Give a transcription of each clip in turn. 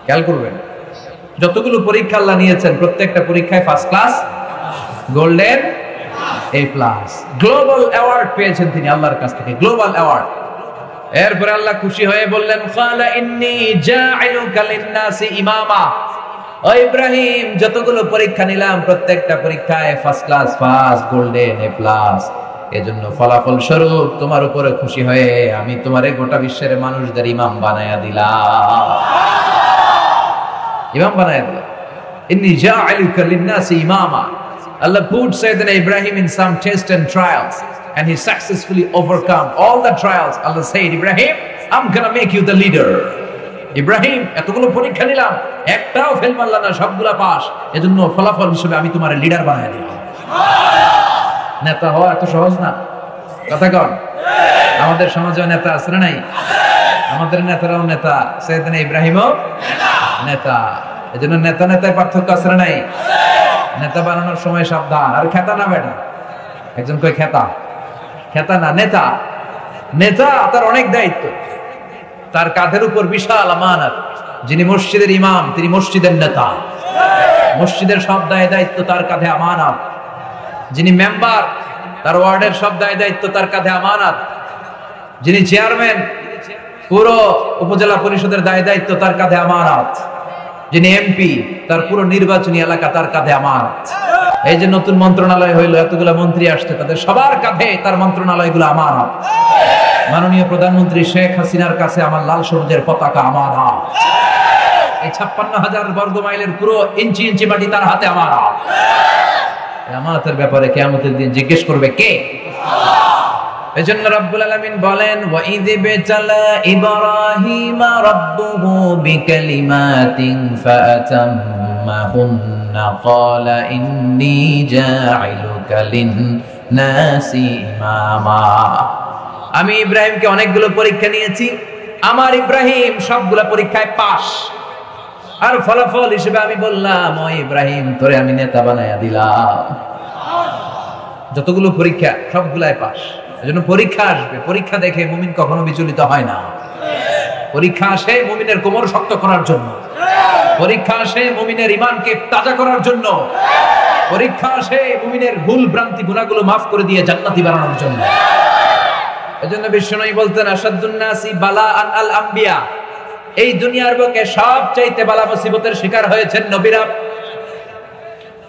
খেয়াল করবেন, যতগুলো পরীক্ষা আল্লাহ নিয়েছেন প্রত্যেকটা পরীক্ষায় first class, golden A plus, global award পেয়েছেন তিনি আল্লাহর কাছ থেকে, গ্লোবাল অ্যাওয়ার্ড। এরপরে আল্লাহ খুশি হয়ে বললেন, ক্বালা ইন্নী জাইলুকা লিন-নাসি ইমামা। ও ইব্রাহিম, যতগুলো পরীক্ষা নিলাম প্রত্যেকটা পরীক্ষায় first class, first, golden A plus. এজন্য ফলাফল স্বরূপ তোমার উপরে খুশি হয়ে আমি তোমারে গোটা বিশ্বের মানুষদের ইমাম বানায়া দিলাম, ইমাম বানায়া দিলাম। ইন্নী জাইলুকা লিন-নাসি ইমামা। Allah put Sayyidina Ibrahim in some tests and trials, and he successfully overcome all the trials. Allah said, Ibrahim, I'm gonna make you the leader. Ibrahim, এতগুলো পরীক্ষা নিলাম, একটাও ফেল মারলা না, সবগুলা পাস। এজন্য ফলাফল হিসেবে আমি তোমার লিডার বানায় দিলাম। নেতা হওয়া এত সহজ না, কথা কন। আমাদের সমাজে নেতা আছে না নাই? আমাদের নেতারাও নেতা, সাইয়েদনা ইব্রাহিমও নেতা। এজন্য নেতা নেতায় পার্থক্য আছে না নাই? নেতা বানানোর সময় সাবধান। আর খেতা না বেটা, একজন কই খেতা, খেতা না, নেতা। নেতা তার অনেক দায়িত্ব, তার কাঁধের উপর বিশাল আমানত। যিনি মসজিদের ইমাম তিনি মসজিদের নেতা, মসজিদের সব দায় দায়িত্ব তার কাঁধে আমানত। যিনি মেম্বার, তার ওয়ার্ডের সব দায় দায়িত্ব তার কাঁধে আমানত। যিনি চেয়ারম্যান, পুরো উপজেলা পরিষদের দায় দায়িত্ব তার কাঁধে আমানত। যিনি এমপি, তার পুরো নির্বাচনী এলাকা তার কাঁধে আমানত। এই যে নতুন মন্ত্রণালয় হইলো, এতগুলো মন্ত্রী আসছে, তাদের সবার কাঁধে তার মন্ত্রণালয়গুলো আমানত। মাননীয় প্রধানমন্ত্রী শেখ হাসিনার কাছে আমার লাল সবুজের পতাকা আমানত। এই ৫৬,০০০ বর্গ মাইলের পুরো ইঞ্চি ইঞ্চি মাটি তার হাতে আমানত। আমানতের ব্যাপারে কিয়ামতের দিন জিজ্ঞেস করবে কে? এজন্য রব্বুল আলামিন বলেন, ওয়া ইয বিতালা ইব্রাহিমা রাব্বুহু বিকালিমাতিন ফাআতাম্মাহুন্না ক্বালা ইন্নী জাইলুকা লিন-নাসি ইমামা। আমি ইব্রাহিমকে অনেকগুলো পরীক্ষা নিয়েছি, আমার ইব্রাহিম সবগুলো পরীক্ষায় পাস। আর ফলাফল হিসেবে আমি বললাম, ও ইব্রাহিম, তোরে আমি নেতা বানায়া দিলাম। যতগুলো পরীক্ষা সবগুলাই পাস। এজন্য পরীক্ষা আসবে, পরীক্ষা দেখে মুমিন কখনো বিচলিত হয় না। পরীক্ষা আসে মুমিনের কোমর শক্ত করার জন্য, পরীক্ষা আসে মুমিনের ঈমানকে তাজা করার জন্য, পরীক্ষা আসে মুমিনের ভুল ভ্রান্তি গুনাহগুলো মাফ করে দিয়ে জান্নাতি বানানোর জন্য। এজন্য বিশ্বনবী বলতেন, আশাদ্দুন নাসি বালাআন আল আম্বিয়া। এই দুনিয়ার বুকে সবচাইতে বালা মুসিবতের শিকার হয়েছেন নবীরা।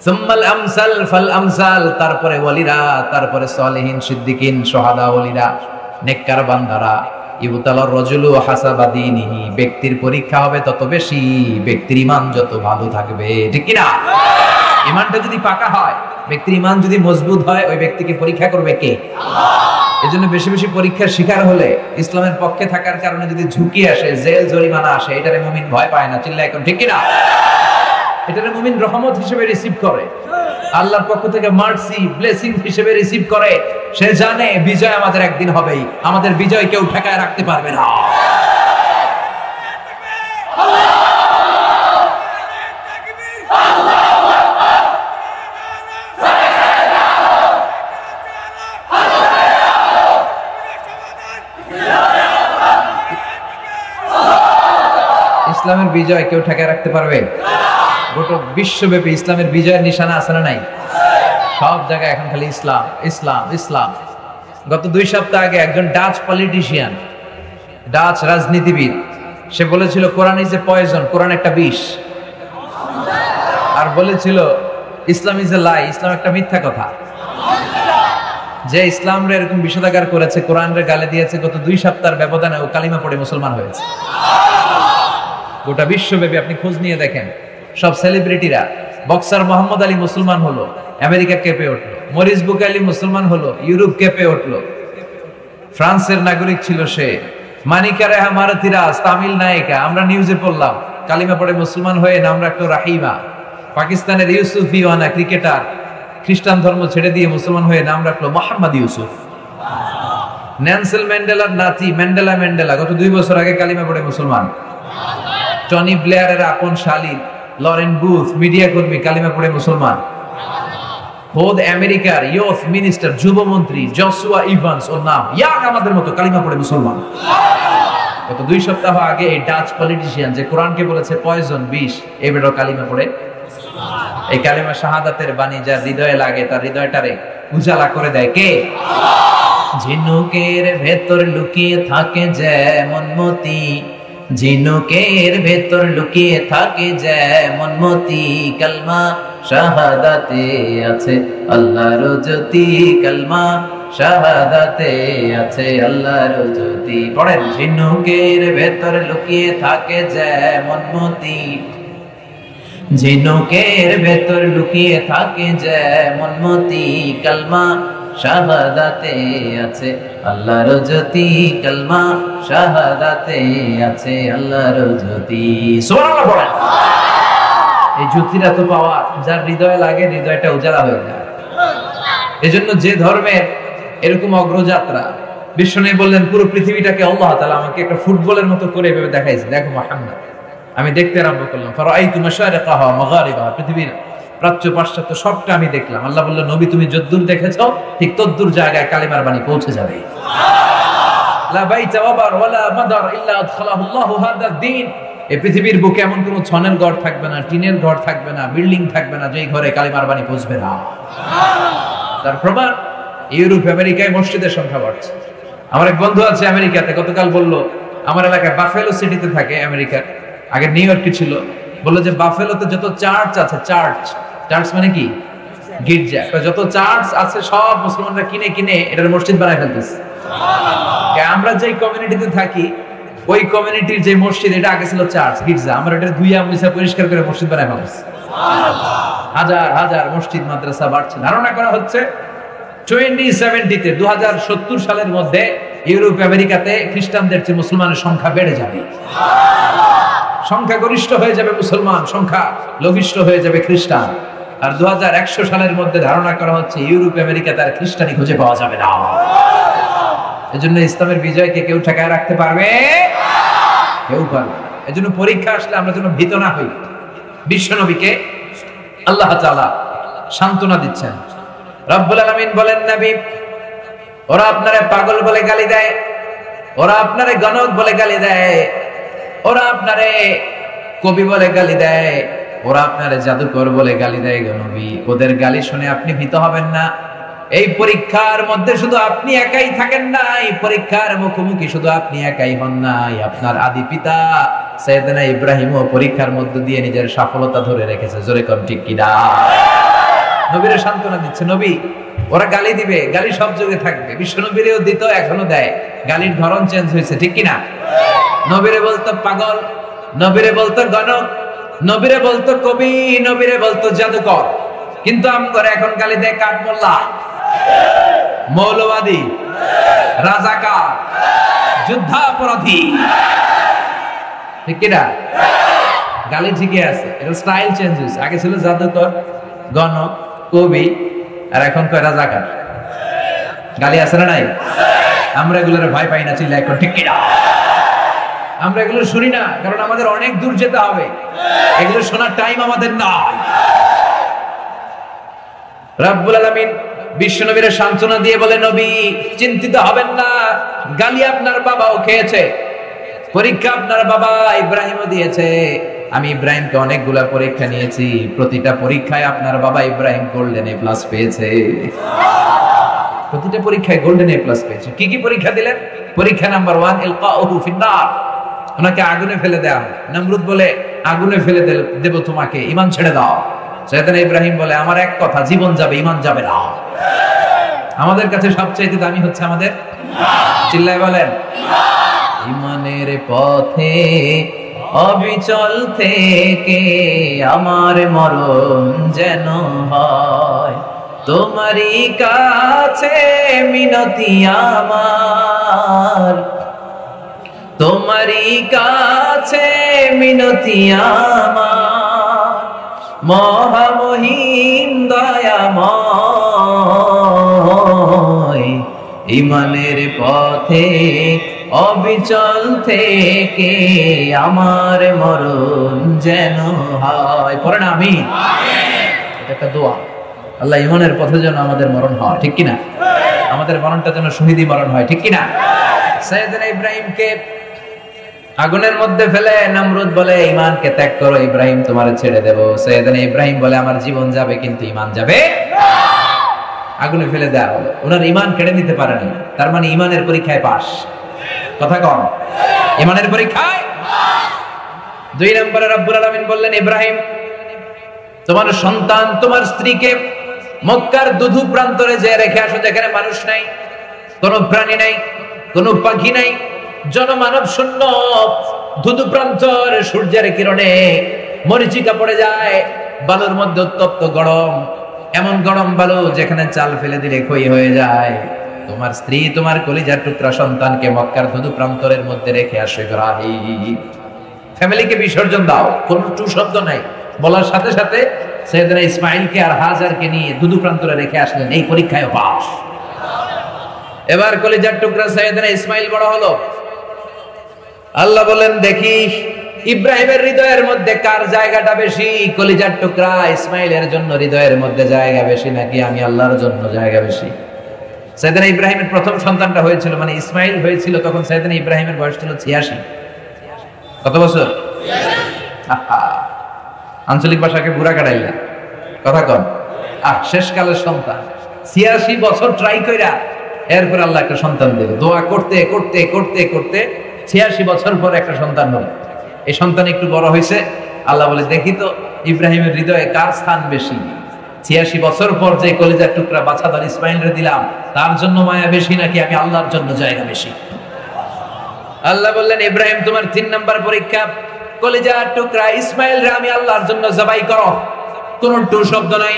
সুম্মাল আমসাল ফাল আমসাল, তারপরে ওয়ালিরা, তারপরে সালেহিন, সিদ্দিকিন, শুহাদা, ওলিরা, নেককার বান্দারা। ইবতালার রাজুলু হাসাবা দীনিহি, ব্যক্তির পরীক্ষা হবে তত বেশি ব্যক্তির ঈমান যত ভালো থাকবে, ঠিক কি না? ঈমানটা যদি পাকা হয়, ব্যক্তির ঈমান যদি মজবুত হয়, ওই ব্যক্তিকে পরীক্ষা করবে কে? আল্লাহ। এজন্য বেশি বেশি পরীক্ষার শিকার হলে, ইসলামের পক্ষে থাকার কারণে যদি ঝুঁকি আসে, জেল জরিমানা আসে, এটারে মুমিন ভয় পায় না। চিল্লা এখন, ঠিক কি না? এটারে মুমিন রহমত হিসেবে রিসিভ করে, আল্লাহর পক্ষ থেকে মার্সি, ব্লেসিং হিসেবে রিসিভ করে। সে জানে বিজয় আমাদের একদিন হবেই, আমাদের বিজয় কেউ ঠেকায় রাখতে পারবে না। ইসলামের বিজয় কেউ ঠেকায় রাখতে পারবে? গোটা বিশ্বব্যাপী ইসলামের বিজয়ের নিশানা আছে না নাই? সব জায়গায় এখন খালি ইসলাম ইসলাম ইসলাম। গত 2 সপ্তাহ আগে একজন ডাচ পলিটিশিয়ান, ডাচ রাজনীতিবিদ, সে বলেছিল কোরআন ইজ এ পয়জন, কোরআন একটা বিষ। আর বলেছিল ইসলাম ইজ এ লাই, ইসলাম একটা মিথ্যা কথা। যে ইসলামরে এরকম বিষোদাগার করেছে, কোরআনরে গালে দিয়েছে, গত 2 সপ্তাহের ব্যবধানে ও কালিমা পড়ে মুসলমান হয়েছে। গোটা বিশ্বব্যাপী আপনি খোঁজ নিয়ে দেখেন, সব সেলিব্রিটিরা, বক্সার মোহাম্মদ আলী মুসলমান হলো, আমেরিকা কেঁপে উঠলো। মরিস বুকালি মুসলমান হলো, ইউরোপ কেঁপে উঠলো। ফ্রান্সের নাগরিক ছিল সে। মানিকা রেহা মারাথিরাজ, তামিল নায়িকা, আমরা নিউজে পড়লাম, কালিমা পড়ে মুসলমান হয়ে নাম রাখলো রাহিমা। পাকিস্তানের ইউসুফ ইওয়ানা ক্রিকেটার, খ্রিস্টান ধর্ম ছেড়ে দিয়ে মুসলমান হয়ে নাম রাখলো মোহাম্মদ ইউসুফ। নেলসন ম্যান্ডেলার নাতি ম্যান্ডেলা ম্যান্ডেলা গত 2 বছর আগে কালিমা পড়ে মুসলমান। টনি ব্লেয়ারের আপন শালী লরেন বুথ, মিডিয়া কর্মী, কালিমা পড়ে মুসলমান। খোদ আমেরিকার ইয়ুথ মিনিস্টার, যুবমন্ত্রী জসুয়া ইভান্স, ওর নাম ইয়াক আমাদের মতো, কালিমা পড়ে মুসলমান। গত 2 সপ্তাহ আগে এই ডাচ পলিটিশিয়ান যে কোরআনকে বলেছে পয়জন, বিষ, এই বেটা কালিমা পড়ে, এই কালিমা শাহাদাতের বাণী যার হৃদয়ে লাগে তার হৃদয়টারে উজালা করে দেয় কে? ঝিনুকের ভেতর লুকিয়ে থাকে যেমন মতি, ঝিনুকের ভেতর লুকিয়ে থাকে যেমন মতি, কালমা শাহাদাতে আছে আল্লাহর জ্যোতি, কালমা শাহাদাতে আছে আল্লাহর জ্যোতি। পড়েন, ঝিনুকের ভেতর লুকিয়ে থাকে যেমন মতি, ঝিনুকের ভেতর লুকিয়ে থাকে যেমন মতি, কালমা শাহাদাতে আছে আল্লাহর জ্যোতি, কালমা শাহাদাতে আছে আল্লাহর জ্যোতি। সুবহানাল্লাহ পড়েন। এই জ্যোতিটা তো পাওয়া যার হৃদয়ে লাগে, হৃদয়টা উজালা হয়ে যায়। এজন্য যে ধর্মের এরকম অগ্রযাত্রা, বিশ্বনবী বললেন পুরো পৃথিবীটাকে আল্লাহ তাআলা আমাকে একটা ফুটবলের মতো করে এভাবে দেখাইছে, দেখো মুহাম্মদ। আমি দেখতে আরম্ভ করলাম, ফারাআইতু মাশারিকাহা ওয়া মাগারিবাহা, পৃথিবীর প্রাচ্য পাশ্চাত্য সবটা আমি দেখলাম। আল্লাহ বলল, নবী তুমি যদ্দূর দেখেছো ঠিক তদ্দূর জায়গায় কালিমার বাণী পৌঁছে যাবে। লা বাইতা ওয়াবার ওয়ালা মাদার ইল্লা আদখালাহু আল্লাহু হাদা দ্বীন। এই পৃথিবীর বুকে এমন কোনো ছনের ঘর থাকবে না, টিনের ঘর থাকবে না, বিল্ডিং থাকবে না যেই ঘরে কালিমার বাণী পৌঁছবে না। তার প্রমাণ ইউরোপ আমেরিকায় মসজিদের সংখ্যা বাড়ছে। আমার এক বন্ধু আছে আমেরিকাতে, গতকাল বলল আমার এলাকায় বাফেলো সিটিতে থাকে, আমেরিকার, আগে নিউ ইয়র্কে ছিল, বললো যে বাফেলোতে যত চার্চ আছে, চার্চ মানে কি? গির্জা, যত চার্চ আছে সব মুসলমানরা কিনে কিনে এটার মসজিদ বানায় ফেলতেছে। আমরা যেই কমিউনিটিতে থাকি ওই কমিউনিটির যে মসজিদ, এটা আগে ছিল চার্চ, গির্জা, আমরা এটা ধুইয়া মুছা পরিষ্কার করে মসজিদ বানায় ফেলতেছি। হাজার হাজার মসজিদ মাদ্রাসা বাড়ছে। ধারণা করা হচ্ছে 2070-তে 2070 সালের মধ্যে ইউরোপ আমেরিকাতে খ্রিস্টানদের চেয়ে মুসলমানের সংখ্যা বেড়ে যাবে, সংখ্যাগরিষ্ঠ হয়ে যাবে মুসলমান, সংখ্যা লঘিষ্ঠ হয়ে যাবে খ্রিস্টান। আর 2100 সালের মধ্যে ধারণা করা হচ্ছে ইউরোপ আমেরিকাতে আর খ্রিস্টানি খুঁজে পাওয়া যাবে না। এজন্য ইসলামের বিজয়কে কেউ ঠেকায় রাখতে পারবে? কেউ পারবে না। এজন্য পরীক্ষা আসলে আমরা যেন ভীত না হই। বিশ্বনবীকে আল্লাহ তাআলা সান্ত্বনা দিচ্ছেন। রব্বুল আলামিন বলেন, নবী ওরা আপনারে পাগল বলে গালি দেয়, ওরা আপনারে গণক বলে গালি দেয়, ওরা আপনারে কবি বলে গালি দেয়, ওরা আপনারে জাদুকর বলে গালি দেয়। গো নবী, ওদের গালি শুনে আপনি ভীত হবেন না। এই পরীক্ষার মধ্যে শুধু আপনি একাই থাকেন না, এই পরীক্ষার মুখোমুখি শুধু আপনি একাই হন নাই, আপনার আদি পিতা সাইয়েদনা ইব্রাহিমও পরীক্ষার মধ্য দিয়ে নিজের সফলতা ধরে রেখেছে। জোরে কোন ঠিক কিনা? নবীরে সান্ত্বনা দিচ্ছে, নবী ওরা গালি দিবে, গালি সব যুগে থাকবে, বিশ্বনবীরেও দিত, এখনো দেয়, গালির ধরন চেঞ্জ হয়েছে, ঠিক কিনা? নবীরে বলতো পাগল, নবীরে বলতো গণক, নবীরে বলতো কবি, নবীরে বলতো জাদুকর, কিন্তু আমগর এখন গালি দেয় কাঠমোল্লা, মৌলবাদী, রাজাকার, যুদ্ধাপরাধী, ঠিক কিনা? গালি ঠিকই আছে, এটা স্টাইল চেঞ্জ হয়েছে। আগে ছিল জাদুকর, গণক, কবি, আর এখন কয় রাজাকার। গালি আছে না নাই? আমরা এগুলোর ভয় পাই না, চিল্লা এখন ঠিক কিনা? আমরা এগুলো শুনি না, কারণ আমাদের অনেক দূর যেতে হবে, এগুলো শোনার টাইম আমাদের নাই। রব্বুল আলামিন বিশ্বনবীর সান্ত্বনা দিয়ে বলে, নবী চিন্তিত হবেন না, গালি আপনার বাবাও খেয়েছে, পরীক্ষা আপনার বাবা ইব্রাহিমও দিয়েছে। আমি ইব্রাহিমকে অনেকগুলা পরীক্ষা নিয়েছি, প্রতিটা পরীক্ষায় আপনার বাবা ইব্রাহিম গোল্ডেন এ প্লাস পেয়েছে। প্রতিটা পরীক্ষায় গোল্ডেন এ প্লাস পেয়েছে। কি কি পরীক্ষা দিলেন? পরীক্ষা নাম্বার 1, ইলকাউহু ফিন্নার, ওনাকে আগুনে ফেলে দেয়া। নমরুদ বলে, আগুনে ফেলে দেব তোমাকে, ঈমান ছেড়ে দাও। সাইয়েদনা ইব্রাহিম বলে, আমার এক কথা, জীবন যাবে, ঈমান যাবে না। আমাদের কাছে সবচাইতে দামি হচ্ছে আমাদের, চিল্লায় বলেন, ঈমানের পথে অবিচল থেকে আমার মরণ যেন হয়, তোমারই কাছে মিনতি আমার, তোমারই কাছে মিনতি আমার, মহামহিম দয়াময়, ঈমানের পথে অবিচল থেকে আমার মরণ যেন হয়। পড়েন আমিন। এটা একটা দোয়া, আল্লাহ ঈমানের পথে যেন আমাদের মরণ হয়, ঠিক কিনা? আমাদের মরণটা যেন শহীদি মরণ হয়, ঠিক কিনা? সাইয়েদনা ইব্রাহিমকে আগুনের মধ্যে ফেলে নমরুদ বলে ঈমানকে ত্যাগ করো, ইব্রাহিম তোমারে ছেড়ে দেব। সাইয়েদনা ইব্রাহিম বলে আমার জীবন যাবে কিন্তু ঈমান যাবে না। আগুনে ফেলে দেওয়া হলো, ওনার ঈমান কেড়ে নিতে পারেনি। তার মানে ঈমানের পরীক্ষায় পাস। কথা কম, ঈমানের পরীক্ষায় পাস। 2 নম্বরে রব্বুল আলামিন বললেন, ইব্রাহিম তোমার সন্তান তোমার স্ত্রীকে মক্কার দুধু প্রান্তরে যে রেখে আসো, যেখানে মানুষ নাই, কোন প্রাণী নাই, কোন পাখি নাই, জনমানব শূন্য ধুধু প্রান্তর, সূর্যের কিরণে মরিচিকা পড়ে যায়, বালুর মধ্যে উত্তপ্ত গরম, এমন গরম বালু যেখানে চাল ফেলে দিলে ক্ষয় হয়ে যায়। তোমার স্ত্রী তোমার কলিজার টুকরা সন্তানকে মক্কার ধুধু প্রান্তরের মধ্যে রেখে আসো ইব্রাহিম। ফ্যামিলিকে বিসর্জন দাও, কোন টু শব্দ নাই। বলার সাথে সাথে সাইয়েদনা ইসমাঈলকে আর হাজারকে নিয়ে ধুধু প্রান্তরে রেখে আসলেন। এই পরীক্ষায় পাস। এবার কলিজার টুকরা সাইয়েদনা ইসমাঈল বড় হলো। আল্লাহ বলেন, দেখি ইব্রাহিমের হৃদয়ের মধ্যে কার জায়গাটা বেশি? কলিজার টুকরা ইসমাঈলের জন্য হৃদয়ের মধ্যে জায়গা বেশি, নাকি আমি আল্লাহর জন্য জায়গা বেশি? সাইয়েদনা ইব্রাহিমের প্রথম সন্তানটা হয়েছিল, মানে ইসমাঈল হয়েছিল, তখন সাইয়েদনা ইব্রাহিমের বয়স ছিল 86। কত বছর? আঞ্চলিক ভাষাকে বুড়া কাটাইলেন। কথা কন, শেষকালের সন্তান। 86 বছর ট্রাই কইরা এরপর আল্লাহ একটা সন্তান দিল। দোয়া করতে করতে করতে করতে 86 বছর পর একটা সন্তান হলো। এই সন্তান একটু বড় হয়েছে। আল্লাহ বলে, দেখি তো ইব্রাহিমের হৃদয়ে কার স্থান বেশি। 86 বছর পর যে কলিজার টুকরা বাছাধর ইসমাঈলরে দিলাম, তার জন্য মায়া বেশি, নাকি আমি আল্লাহর জন্য জায়গা বেশি? আল্লাহ বললেন, ইব্রাহিম তোমার 3 নাম্বার পরীক্ষা। কলিজার টুকরা ইসমাঈলরে আমি আল্লাহর জন্য জবাই করো। কোন টু শব্দ নাই।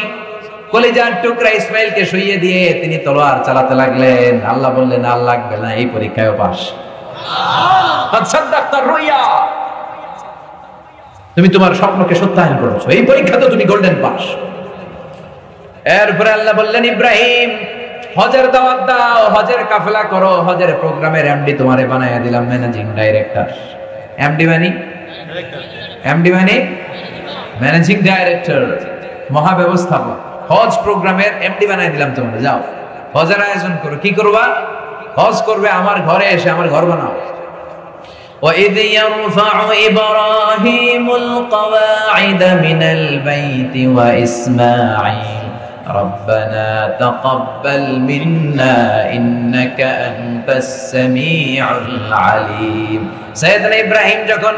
কলিজার টুকরা ইসমাঈলকে শুইয়ে দিয়ে তিনি তলোয়ার চালাতে লাগলেন। আল্লাহ বললেন, আর লাগবে না, এই পরীক্ষায়ও পাস। তুমি তোমার স্বপ্নকে সত্যায়ন করেছো, এই পরীক্ষাতে তুমি গোল্ডেন পাস। এরপরে আল্লাহ বললেন, ইব্রাহিম হজের দাওয়াত দাও, হজের কাফেলা করো, হজের প্রোগ্রামের এমডি তোমারে বানায়া দিলাম, ম্যানেজিং ডাইরেক্টর। এমডি মানে ম্যানেজিং ডাইরেক্টর, মহাব্যবস্থাপক। হজ প্রোগ্রামের এমডি বানায় দিলাম তোমারে, যাও হজের আয়োজন করো। কি করবা? হজ করবে, আমার ঘরে এসে আমার ঘর বানাও। وَإِذْ يَرْفَعُ إِبْرَاهِيمُ الْقَوَاعِدَ مِنَ الْبَيْتِ وَإِسْمَاعِيلُ رَبَّنَا تَقَبَّلْ مِنَّا إِنَّكَ أَنْتَ السَّمِيعُ الْعَلِيمُ। সাইয়েদনা ইব্রাহিম যখন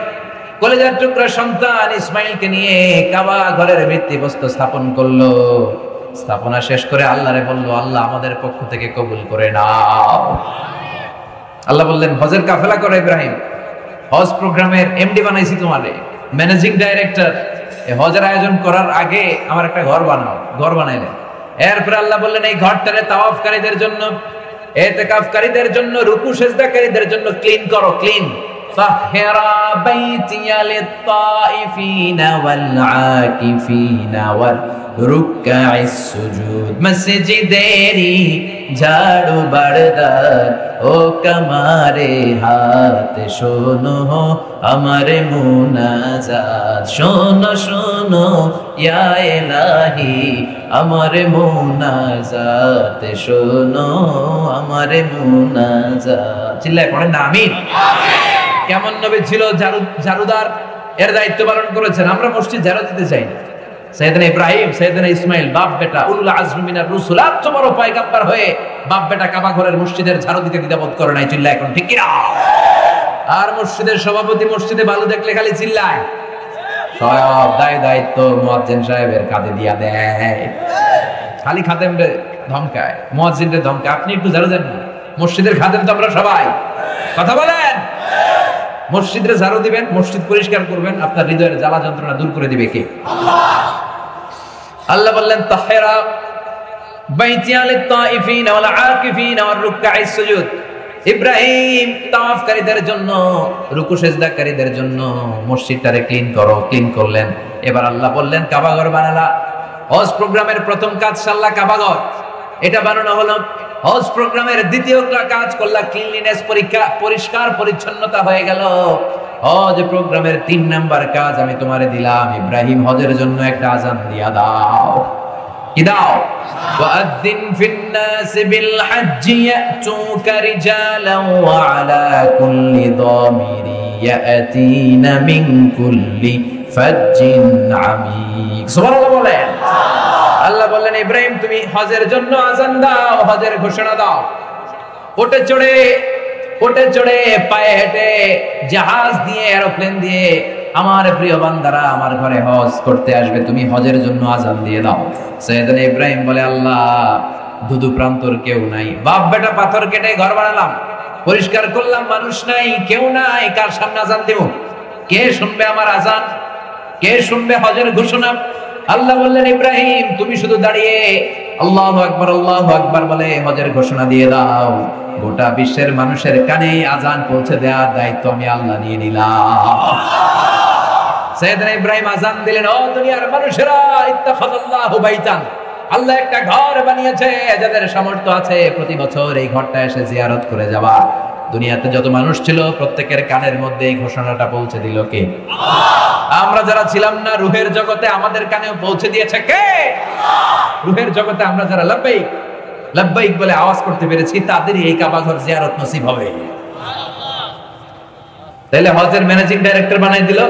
কলিজার টুকরা সন্তান ইসমাঈলকে নিয়ে কাবা ঘরের ভিত্তিপ্রস্তর স্থাপন করলো, স্থাপনা শেষ করে আল্লাহরে বলল, আল্লাহ আমাদের পক্ষ থেকে কবুল করে নাও। আল্লাহ বললেন, হজের কাফেলা করো ইব্রাহিম, হজ প্রোগ্রামের এমডি বানাইছি তোমারে, ম্যানেজিং ডাইরেক্টর। এই হজের আয়োজন করার আগে আমার একটা ঘর বানাও। ঘর বানাইলেন। এরপর আল্লাহ বললেন, এই ঘরটারে তাওয়াফকারীদের জন্য, ইতিকাফকারীদের জন্য, রুকু সিজদাকারীদের জন্য ক্লিন করো, ক্লিন। তাহহিরা বাইতিয়া লিত-তাইফিনা ওয়াল-আকিফিনা ওয়ার-রুকআইস সুজুদ। মসজিদেরি ঝাড়ু বারদার ও কামারে হাত, শোনো আমার মুনাজাত, শোনো শোনো ইয়া ইলাহি আমার মুনাজাত, শোনো আমার মুনাজাত। চিল্লায় পড়েন না আমিন। কেমন নবী ছিল? ঝাড়ুদার এর দায়িত্ব পালন করেছেন। আমরা মসজিদ ঝাড়ু দিতে চাই না। সাইয়েদনা ইব্রাহিম, সাইয়েদনা ইসমাঈল, বাপ বেটা উলুল আজমি মিনার রাসূল, এত বড় পয়গম্বর হয়ে বাপ বেটা কাবা ঘরের মসজিদের ঝাড়ু দিতে দ্বিধাবোধ করে নাই। চিল্লায় এখন ঠিক কি না? আর মসজিদের সভাপতি মসজিদে বালু দেখলে খালি চিল্লায়। সব দায়িত্ব মুয়াজ্জিন সাহেবের কাঁধে দিয়া দেয়। খালি খাদেমরে ধমকায়, মুয়াজ্জিনরে ধমকায়, আপনি একটু ঝাড়ু দেন না। মসজিদের খাদেম তো আমরা সবাই। কথা বলেন। মসজিদে ঝাড়ু দিবেন, মসজিদ পরিষ্কার করবেন, আপনার হৃদয়ের জ্বালা যন্ত্রণা দূর করে দিবে কে? আল্লাহ বললেন, তাহহিরা বাইতিয়া লিত-তাইফিনা ওয়াল-আকিফিনা ওয়ার-রুকআইস সুজুদ। ইব্রাহিম তাওয়াফকারীদের জন্য, রুকু সিজদাকারীদের জন্য মসজিদটারে ক্লিন করো। ক্লিন করলেন। এবার আল্লাহ বললেন, কাবা ঘর বানালা। হজ প্রোগ্রামের প্রথম কাজ সাল্লাহ কাবা ঘর, এটা বানানো হলো। হজ প্রোগ্রামের দ্বিতীয় কাজ করলা ক্লিনলিনেস, পরীক্ষা, পরিষ্কার পরিচ্ছন্নতা হয়ে গেল। হজ প্রোগ্রামের 3 নাম্বার কাজ আমি তোমারে দিলাম, ইব্রাহিম হজের জন্য একটা আযান দিয়া দাও। কি দাও? ওয়াআযিন ফিন নাস বিল হজ্জি ইয়াতুকা রিজালান ওয়া আলা কুল্লি দামিরি ইয়াতিনা মিন কুল্লি ফাজ্জিন আমিক। সুবহানাল্লাহ বলেন। আল্লাহ বললেন, ইব্রাহিম তুমি হজের জন্য আযান দাও, হজের ঘোষণা দাও। ওটে চড়ে পায়ে হেঁটে জাহাজ দিয়ে এরোপ্লেন দিয়ে আমার প্রিয় বান্দারা আমার ঘরে হজ করতে আসবে, তুমি হজের জন্য আযান দিয়ে দাও। সাইয়েদনা ইব্রাহিম বলে, আল্লাহ দুদু প্রান্তর কেউ নাই, বাপ বেটা পাথর কেটে ঘর বানালাম, পরিষ্কার করলাম, মানুষ নাই, কেউ নাই, কার সামনে আযান দেব? কে শুনবে আমার আযান? কে শুনবে হজের ঘোষণা? আল্লাহ বললেন, ইব্রাহিম তুমি শুধু দাঁড়িয়ে আল্লাহু আকবার বলে হজের ঘোষণা দিয়ে দাও, গোটা বিশ্বের মানুষের কানে আযান পৌঁছে দেওয়ার দায়িত্ব আমি আল্লাহ নিয়ে নিলাম। সাইয়েদনা ইব্রাহিম আযান দিলেন, ও দুনিয়ার মানুষেরা, ইত্তাখাযাল্লাহু বাইতান, আল্লাহ একটা ঘর বানিয়েছে, যাদের সামর্থ্য আছে প্রতি বছর এই ঘরটা এসে জিয়ারত করে যাবা। দুনিয়াতে যত মানুষ ছিল প্রত্যেকের কানের মধ্যে এই ঘোষণাটা পৌঁছে দিল কে? আমরা যারা ছিলাম না রুহের জগতে, আমাদের কানেও পৌঁছে দিয়েছে কে? রুহের জগতে আমরা যারা লাব্বাইক লাব্বাইক বলে আওয়াজ করতে পেরেছি, তাদেরই এই কাবা ঘর জিয়ারত নসিব হবে। তাহলে হজের ম্যানেজিং ডাইরেক্টর বানাই দিল,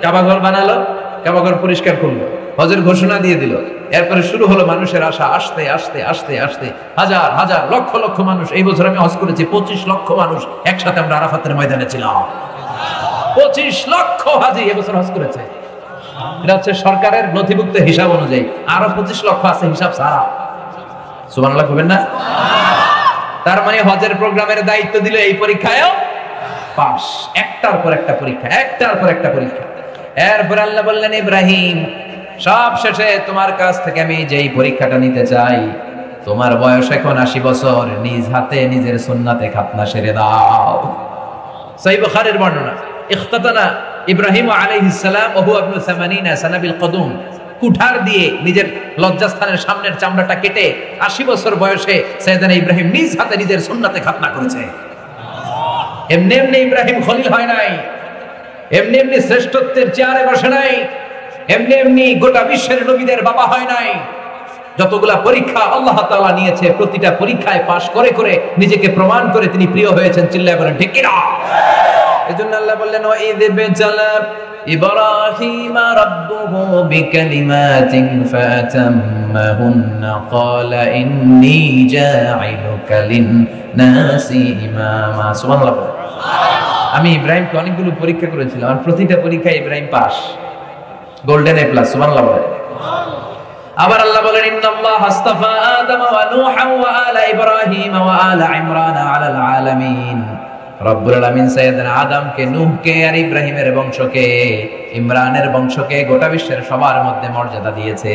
কাবা ঘর বানালো, কাবা ঘর পরিষ্কার করলো, হজের ঘোষণা দিয়ে দিল। এরপরে শুরু হলো মানুষের আশা, আস্তে আস্তে আস্তে আস্তে হাজার হাজার লক্ষ লক্ষ মানুষ। এই বছর আমি হজ করেছি, 25 লক্ষ মানুষ একসাথে আমরা আরাফাতের ময়দানে ছিলাম। 25 লক্ষ হাজি এবছর হজ করেছে। এটা হচ্ছে সরকারের নথিভুক্ত হিসাব অনুযায়ী, আরো 25 লক্ষ আছে হিসাব ছাড়া। সুবহানাল্লাহ কইবেন না? তার মানে হজের প্রোগ্রামের দায়িত্ব দিল, এই পরীক্ষায়ও পাস, একটার পর একটা পরীক্ষা, একটার পর একটা পরীক্ষা। এরপর আল্লাহ বললেন, ইব্রাহিম সব শেষে তোমার কাছ থেকে আমি যেই পরীক্ষাটা নিতে চাই, তোমার বয়স এখন 80 বছর, নিজ হাতে নিজের সুন্নাতে খাতনা সেরে দাও। সহিহ বুখারীর বর্ণনা, ইখতাতানা ইব্রাহিম আলাইহিস সালাম ওয়া হুয়া ইবনু 80 সানা বিল কদুম, কুঠার দিয়ে নিজের লজ্জাস্থানের সামনের চামড়াটা কেটে 80 বছর বয়সে সাইয়েদনা ইব্রাহিম নিজ হাতে নিজের সুন্নাতে খাতনা করেছে। এমনি এমনি ইব্রাহিম খলিল হয় নাই, এমনি এমনি শ্রেষ্ঠত্বের চেয়ারে বসে নাই, এমনি এমনি গোটা বিশ্বের নবীদের বাবা হয় নাই। যতগুলা পরীক্ষা আল্লাহ তাআলা নিয়েছে, প্রতিটা পরীক্ষায় পাশ করে করে নিজেকে প্রমাণ করে তিনি প্রিয় হয়েছেন। চিল্লায় বলেন ঠিক কিনা? এজন্য আল্লাহ বললেন, ওয়া ইয বিতালা ইব্রাহিম রাব্বুহু বিকালিমাতিন ফাতাম্মাহুন্না ক্বালা ইন্নী জাঈলুকা লিন-নাসি ইমামা। সুবহানাল্লাহ। আমি ইব্রাহিমকে অনেকগুলো পরীক্ষা করেছিলাম, আর প্রতিটা পরীক্ষায় Ibrahim pass, golden A plus. সুবহানাল্লাহ। আবার আল্লাহ বলেন, ইন্নাল্লাহ আস্তাফা আদম ওয়া নূহা ওয়া আলা ইব্রাহিম ওয়া আলা ইমরান আলাল আলামিন। রব্বুল আলামিন সাইয়েদনা আদমকে, নূহকে আর ইব্রাহিমের বংশকে, ইমরানের বংশকে গোটা বিশ্বের সবার মধ্যে মর্যাদা দিয়েছে।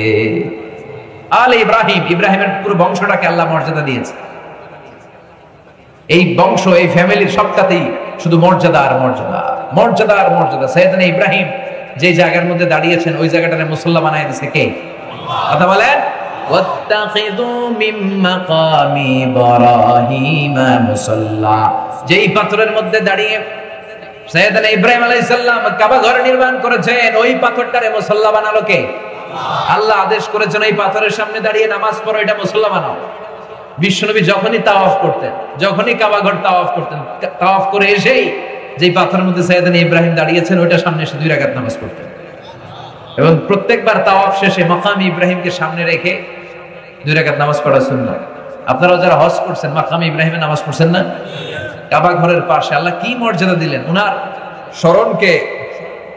আলে ইব্রাহিম, ইব্রাহিমের পুরো বংশটাকে আল্লাহ মর্যাদা দিয়েছে। এই বংশ, এই ফ্যামিলির সবটাতেই শুধু মর্যাদা আর মর্যাদা, মর্যাদা আর মর্যাদা। সাইয়েদনা ইব্রাহিম যে জায়গার মধ্যে দাঁড়িয়েছেন, ওই জায়গাটারে মুসল্লা বানায় দিয়েছে কে? কথা বলেন। ওয়াত্তাখিযু মিন মাকামি ইব্রাহিম মুসাল্লা, যেই পাথরের মধ্যে দাঁড়িয়ে সাইয়েদনা ইব্রাহিম আলাইহিস সালাম কাবা ঘর নির্মাণ করেছেন, ওই পাথরটারে মুসাল্লা বানালো কে? আল্লাহ আদেশ করেছেন, ওই পাথরের সামনে দাঁড়িয়ে নামাজ পড়ো, এটা মুসাল্লা বানাও। বিশ্বনবী যখনই তাওয়াফ করতেন, যখনই কাবা ঘর তাওয়াফ করতেন, তাওয়াফ করে এসেই যেই পাথরের মধ্যে সাইয়েদনা ইব্রাহিম দাঁড়িয়েছেন, ওইটার সামনে এসে 2 রাকাত নামাজ পড়তেন। এবং প্রত্যেকবার তাওয়াফ শেষে মাকাম ইব্রাহিমকে সামনে রেখে 2 রাকাত নামাজ পড়া সুন্নাত। আপনারা যারা হজ করছেন, মাকাম ইব্রাহিমে নামাজ পড়ছেন না? কাবা ঘরের পাশে আল্লাহ কি মর্যাদা দিলেন! উনার স্মরণকে,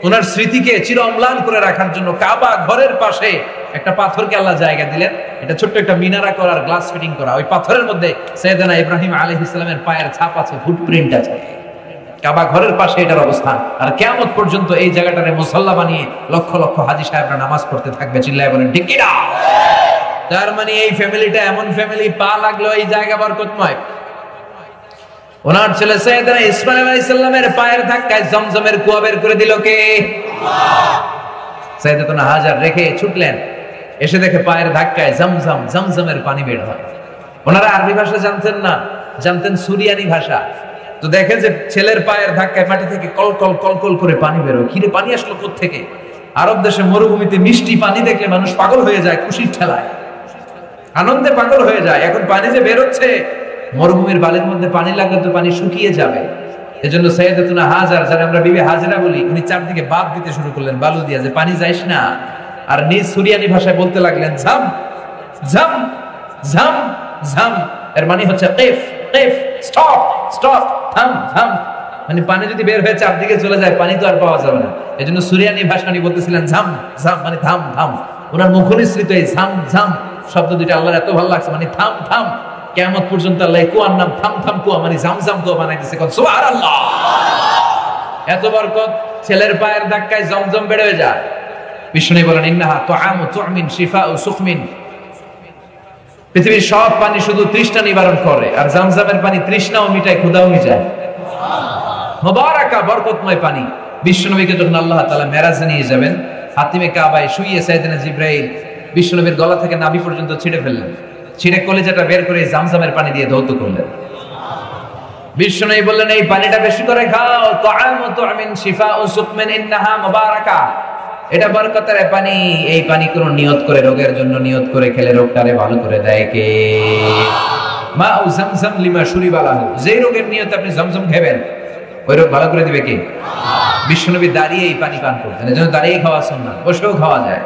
উনার স্মৃতিকে চির অম্লান করে রাখার জন্য কাবা ঘরের পাশে একটা পাথরকে আল্লাহ জায়গা দিলেন। এটা ছোট্ট একটা মিনারা করার, গ্লাস ফিটিং করা। ওই পাথরের মধ্যে সাইয়েদনা ইব্রাহিম আলাইহিস সালামের পায়ের ছাপ আছে, ফুটপ্রিন্ট আছে। কাবা ঘরের পাশে এটার অবস্থান। আর কিয়ামত পর্যন্ত এই জায়গাটারে মুসাল্লা বানিয়ে লক্ষ লক্ষ হাজী সাহেবরা নামাজ পড়তে থাকবে। চিল্লায় বলেন ঠিক কিনা? তার মানে এই ফ্যামিলিটা এমন ফ্যামিলি, পা লাগলো এই জায়গা বরকতময়। ওনার ছেলে সাইয়েদনা ইসমাঈল আলাইহিস সালামের পায়ের ধাক্কায় জমজমের কুয়া বের করে দিল কে? আল্লাহ। সাইয়েদনা হাজার রেখে ছুটলেন, এসে দেখে পায়ের ধাক্কায় জমজমের পানি বের হয়। ওনারা আরবি ভাষা জানতেন না, জানতেন সুরিয়ানি ভাষা। তো দেখে যে ছেলের পায়ের ধাক্কায় মাটি থেকে কলকল কলকল করে পানি বেরোয়। কিরে, পানি আসলো কোত্থেকে? আরব দেশে মরুভূমিতে মিষ্টি পানি দেখলে মানুষ পাগল হয়ে যায়, খুশির ঠেলায় আনন্দে পাগল হয়ে যায়। এখন পানি যে বেরোচ্ছে, মরুভূমির বালির মধ্যে পানি লাগলে তো পানি শুকিয়ে যাবে। এজন্য সাইয়েদাতুনা হাজার, যারা আমরা বিবি হাজরা বলি, উনি চারদিকে বাদ দিতে শুরু করলেন বালু দিয়ে, যে পানি যাইস না। আর নিজ সুরিয়ানি ভাষায় বলতে লাগলেন ঝাম ঝাম ঝাম ঝাম। এর মানে হচ্ছে কিফ কিফ, স্টপ স্টপ, থাম থাম। মানে পানি যদি বের হয়ে চারদিকে চলে যায়, পানি তো আর পাওয়া যাবে না। এজন্য সুরিয়ানি ভাষা উনি বলতেছিলেন ঝাম ঝাম, মানে থাম থাম। ওনার মুখনিসৃত এই ঝাম ঝাম শব্দ দুইটা আল্লাহর এত ভালো লাগছে, মানে থাম থাম। কিয়ামত পর্যন্ত আল্লাহ কুয়ার নাম থাম থাম কুয়া, মানে জামজাম কুয়া বানাইতেছে। সুবহানাল্লাহ। এত বরকত, ছেলের পায়ের ধাক্কায় জমজম বেড়ে যায়। বিষ্ণু বলেন ইন্নাহা তুআমু তুমিন শিফাউ সুকমিন। পৃথিবীর সব পানি শুধু তৃষ্ণা নিবারণ করে, আর জামজামের পানি তৃষ্ণাও মিটায়, ক্ষুধাও মিটায়। মুবারাকা, বরকতময় পানি। বিশ্বনবীকে যখন আল্লাহ তাআলা মেরাজে নিয়ে যাবেন, হাতিমে কাবায় শুইয়ে সাইয়েদনা জিবরাইল বিশ্বনবীর গলা থেকে নাভি পর্যন্ত ছিঁড়ে ফেললেন, ছিঁড়ে কলিজাটা বের করে জামজামের পানি দিয়ে ধৌত করলেন। বিশ্বনবী বললেন এই পানিটা বেশি করে খাও, তুআমু তুমিন শিফাউ সুকমিন ইন্নাহা মুবারাকা। এটা বরকতের পানি। এই পানি কোন নিয়ত করে, রোগের জন্য নিয়ত করে খেলে রোগটারে ভালো করে দেয় কে? মাউ জামজাম লিমা শুরিবা লাহু। যে রোগের নিয়তে আপনি জামজাম খাবেন, ওই রোগ ভালো করে দিবে কে? বিশ্বনবী দাঁড়িয়ে এই পানি পান করতেন। এজন্য দাঁড়িয়ে খাওয়া সুন্নাত, বসেও খাওয়া যায়।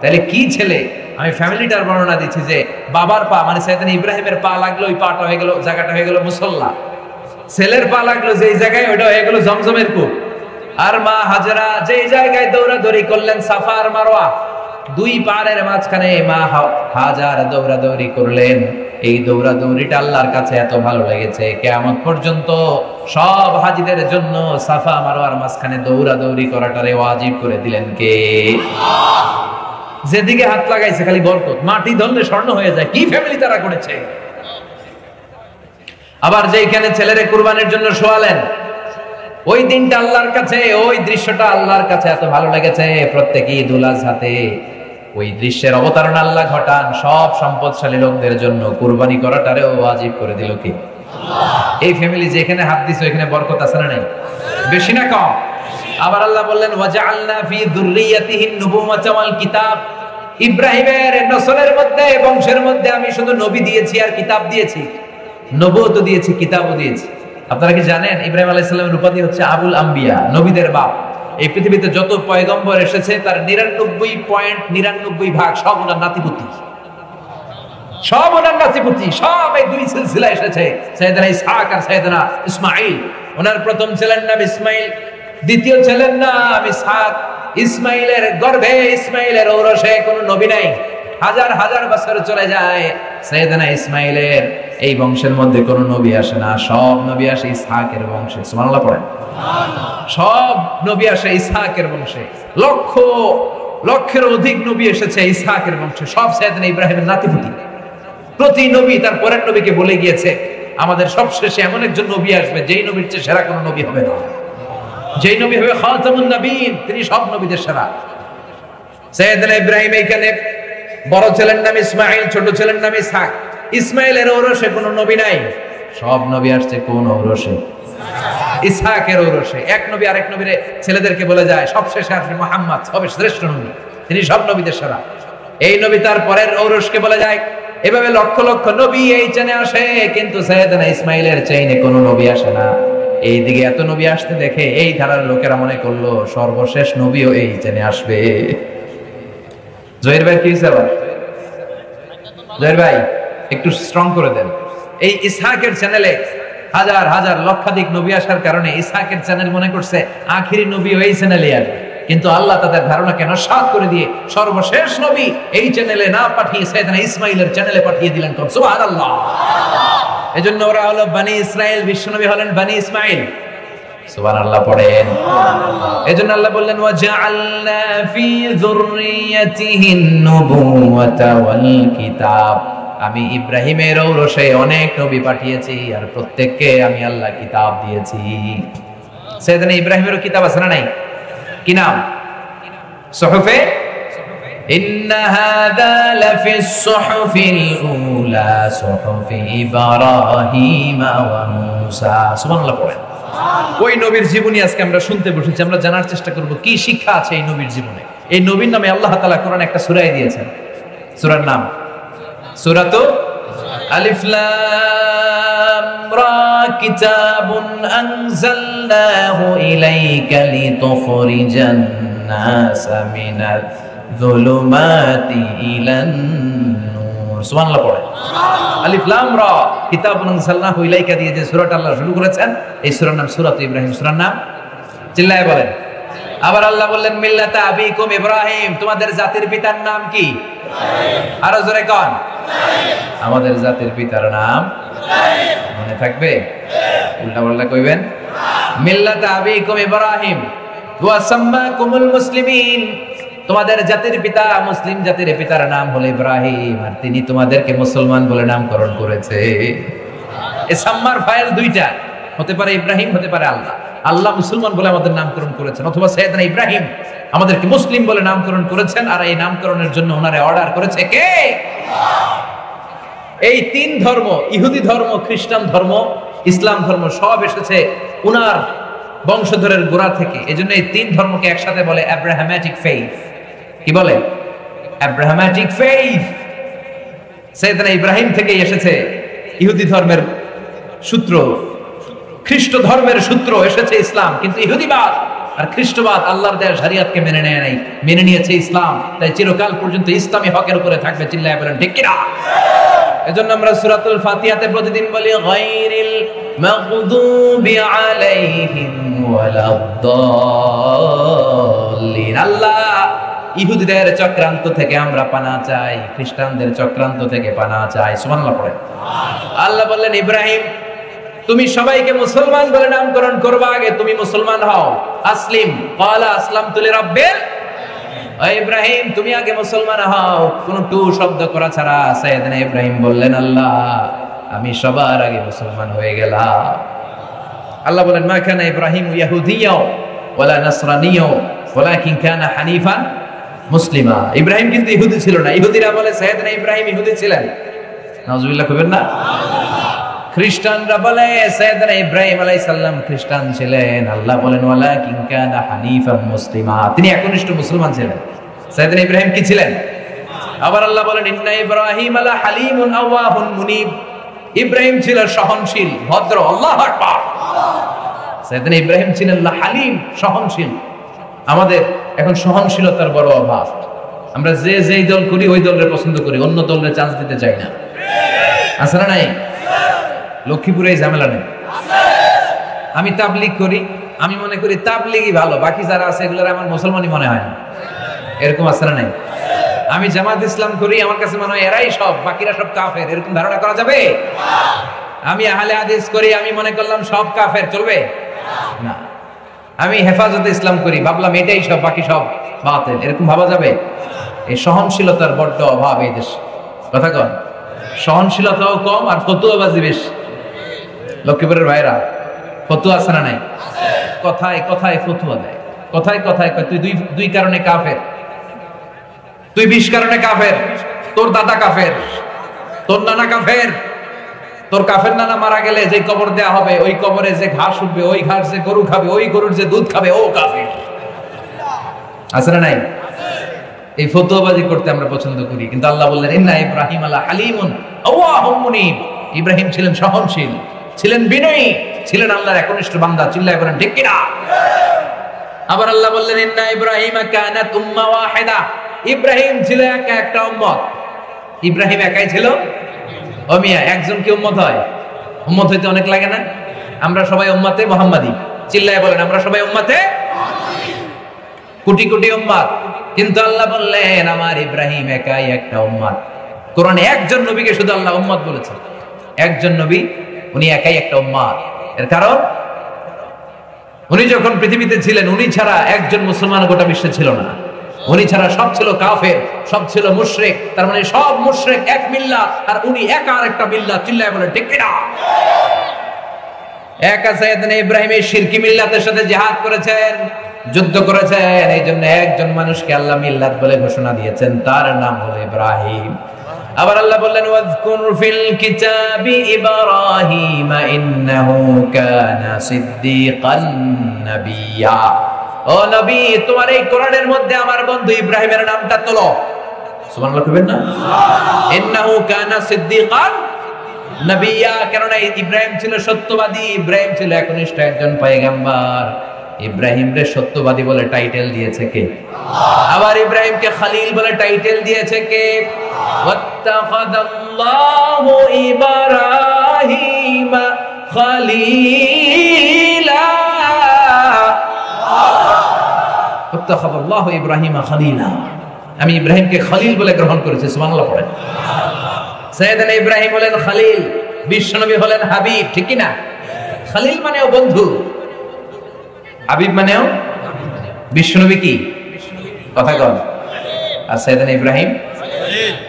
তাহলে কি ছেলে, আমি ফ্যামিলিটার বর্ণনা দিচ্ছি যে বাবার পা, মানে সাইয়েদনা ইব্রাহিমের পা লাগলো, ওই পাটা হয়ে গেল, জায়গাটা হয়ে গেল মুসল্লা। ছেলের পা লাগলো যেই জায়গায়, ওটা হয়ে গেল জমজমের কূপ। আর মা হাজরা যেই জায়গায় দৌড়াদৌড়ি করলেন সাফা আর মারওয়া, দুই পাড়ের মাঝখানে মা হাজার দৌড়াদৌড়ি করলেন। এই দৌড়াদৌড়িটা আল্লাহর কাছে এত ভালো লেগেছে, কিয়ামত পর্যন্ত সব হাজিদের জন্য সাফা মারওয়ার মাঝখানে দৌড়াদৌড়ি করাটারে ওয়াজিব করে দিলেন কে? যেদিকে হাত লাগাইছে খালি বরকত, মাটি ধরলে স্বর্ণ হয়ে যায়। কি ফ্যামিলি তারা করেছে! আবার যেখানে ছেলেরে কুরবানির জন্য শোয়ালেন, ওই দিনটা আল্লাহর কাছে, ওই দৃশ্যটা আল্লাহর কাছে এত ভালো লেগেছে, প্রত্যেক ঈদ উল আজহাতে ওই দৃশ্যের অবতারণা আল্লাহ ঘটান সব সম্পদশালী লোকদের জন্য। কুরবানি করাটারেও ওয়াজিব করে দিল কি? আল্লাহ। এই ফ্যামিলি যেখানে হাত দিছে ওখানে বরকত আছে না নাই? বেশি না কম? আবার আল্লাহ বললেন ওয়াজআলনা ফি যুররিয়াতিহি নুবুওয়াতা ওয়াল কিতাব। ইব্রাহিমের নসলের মধ্যে, বংশের মধ্যে আমি শুধু নবী দিয়েছি আর কিতাব দিয়েছি। নবুয়ত দিয়েছি, কিতাবও দিয়েছি। আপনারা কি জানেন ইব্রাহিম আলাইহিস সালামের উপাধি হচ্ছে আবুল আম্বিয়া, নবীদের বাপ। এই পৃথিবীতে যত পয়গম্বর এসেছে তার 99.99% সব ওনার নাতিপুতি, সব ওনার নাতিপুতি, সব এই দুই সিলসিলা এসেছে। সাইয়েদনা ইসহাক আর সাইয়েদনা ইসমাঈল। ওনার প্রথম ছেলের নাম ইসমাঈল, দ্বিতীয় ছেলের নাম ইসহাক। ইসমাঈলের গর্ভে, ইসমাঈলের ঔরসে কোনো নবী নাই। হাজার হাজার বছর চলে যায়, সাইয়েদনা ইসমাঈলের এই বংশের মধ্যে কোনো নবী আসে না। সব নবী আসে ইসহাকের বংশে। সুবহানাল্লাহ পড়েন। সব নবী আসে ইসহাকের বংশে। লক্ষ লক্ষের অধিক নবী এসেছে ইসহাকের বংশে, সব সাইয়েদনা ইব্রাহিমের নাতিপুতি। প্রতি নবী তার পরের নবীকে বলে গিয়েছে আমাদের সবশেষে এমন একজন নবী আসবে যেই নবীর চেয়ে সেরা কোনো নবী হবে না, যেই নবী হবে খাতামুন নবীন, তিনি সব নবীদের সেরা। সাইয়েদনা ইব্রাহিম এইখানে বড় ছেলের নাম ইসমাঈল, ছোট ছেলের নাম ইসহাক। ইসমাঈলের ঔরসে কোনো নবী নাই, সব নবী আসছে কোন ঔরসে? ইসহাকের ঔরসে। এক নবী আরেক নবীর ছেলেদেরকে বলে যায় সবশেষে আসবে মুহাম্মদ, সবে শ্রেষ্ঠ নবী, তিনি সব নবীদের সেরা। এই নবী তার পরের ঔরসকে বলে যায়। এভাবে লক্ষ লক্ষ নবী এই চেনে আসে, কিন্তু সাইয়েদনা ইসমাঈলের চেইনে কোনো নবী আসে না। এইদিকে এত নবী আসতে দেখে এই ধারার লোকেরা মনে করলো সর্বশেষ নবীও এই চেনে আসবে। জহির ভাই কি হয়েছে আবার? জহির ভাই একটু স্ট্রং করে দেন। এই ইসহাকের চ্যানেলে হাজার হাজার লক্ষাধিক নবী আসার কারণে ইসহাকের চ্যানেল মনে করছে আখিরি নবী এই চ্যানেলে আসবে, কিন্তু আল্লাহ তাদের ধারণাকে নস্যাৎ করে দিয়ে সর্বশেষ নবী এই চ্যানেলে না পাঠিয়ে সাইয়েদনা ইসমাঈলের চ্যানেলে পাঠিয়ে দিলেন। সুবহানাল্লাহ। এজন্য ওরা হলো বনি ইসরাইল, বিশ্বনবী হলেন বনি ইসমাঈল। সুবহানাল্লাহ পড়েন। এজন্য আল্লাহ বললেন ওয়াজআলনা ফি যুররিয়াতিহিন নুবুওয়াতা ওয়াল কিতাব। আমি ইব্রাহিমের ঔরসে অনেক নবী পাঠিয়েছি আর প্রত্যেককে আমি আল্লাহ কিতাব দিয়েছি। সাইয়েদনা ইব্রাহিমেরও কিতাব আছে না নাই? কি নাম? সুহুফে ইন্না হাযা লাফিস সুহুফিল উলা সুহুফি ইব্রাহিম ওয়া মূসা। সুবহানাল্লাহ পড়েন। ওই নবীর জীবনী আজকে আমরা শুনতে বসেছি, আমরা জানার চেষ্টা করব কি শিক্ষা আছে এই নবীর জীবনে। এই নবীর নামে আল্লাহ তাআলা কোরআনে একটা সূরা দিয়েছেন। সূরার নাম সূরাতু আলিফ লাম রা কিতাবুন আনজালনাহু ইলাইকা লিতুখরিজান নাসা মিনাজ যুলুমাতি ইলান নূর। সুবহানাল্লাহ পড়ে। আলিফ লাম রা, কিতাবুন আনজালনাহু ইলাইকা দিয়ে যে সূরাটা আল্লাহ শুরু করেছেন, এই সূরার নাম সূরাত ইব্রাহিম। সূরার নাম চিল্লায়ে বলেন। আবার আল্লাহ বললেন মিল্লাতা আবিকুম ইব্রাহিম, তোমাদের জাতির পিতার নাম কি? আরো জোরে কোন? আমাদের জাতির পিতার নাম মনে থাকবে? উল্টা পাল্টা কইবেন। মিল্লাতা আবিকুম ইব্রাহিম ওয়া সাম্মাকুমুল মুসলিমিন, তোমাদের জাতির পিতা মুসলিম জাতির পিতার নাম হলো ইব্রাহিম, আর তিনি তোমাদেরকে মুসলমান বলে নামকরণ করেছে। এই সাম্মার ফাইল দুইটা হতে পারে, ইব্রাহিম হতে পারে আল্লাহ। আল্লাহ মুসলমান বলে আমাদের নামকরণ করেছেন, অথবা সাইয়েদনা ইব্রাহিম আমাদেরকে মুসলিম বলে নামকরণ করেছেন, আর এই নামকরণের জন্য ওনারে অর্ডার করেছে কে? এই তিন ধর্ম, ইহুদি ধর্ম, খ্রিস্টান ধর্ম, ইসলাম ধর্ম, সব এসেছে উনার বংশধরের গোড়া থেকে। এজন্য এই তিন ধর্মকে একসাথে বলে আব্রাহামেটিক ফেইথ। কি বলে? আব্রাহামেটিক ফেইথ। সাইয়েদনা ইব্রাহিম থেকেই এসেছে ইহুদি ধর্মের সূত্র, খ্রিস্ট ধর্মের সূত্র এসেছে ইসলাম। কিন্তু ইহুদিবাদ আর খ্রিস্টবাদ আল্লাহর দেয়া শরিয়তকে মেনে নেয় নাই, মেনে নিয়েছে ইসলাম। তাই চিরকাল পর্যন্ত ইসলামী হকের উপরে থাকবে। চিল্লায়ে বলেন ঠিক কিনা? এজন্য আমরা সূরাতুল ফাতিহাতে প্রতিদিন বলি গায়রিল মাগদুবি আলাইহিম ওয়ালাদ-দাল্লিন। আল্লাহ ইহুদিদের চক্রান্ত থেকে আমরা পানা চাই, খ্রিস্টানদের চক্রান্ত থেকে পানা চাই। সুবহানাল্লাহ পড়েন। আল্লাহ বললেন ইব্রাহিম, তুমি সবাইকে মুসলমান বলে নামকরণ করবা, আগে তুমি মুসলমান হও। আসলিম ক্বালা আসলামতু লিরাব্বিল। ইব্রাহিম তুমি আগে মুসলমান হও, কোন টু শব্দ করা ছাড়া। সাইয়েদনা ইব্রাহিম বললেন আল্লাহ আমি সবার আগে মুসলমান হয়ে গেলাম। আল্লাহ বলেন মা কানা ইব্রাহিম ইয়াহুদিয়্যা ওয়ালা নাসরানিয়্যা ওয়ালাকিন কানা হানিফান মুসলিমা। ইব্রাহিম কিন্তু ইহুদি ছিল না। ইহুদিরা বলে সাইয়েদনা ইব্রাহিম ইহুদি ছিলেন। নাউজুবিল্লাহ কইবেন না? খ্রিস্টানরা বলে সাইয়েদনা ইব্রাহিম আলাইহিস সালাম খ্রিস্টান ছিলেন। আল্লাহ বলেন ওয়ালাকিন কানা হানিফান মুসলিমা, তিনি একনিষ্ঠ মুসলমান ছিলেন। সাইয়েদনা ইব্রাহিম কি ছিলেন? আবার আল্লাহ বলেন ইন্না ইব্রাহিম আলা হালিমুন আওয়াহুন মুনিব, ইব্রাহিম ছিল সহনশীল, ভদ্র। আল্লাহু আকবার। সাইয়েদনা ইব্রাহিম ছিলেন হালিম, সহনশীল। আমাদের এখন সহনশীলতার বড় অভাব। আমরা যে যেই দল করি ওই দলের পছন্দ করি, অন্য দলের চান্স দিতে চাই না। আছে না নাই? লক্ষ্মীপুরে এই ঝামেলা নেই। আমি তাবলীগ করি, আমি মনে করি তাবলীগই ভালো, বাকি যারা আছে এগুলোর আমার মুসলমানই মনে হয় না। এরকম আছে না নাই? আমি জামাত ইসলাম করি, আমার কাছে মনে হয় এরাই সব, বাকিরা সব কাফের। এরকম ধারণা করা যাবে? আমি আহলে হাদিস করি, আমি মনে করলাম সব কাফের, চলবে না। আমি হেফাজতে ইসলাম করি, ভাবলাম এটাই সব, বাকি সব বাতিল। এরকম ভাবা যাবে? এই সহনশীলতার বড্ড অভাব এই দেশে। কথা কন, সহনশীলতাও কম আর ফতুয়াবাজি বেশি। লক্ষ্মীপুরের ভাইরা ফতুয়া আছে না নাই? কথায় কথায় ফতুয়া দেয়, কথায় কথায় কয় তুই দুই কারণে কাফের, তুই 20 কারণে কাফের, তোর দাদা কাফের, তোর নানা কাফের, তোর কাফের নানা মারা গেলে যে কবর দেয়া হবে ওই কবরে যে ঘাস উঠবে, ওই ঘাস যে গরু খাবে, ওই গরুর যে দুধ খাবে ও কাফের। আছে না নাই? এই ফতুয়াবাজি করতে আমরা পছন্দ করি। কিন্তু আল্লাহ বললেন ইন্না ইব্রাহিম আলা হালিমুন আওয়াহুম মুনিব, ইব্রাহিম ছিলেন সহনশীল, ছিলেন বিনয়ী, ছিলেন আল্লাহর একনিষ্ঠ বান্দা। চিল্লায়ে বলেন ঠিক কিনা? আবার আল্লাহ বললেন ইন্না ইব্রাহিম কানাত উম্মাহ ওয়াহিদা, ইব্রাহিম ছিল একা একটা উম্মত। ইব্রাহিম একাই ছিল? ও মিয়া, একজন কি উম্মত হয়? উম্মত হইতে অনেক লাগে না? আমরা সবাই উম্মতে মুহাম্মাদি। চিল্লায়ে বলেন আমরা সবাই উম্মতে মুহাম্মাদি, কোটি কোটি উম্মত। কিন্তু আল্লাহ বললেন আমার ইব্রাহিম একাই একটা উম্মত। কোরআনে একজন নবীকে শুধু আল্লাহ উম্মত বলেছেন, একজন নবী, উনি একাই একটা উম্মত। এর কারণ উনি যখন পৃথিবীতে ছিলেন উনি ছাড়া একজন মুসলমান গোটা বিশ্বে ছিল না। উনি ছাড়া সব ছিল কাফের, সব ছিল মুশরিক। তার মানে সব মুশরিক এক মিল্লাত, আর উনি একা আরেকটা মিল্লাত। চিল্লায়ে বলেন ঠিক কিনা? একা সাইয়েদনা ইব্রাহিম এই শিরকি মিল্লাতের সাথে জিহাদ করেছেন, যুদ্ধ করেছেন। এই জন্য একজন মানুষকে আল্লাহ মিল্লাত বলে ঘোষণা দিয়েছেন, তার নাম হলো ইব্রাহিম। আবার আল্লাহ বললেন ওয়াজকুর ফিল কিতাবি ইব্রাহিম ইন্নাহু কানা সিদ্দিকান নাবিয়্যা। ও নবী, তোমার এই কোরআনের মধ্যে আমার বন্ধু ইব্রাহিমের নামটা তোলো। সুবহানাল্লাহ কইবেন না? ইন্নাহু কানা সিদ্দিকান নবিয়া, কেননা ইব্রাহিম ছিল সত্যবাদী, ইব্রাহিম ছিল একনিষ্ঠ একজন পয়গম্বর। ইব্রাহিম রে সত্যবাদী বলে টাইটেল দিয়েছে কে? আবার ইব্রাহিমকে খলিল বলে টাইটেল দিয়েছে কে? ওয়াত্তাখাযাল্লাহু ইব্রাহিমা খলিলা, ওয়াত্তাখাযাল্লাহু ইব্রাহিমা খলিলা, আমি ইব্রাহিমকে খলিল বলে গ্রহণ করেছি। সুবহানাল্লাহ পড়েন। সাইয়েদনা ইব্রাহিম হলেন খলিল, বিশ্বনবী হলেন হাবিব, ঠিক কি না? খলিল মানেও বন্ধু, হাবিব মানেও বিশ্বনবী কি কথা কন। আর সাইয়েদনা ইব্রাহিম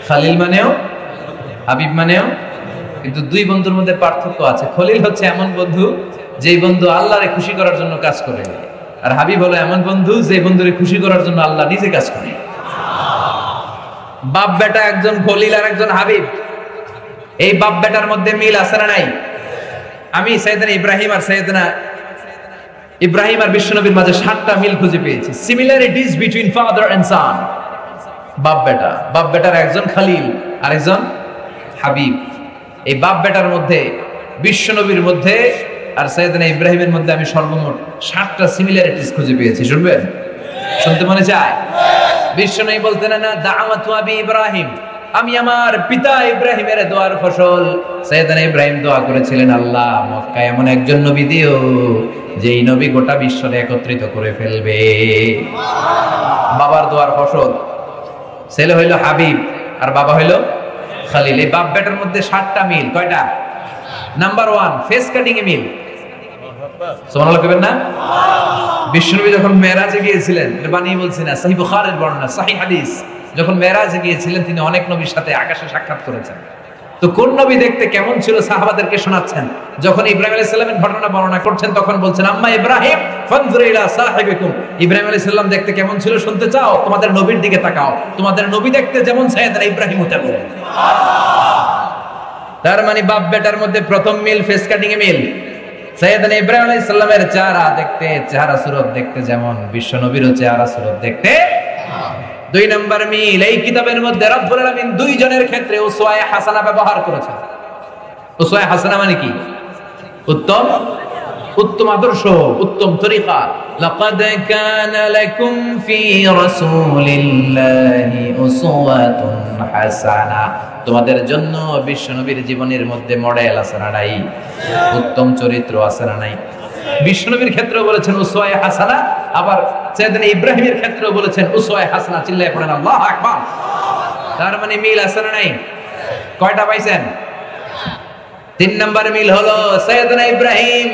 খলিল মানেও হাবিব মানেও, কিন্তু দুই বন্ধুর মধ্যে পার্থক্য আছে। খলিল হচ্ছে এমন বন্ধু যেই বন্ধু আল্লাহরে খুশি করার জন্য কাজ করে, আর হাবিব হলো এমন বন্ধু যে বন্ধুরে খুশি করার জন্য আল্লাহ নিজে কাজ করে। বাপ বেটা একজন খলিল আর একজন হাবিব, এই বাপ বেটার মধ্যে মিল আছে না নাই? আমি সাইয়েদনা ইব্রাহিম আর বিশ্বনবীর মাঝে 7টা মিল খুঁজে পেয়েছি, সিমিলারিটিজ বিটুইন ফাদার এন্ড সন। বাপ বেটার একজন খলিল আর একজন হাবিব। এই বাপ বেটার মধ্যে, বিশ্বনবীর মধ্যে আর সাইয়েদনা ইব্রাহিমের মধ্যে আমি সর্বমোট 7টা সিমিলারিটিজ খুঁজে পেয়েছি। শুনবেন? শুনতে মনে চায়? বিশ্বনবী বলতেন না দাওয়াতু আবি ইব্রাহিম, আমি আমার পিতা ইব্রাহিমের দোয়ার ফসল। সাইয়েদনা ইব্রাহিম দোয়া করেছিলেন, আল্লাহ মক্কায় এমন একজন নবী দিও যেই নবী গোটা বিশ্বকে একত্রিত করে ফেলবে। বাবার দোয়ার ফসল। ছেলে হইল হাবিব আর বাবা হইল খলিল। এই বাপ বেটার মধ্যে 7টা মিল। কয়টা? নাম্বার 1, ফেস কাটিং এ মিল। সুবহানাল্লাহ কইবেন না? বিশ্বনবী যখন মেরাজে গিয়েছিলেন, এটা বানিয়ে বলছি না, সহিহ বুখারীর বর্ণনা, সহিহ হাদিস, যখন মেরাজে গিয়েছিলেন তিনি অনেক নবীর সাথে আকাশে সাক্ষাৎ করেছেন। তো কোন নবী দেখতে কেমন ছিল সাহাবাদেরকে শোনাচ্ছেন। যখন ইব্রাহিম আলাইহিস সালামের ঘটনা বর্ণনা করছেন তখন বলছেন, আম্মা ইব্রাহিম ফানজুর ইলা সাহিবিকুম, ইব্রাহিম আলাইহিস সালাম দেখতে কেমন ছিল শুনতে চাও? তোমাদের নবীর দিকে তাকাও, তোমাদের নবী দেখতে যেমন সাইয়েদনা ইব্রাহিম তেমন। তার মানে বাপ বেটার মধ্যে প্রথম মিল ফেস কাটিং এ মিল। সাইয়েদনা ইব্রাহিম আলাইহিস সালামের চেহারা সুরত দেখতে যেমন, বিশ্ব নবীরও চেহারা সুরত দেখতে। 2 নম্বর মিল, এই কিতাবের মধ্যে রব্বুল আলামিন দুইজনের ক্ষেত্রে উসওয়ায়ে হাসানা ব্যবহার করেছেন। উসওয়ায়ে হাসানা মানে কি? উত্তম আদর্শ, উত্তম তরিকা। লাকাদ কানা লাকুম ফি রাসূলিল্লাহি উসওয়াতুন হাসানা, তোমাদের জন্য বিশ্বনবীর জীবনের মধ্যে মডেল আছে না নাই? উত্তম চরিত্র আছে না নাই? বিশ্বনবীর ক্ষেত্রেও বলেছেন উসওয়ায়ে হাসানা, আবার সাইয়েদনা ইব্রাহিমের ক্ষেত্রেও বলেছেন উসওয়ায়ে হাসানা। চিল্লায়ে পড়েন আল্লাহু আকবার। তার মানে মিল আছে না নাই? কয়টা পাইছেন? 3 নম্বর মিল হলো সাইয়েদনা ইব্রাহিম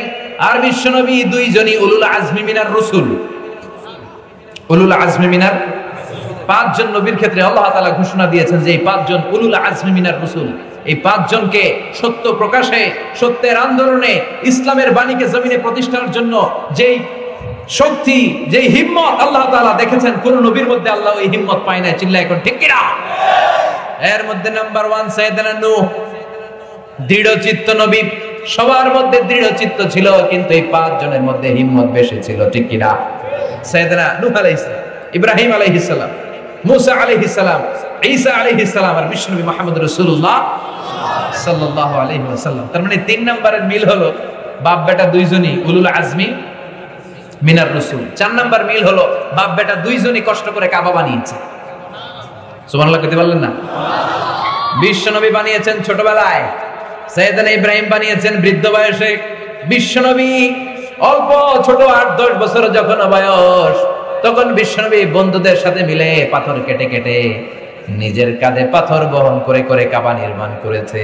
আর বিশ্বনবী দুইজনই উলুল আজমি মিনার রাসূল। উলুল আজমি মিনার 5 জন নবীর ক্ষেত্রে আল্লাহ তাআলা ঘোষণা দিয়েছেন যে এই 5 জন উলুল আজমি মিনার রাসূল। এই 5 জনকে সত্য প্রকাশে, সত্যের আন্দোলনে, ইসলামের বাণীকে জমিনে প্রতিষ্ঠার জন্য যেই শক্তি, যেই হিম্মত আল্লাহ তাআলা দেখেছেন, কোন নবীর মধ্যে আল্লাহ ওই হিম্মত পায় না। চিল্লায় এখন ঠিক কিনা? এর মধ্যে নাম্বার 1 সাইয়েদনা নূহ, দৃঢ়চিত্ত নবী। সবার মধ্যে দৃঢ়চিত্ত ছিল, কিন্তু এই 5 জনের মধ্যে হিম্মত বেশি ছিল, ঠিক কিনা? সাইয়েদনা নূহ আলাইহিস সালাম, ইব্রাহিম আলাইহিস সালাম, মুসা আলাইহিস সালাম, ঈসা আলাইহিস সালাম আর বিশ্বনবী মুহাম্মদ রাসূলুল্লাহ সাল্লাল্লাহু আলাইহি ওয়াসাল্লাম। তার মানে 3 নম্বরের মিল হলো বাপ বেটা দুইজনই উলুল আজমি মিনার রাসূল। 4 নম্বর মিল হলো বাপ বেটা দুইজনই কষ্ট করে কাবা বানিয়েছে। সুবহানাল্লাহ কইতে পারলেন না? বিশ্বনবী বানিয়েছেন ছোটবেলায়, সাইয়েদনা ইব্রাহিম বানিয়েছেন বৃদ্ধ বয়সে। বিশ্বনবী অল্প ছোট 8-10 বছর যখন বয়স, তখন বিশ্বনবী বন্ধুদের সাথে মিলে পাথর কেটে কেটে নিজের কাঁধে পাথর বহন করে করে কাবা নির্মাণ করেছে।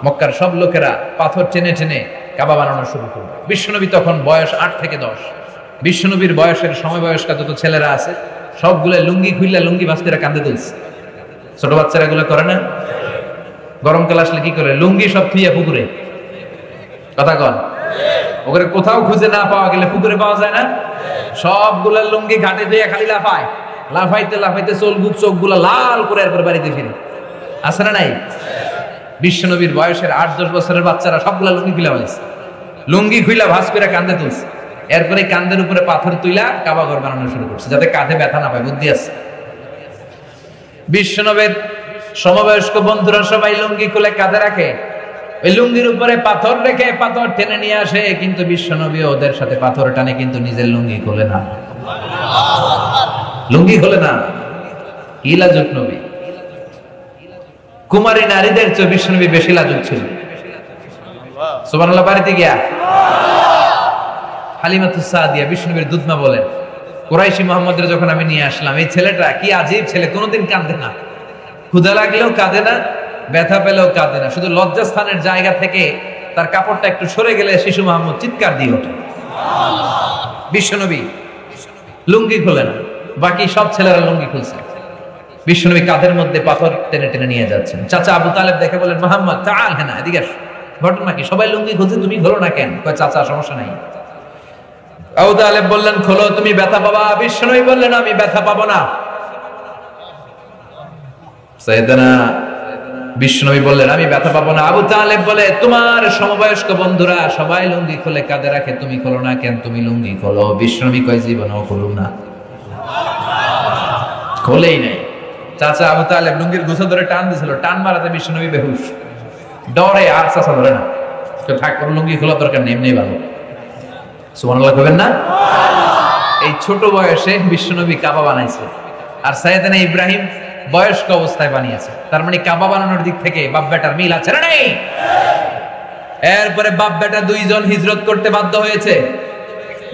মক্কার সব লোকেরা পাথর টেনে টেনে কাবা বানানো শুরু করবে। বিশ্বনবী তখন বয়স 8 থেকে 10। বিশ্বনবীর বয়সের সময় বয়স্ক যত ছেলেরা আছে সবগুলো লুঙ্গি খুললা লুঙ্গি ভাস্তিরা কাঁধে তুলছে। ছোট বাচ্চারা এগুলো করে না? গরমকাল আসলে কি করে? লুঙ্গি সব থুইয়া পুকুরে। কথা কন? ওখানে কোথাও খুঁজে না পাওয়া গেলে পুকুরে পাওয়া যায় না? সবগুলা লুঙ্গি ঘাটে দিয়ে খালি লাফায়, লাফাইতে লাফাইতে চোখগুলা লাল করে এরপর বাড়িতে ফিরে। আছে না নাই? বিশ্বনবীর বয়সের 8-10 বছরের বাচ্চারা সবগুলা লুঙ্গি খুলে ফেলেছে। লুঙ্গি খুইলা ভাঁজ করে কাঁধে তুলছে। এরপরে কাঁধের উপরে পাথর তুইলা কাবা ঘর বানানো শুরু করছে, যাতে কাঁধে ব্যথা না পায়। বুদ্ধি আছে। বিশ্বনবীর সমবয়স্ক বন্ধুরা সবাই লুঙ্গি খুলে কাঁধে রাখে, ওই লুঙ্গির উপরে পাথর রেখে পাথর টেনে নিয়ে আসে, কিন্তু বিশ্বনবী ওদের সাথে পাথর টানে, কিন্তু নিজের লুঙ্গি খোলে না। লুঙ্গি খোলে না। কি লাজুক নবী! কুমারী নারীদের চেয়ে বিশ্বনবী বেশি লাজুক ছিল। সুবহানাল্লাহ। বাড়িতে গিয়া হালিমাতুস সাদিয়া বিশ্বনবীর দুধমা বলেন, কুরাইশি মুহাম্মদের যখন আমি নিয়ে আসলাম, এই ছেলেটা কি আজীব ছেলে, কোনোদিন কাঁদে না, ক্ষুধা লাগলেও কাঁদে না, ব্যথা পেলেও কাঁদে না, শুধু লজ্জাস্থানের জায়গা থেকে তার কাপড়টা একটু সরে গেলে শিশু মোহাম্মদ চিৎকার দিয়ে ওঠে। বিশ্বনবী লুঙ্গি খোলে না, বাকি সব ছেলেরা লুঙ্গি খুলছে। বিশ্বনবী কাঁধের মধ্যে পাথর টেনে টেনে নিয়ে যাচ্ছেন। চাচা আবু তালেব দেখে বলেন, মুহাম্মদ তাআল হেনা, এদিকে আসো, ঘটনা কি? সবাই লুঙ্গি খুলছে, তুমি খোলো না কেন? কয় চাচা সমস্যা নাই। আবু তালেব বললেন, খোলো, তুমি ব্যথা পাবা। বিশ্বনবী বললেন, আমি ব্যথা পাবো না। সাইয়েদনা বিশ্বনবী বললেন, আমি ব্যথা পাবো না। আবু তালেব বলে, তোমার সমবয়স্ক বন্ধুরা সবাই লুঙ্গি খুলে কাঁধে রাখে, তুমি খোলো না কেন? তুমি লুঙ্গি খোলো। বিশ্বনবী কয়, জীবনেও খুলুম না। খোলেই নাই। চাচা আবু তালেব লুঙ্গির গোছা ধরে টান দিছিল, টান মারাতে বিশ্বনবী বেহুশ, ডরে আর চাচা ধরে না। তো থাক, লুঙ্গি খোলা দরকার নেই, এমনি ভালো। সুবহানাল্লাহ কইবেন না? এই ছোট বয়সে বিশ্বনবী কাবা বানাইছে, আর সাইয়েদনা ইব্রাহিম বয়স্ক অবস্থায় বানিয়েছে। তার মানে কাবা বানানোর দিক থেকে বাপ বেটার মিল আছে না নেই? এরপরে বাপ বেটা দুইজন হিজরত করতে বাধ্য হয়েছে।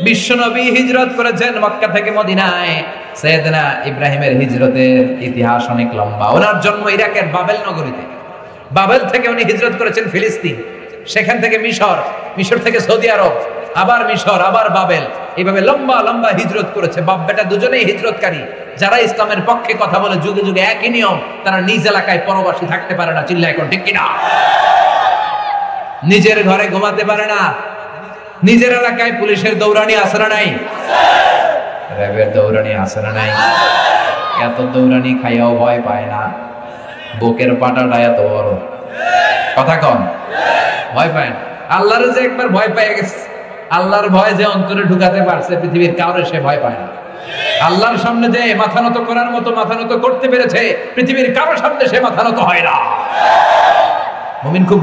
বিশ্বনবী হিজরত করেছেন মক্কা থেকে মদিনায়। সাইয়েদনা ইব্রাহিমের হিজরতের ইতিহাস অনেক লম্বা। ওনার জন্ম ইরাকের বাবেল নগরীতে। বাবেল থেকে উনি হিজরত করেছেন ফিলিস্তিন, সেখান থেকে মিশর, মিশর থেকে সৌদি আরব, আবার মিশর, আবার বাবেল, এইভাবে লম্বা লম্বা হিজরত করেছে। বাপ বেটা দুজনেই হিজরতকারী। যারা ইসলামের পক্ষে কথা বলে যুগে যুগে একই নিয়ম, তারা নিজ এলাকায় পরবাসী থাকতে পারে না। চিল্লায় এখন ঠিক কিনা? নিজের ঘরে ঘুমাতে পারে না। নিজের এলাকায় পুলিশের দৌড়ানি আছে না নাই? র্যাবের দৌড়ানি আছে না নাই? এত দৌড়ানি খাইয়াও ভয় পায় না। বুকের পাটাটা এত বড়, কথা কম, ভয় পায় না। আল্লাহর যে একবার ভয় পেয়ে গেছে, আল্লাহর ভয় যে অন্তরে ঢুকাতে পারছে, পৃথিবীর কাউরে সে ভয় পায় না। আল্লাহর সামনে যে মাথা নত করার মতো মাথা নত করতে পেরেছে, পৃথিবীর কারোর সামনে সে মাথা নত হয় না। মুমিন খুব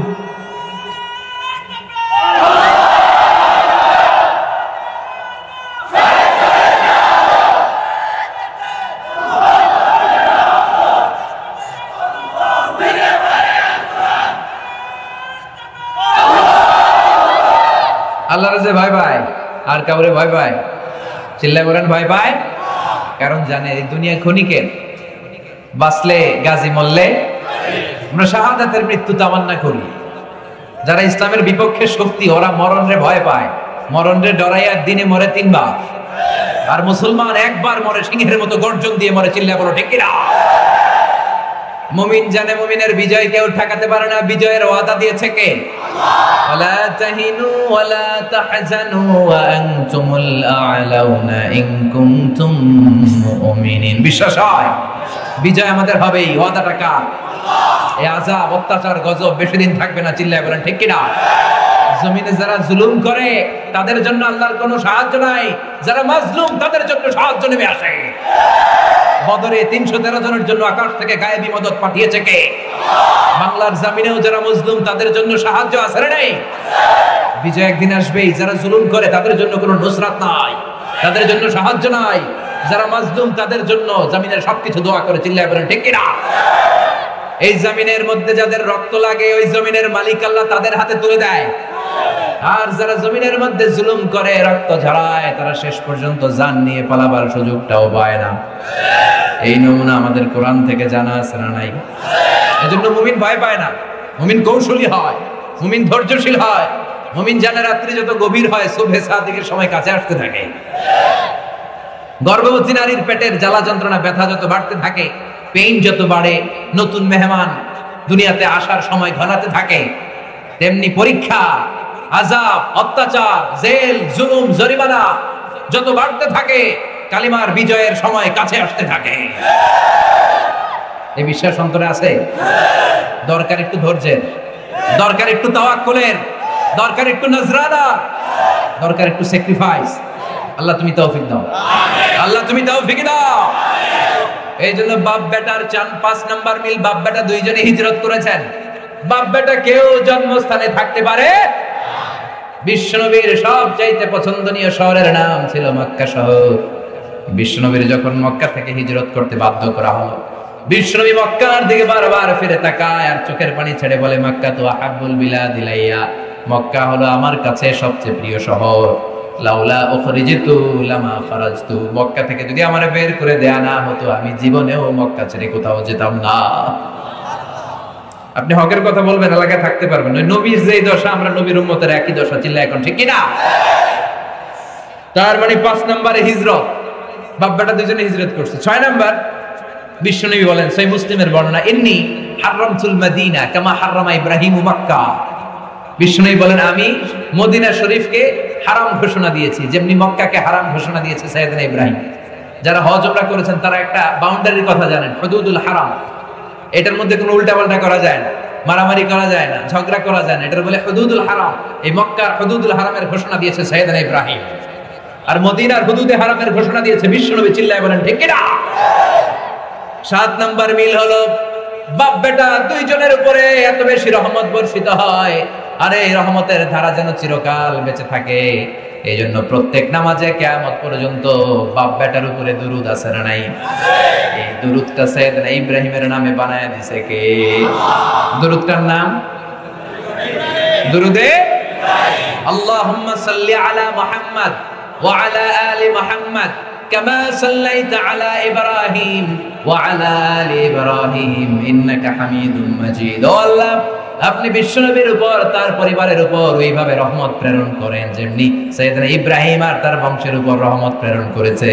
আল্লাহর যে ভয় পায়, আর কাউরে ভয় পায়? চিল্লা করেন, ভয় পায়। কারণ জানে এই দুনিয়া ক্ষণিকের, বাঁচলে গাজী, মরলে আমরা শাহাদাতের মৃত্যু তামান্না করি। যারা ইসলামের বিপক্ষে শক্তি, ওরা মরণ রে ভয় পায়। মরণ রে ডরাইয়া দিনে মরে 3 বার, আর মুসলমান একবার মরে সিংহের মতো গর্জন দিয়ে মরে। চিল্লা বলো ঠিক কিনা? মুমিন জানে মুমিনের বিজয় কেউ ঠেকাতে পারে না। বিজয়ের ওয়াদা দিয়েছে কে? ওয়ালা তাহিনু ওয়ালা তাহজানু ওয়া আনতুমুল আ'লাউনা ইন কুনতুম মুমিনিন। বিশ্বাস হয় বিজয় আমাদের হবেই। ওয়াদাটা কার? এই আযাব, অত্যাচার, গজব বেশি দিন থাকবে না। চিল্লায় বলেন ঠিক কিনা? জমিনে যারা জুলুম করে তাদের জন্য আল্লাহর কোনো সাহায্য নাই, যারা মাজলুম তাদের জন্য সাহায্য নেমে আসে। বদরে 313 জনের জন্য আকাশ থেকে গায়েবী মদদ পাঠিয়েছে কে? বাংলার জমিনেও যারা মজলুম তাদের জন্য সাহায্য আছে না নেই? বিজয় একদিন আসবেই। যারা জুলুম করে তাদের জন্য কোনো নুসরাত নাই, তাদের জন্য সাহায্য নাই। যারা মাজলুম তাদের জন্য জমিনের সবকিছু দোয়া করে। চিল্লায় বলেন ঠিক কিনা? এই জমিনের মধ্যে যাদের রক্ত লাগে, ওই জমিনের মালিক আল্লাহ তাদের হাতে তুলে দেয়। আর যারা জমিনের মধ্যে জুলুম করে, রক্ত ঝরায়, তারা শেষ পর্যন্ত জান নিয়ে পালাবার সুযোগটাও পায় না। এই নমুনা আমাদের কোরআন থেকে জানা আছে না নাই? এজন্য মুমিন ভয় পায় না। মুমিন কৌশলী হয়, মুমিন ধৈর্যশীল হয়। মুমিন জানে রাত্রি যত গভীর হয়, সুবহে সাদিকের সময় কাছে আসতে থাকে। গর্ভবতী নারীর পেটের জ্বালা যন্ত্রণা, ব্যথা যত বাড়তে থাকে, পেইন যত বাড়ে, নতুন মেহমান দুনিয়াতে আসার সময় ঘনাতে থাকে, তেমনি পরীক্ষা, আযাব, অত্যাচার, জেল, জুলুম, জরিমানা যত বাড়তে থাকে, কালিমার বিজয়ের সময় কাছে আসতে থাকে। এই বিশ্বাস অন্তরে আছে? দরকার একটু ধৈর্যের, দরকার একটু তাওয়াক্কুলের, দরকার একটু নজরানা, দরকার একটু স্যাক্রিফাইস। আল্লাহ তুমি তৌফিক দাও, আল্লাহ তুমি তৌফিক দাও। এই জন্য বাপ বেটার 4-5 নাম্বার মিল, বাপ বেটা দুইজনে হিজরত করেছেন। বাপ বেটা কেউ জন্মস্থানে থাকতে পারে। বিশ্বনবীর সবচাইতে পছন্দনীয় শহরের নাম ছিল মক্কা শহর। বিশ্বনবীর যখন মক্কা থেকে হিজরত করতে বাধ্য করা হলো, বিশ্বনবী মক্কার দিকে বারবার ফিরে তাকায় আর চোখের পানি ছেড়ে বলে, মক্কা তো আহাব্বুল বিলাদ ইলাইয়া, মক্কা হলো আমার কাছে সবচেয়ে প্রিয় শহর। লাউলা উখরিজতু লামা খারাজতু, মক্কা থেকে যদি আমারে বের করে দেয়া না হতো আমি জীবনেও মক্কা ছেড়ে কোথাও যেতাম না। আপনি হকের কথা বলবেন, এলাকায় থাকতে পারবেন না। নবীর যেই দশা, আমরা নবীর উম্মতের একই দশা। চিল্লা এখন ঠিক কিনা? তার মানে 5 নম্বরে হিজরত, বাপ বেটা দুইজনে হিজরত করছে। 6 নাম্বার, বিশ্বনবী বলেন সহিহ মুসলিমের বর্ণনা, ইন্নী হারামতুল মদিনা কামা হারামা ইব্রাহিম মক্কা। বিশ্বনবী বলেন আমি মদিনা শরীফকে হারাম ঘোষণা দিয়েছি যেমনি মক্কাকে হারাম ঘোষণা দিয়েছে সাইয়েদনা ইব্রাহিম। যারা হজ উমরা করেছেন তারা একটা বাউন্ডারির কথা জানেন, হুদুদুল হারাম। এটার মধ্যে কোনো উল্টাপাল্টা করা যায় না, মারামারি করা যায় না, ঝগড়া করা যায় না। এটার বলে হুদুদুল হারাম। এই মক্কার হুদুদুল হারামের ঘোষণা দিয়েছে সাইয়েদনা ইব্রাহিম, আর মদিনার হুদুদে হারামের ঘোষণা দিয়েছে বিশ্বনবী। চিল্লায় বলেন ঠিক কিনা? 7 নাম্বার মিল হলো বাপ বেটা দুইজনের উপরে এত বেশি রহমত বর্ষিত হয়, আর এই রহমতের ধারা যেন চিরকাল বেঁচে থাকে। এই জন্য প্রত্যেক নামাজে কিয়ামত পর্যন্ত বাপ বেটার উপরে দুরূদ আছে না নাই? এই দুরূদটা সাইয়েদনা ইব্রাহিমের নামে বানায় দিয়েছে কে? দুরূদটার নাম দুরুদে আল্লাহুম্মা সাল্লি আলা মুহাম্মাদ ওয়া আলা আলি মুহাম্মাদ কামা সাল্লাইতা আলা ইব্রাহিম ওয়া আলা আলি ইব্রাহিম ইন্নাকা হামিদুম মাজিদ। ও আল্লাহ, আপনি বিশ্বনবীর উপর তার পরিবারের উপর ওইভাবে রহমত প্রেরণ করেন যেমনি সাইয়েদনা ইব্রাহিম আর তার বংশের উপর রহমত প্রেরণ করেছে।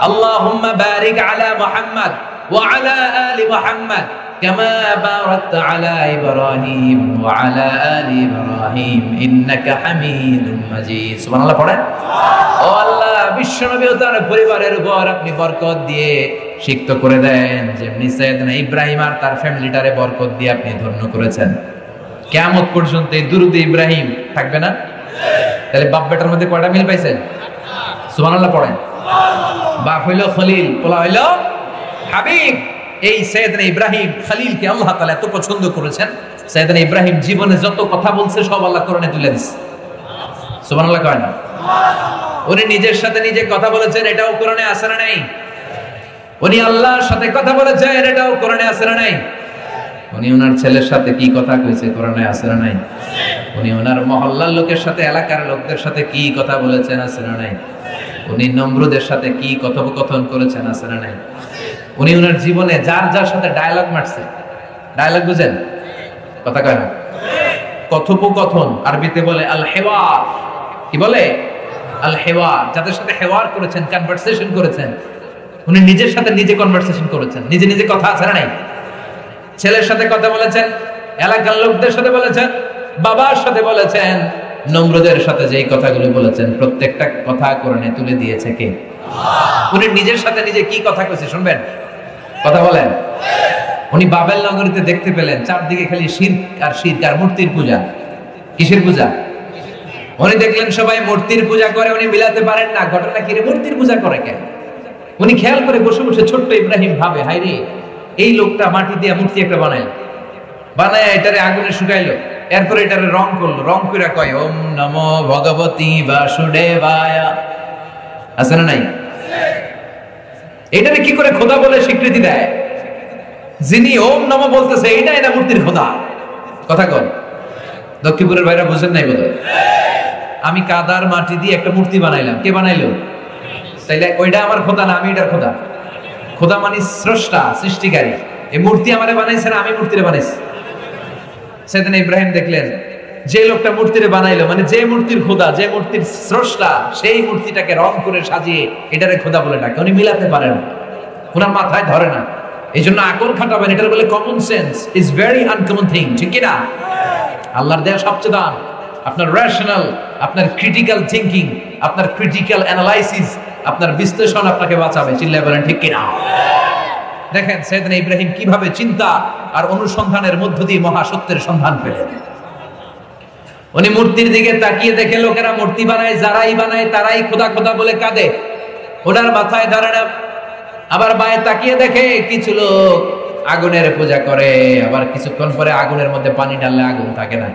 আল্লাহুম্মা বারিক আলা মুহাম্মাদ ওয়া আলা আলি মুহাম্মাদ কামা বারাকতা আলা ইব্রাহিম ওয়া আলা আলি ইব্রাহিম ইন্নাকা হামিদুম মাজিদ। সুবহানাল্লাহ পড়েন। ও আল্লাহ, বিশ্বনবী ও তার পরিবারের উপর আপনি বরকত দিয়ে সিক্ত করে দেন যেমনি সাইয়েদনা ইব্রাহিম আর তার ফ্যামিলিটারে বরকত দিয়ে আপনি ধন্য করেছেন। কিয়ামত পর্যন্ত এই দুরূদ ইব্রাহিম থাকবে না? তাহলে বাপ বেটার মধ্যে কয়টা মিল পাইছেন? সুবহানাল্লাহ পড়েন। বাপ হইল খলিল, পোলা হইল হাবিব। এই সাইয়েদনা ইব্রাহিম খলিলকে আল্লাহ তাআলা এত পছন্দ করেছেন, সাইয়েদনা ইব্রাহিম জীবনে যত কথা বলছে সব আল্লাহ কোরআনে তুলে দিয়েছে। সুবহানাল্লাহ কয় না? উনি নিজের সাথে নিজে কথা বলেছেন, এটাও কোরআনে আছে না নাই? উনি আল্লাহর সাথে কথা বলেছেন, এটাও কোরআনে আছে না নাই? উনি ওনার ছেলের সাথে কি কথা কইছে, কোরআনে আছে না নাই? উনি ওনার মহল্লার লোকের সাথে, এলাকার লোকদের সাথে কি কথা বলেছেন, আছে না নাই? উনি নমরুদের সাথে কি কথোপকথন করেছেন, আছে না নাই? উনি ওনার জীবনে যার যার সাথে ডায়লগ মারছে, ডায়লগ বুঝেন? কথা কয় না? কথোপকথন আরবিতে বলে আল হেওয়ার। কি বলে? আল হেওয়ার। যাদের সাথে হেওয়ার করেছেন, কনভারসেশন করেছেন, উনি নিজের সাথে নিজে কনভারসেশন করেছেন, নিজে নিজে কথা আছে না নাই? ছেলের সাথে কথা বলেছেন, এলাকার লোকদের সাথে বলেছেন, বাবার সাথে বলেছেন, নমরুদের সাথে যেই কথাগুলো বলেছেন প্রত্যেকটা কথা কোরআনে তুলে দিয়েছে কে? উনি নিজের সাথে নিজে কি কথা কইছে শুনবেন? কথা বলেন। উনি বাবেল নগরীতে দেখতে পেলেন চারদিকে খালি শিরক আর শিরক আর মূর্তির পূজা। কিসের পূজা? উনি দেখলেন সবাই মূর্তির পূজা করে, উনি মিলাতে পারেন না ঘটনা কি রে, মূর্তির পূজা করে কেন? উনি খেয়াল করে বসে বসে ছোট্ট ইব্রাহিম ভাবে, হায় রে, এই লোকটা মাটি দিয়ে মূর্তি একটা বানায় এটারে আগুনে শুকাইলো, এরপরে এটারে রং করলো, রং করে কয় ওম নমো ভগবতী বাসুদেবায়। আছে না নাই? এটারে কি করে খোদা বলে স্বীকৃতি দেয়? যিনি ওম নমো বলতেছে এটা এটা মূর্তির খোদা। কথা কন। দক্ষিণপুরের ভাইরা বুঝেন নাই বোধহয়। আমি কাদার মাটি দিয়ে একটা মূর্তি বানাইলাম, কে বানাইলো? তাইলে ওইটা আমার খোদা না, আমি এটার খোদা। খোদা মানে স্রষ্টা, সৃষ্টিকারী। এই মূর্তি আমারে বানাইছে না, আমি মূর্তিরে বানাইছি। সাইয়েদনা ইব্রাহিম দেখলেন যে লোকটা মূর্তিরে বানাইলো, মানে যে মূর্তির খোদা, যে মূর্তির স্রষ্টা, সেই মূর্তিটাকে রং করে সাজিয়ে এটারে খোদা বলে ডাকে। উনি মিলাতে পারেন না, ওনার মাথায় ধরে না। এই জন্য আকল খাটাবেন, এটার বলে common sense is very uncommon thing. ঠিক কিনা? আল্লাহর দেয়া সবচেয়ে দাম আপনার রেশনাল, আপনার ক্রিটিক্যাল থিঙ্কিং, আপনার ক্রিটিক্যাল অ্যানালাইসিস, আপনার বিশ্লেষণ আপনাকে বাঁচাবে। চিল্লায় বলেন ঠিক কিনা? দেখেন সাইয়েদনা ইব্রাহিম কিভাবে চিন্তা আর অনুসন্ধানের মধ্য দিয়ে মহাসত্যের সন্ধান পেলেন। উনি মূর্তির দিকে তাকিয়ে দেখে লোকেরা মূর্তি বানায়, যারাই বানায় তারাই খোদা খোদা বলে কাঁদে। ওনার মাথায় ধরে না। আবার বায়ে তাকিয়ে দেখে কিছু লোক আগুনের পূজা করে, আবার কিছুক্ষণ পরে আগুনের মধ্যে পানি ঢাললে আগুন থাকে না,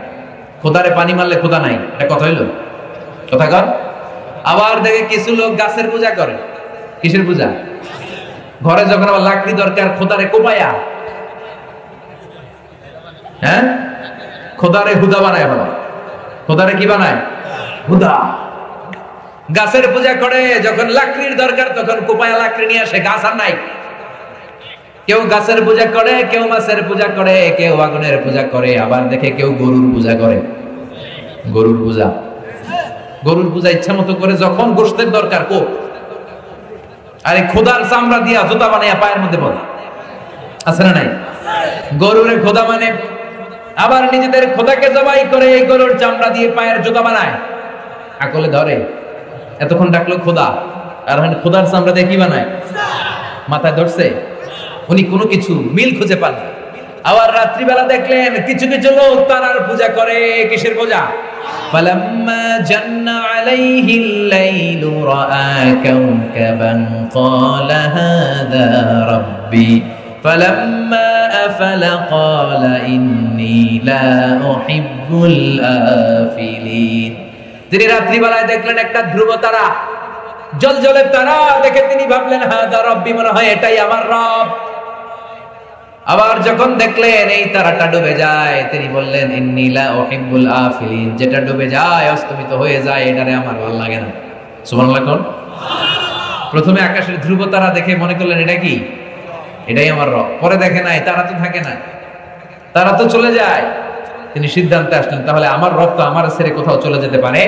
খোদারে পানি মারলে খোদা নাই, এটা কথা হইলো? কথা কর। আবার দেখে কিছু লোক গাছের পূজা করে। কিসের পূজা? ঘরে যখন আবার লাকড়ি দরকার, খোদারে কোপায়া, হ্যাঁ, খোদারে হুদা বানায় বলো। খোদারে কি বানায়? হুদা। গাছের পূজা করে, যখন লাকড়ির দরকার তখন কোপায়া লাকড়ি নিয়ে আসে, গাছ আর নাই। কেউ গাছের পূজা করে, কেউ মাছের পূজা করে, কেউ আগুনের পূজা করে, আবার দেখে কেউ গরুর পূজা করে। গরুর পূজা, গরুর পূজা ইচ্ছা মতো করে, যখন গোশতের দরকার কো, আরে খোদার চামড়া দিয়া জুতা বানাইয়া পায়ের মধ্যে পড়ে, আছে না নাই? গরুরে খোদা মানে, আবার নিজেদের খোদাকে জবাই করে এই গরুর চামড়া দিয়ে পায়ের জুতা বানায়, আকলে ধরে। এতক্ষণ ডাকলো খোদা, আর খোদার চামড়া দিয়ে কি বানায়? মাথায় ধরছে। উনি কোনো কিছু মিল খুঁজে পান। আবার রাত্রিবেলা দেখলেন কিছু কিছু লোক তারার পূজা করে। কিসের পূজা? فَلَمَّا جَنَّ عَلَيْهِ اللَّيْلُ رَأَى كَوْكَبًا قَالَ هَذَا رَبِّي فَلَمَّا أَفَلَ قَالَ إِنِّي لَا أُحِبُّ الْآفِلِينَ। তিনি রাত্রিবেলায় দেখলেন একটা ধ্রুব তারা, জলজলের তারা দেখে তিনি ভাবলেন হাদা রব্বি, মনে হয় এটাই আমার রব। আবার যখন দেখলেন এই তারাটা ডুবে যায়, তিনি বললেন ইন্নী লা উহিব্বুল আফিলিন, যেটা ডুবে যায়, অস্তমিত হয়ে যায়, এটারে আমার ভালো লাগে না। সুবহানাল্লাহ কোন? প্রথমে আকাশের ধ্রুব তারা দেখে মনে করলেন এটা কি? এটাই আমার রব। পরে দেখে নাই, তারা তো থাকে না, তারা তো চলে যায়। তিনি সিদ্ধান্তে আসলেন তাহলে আমার রব তো আমার ছেড়ে কোথাও চলে যেতে পারে।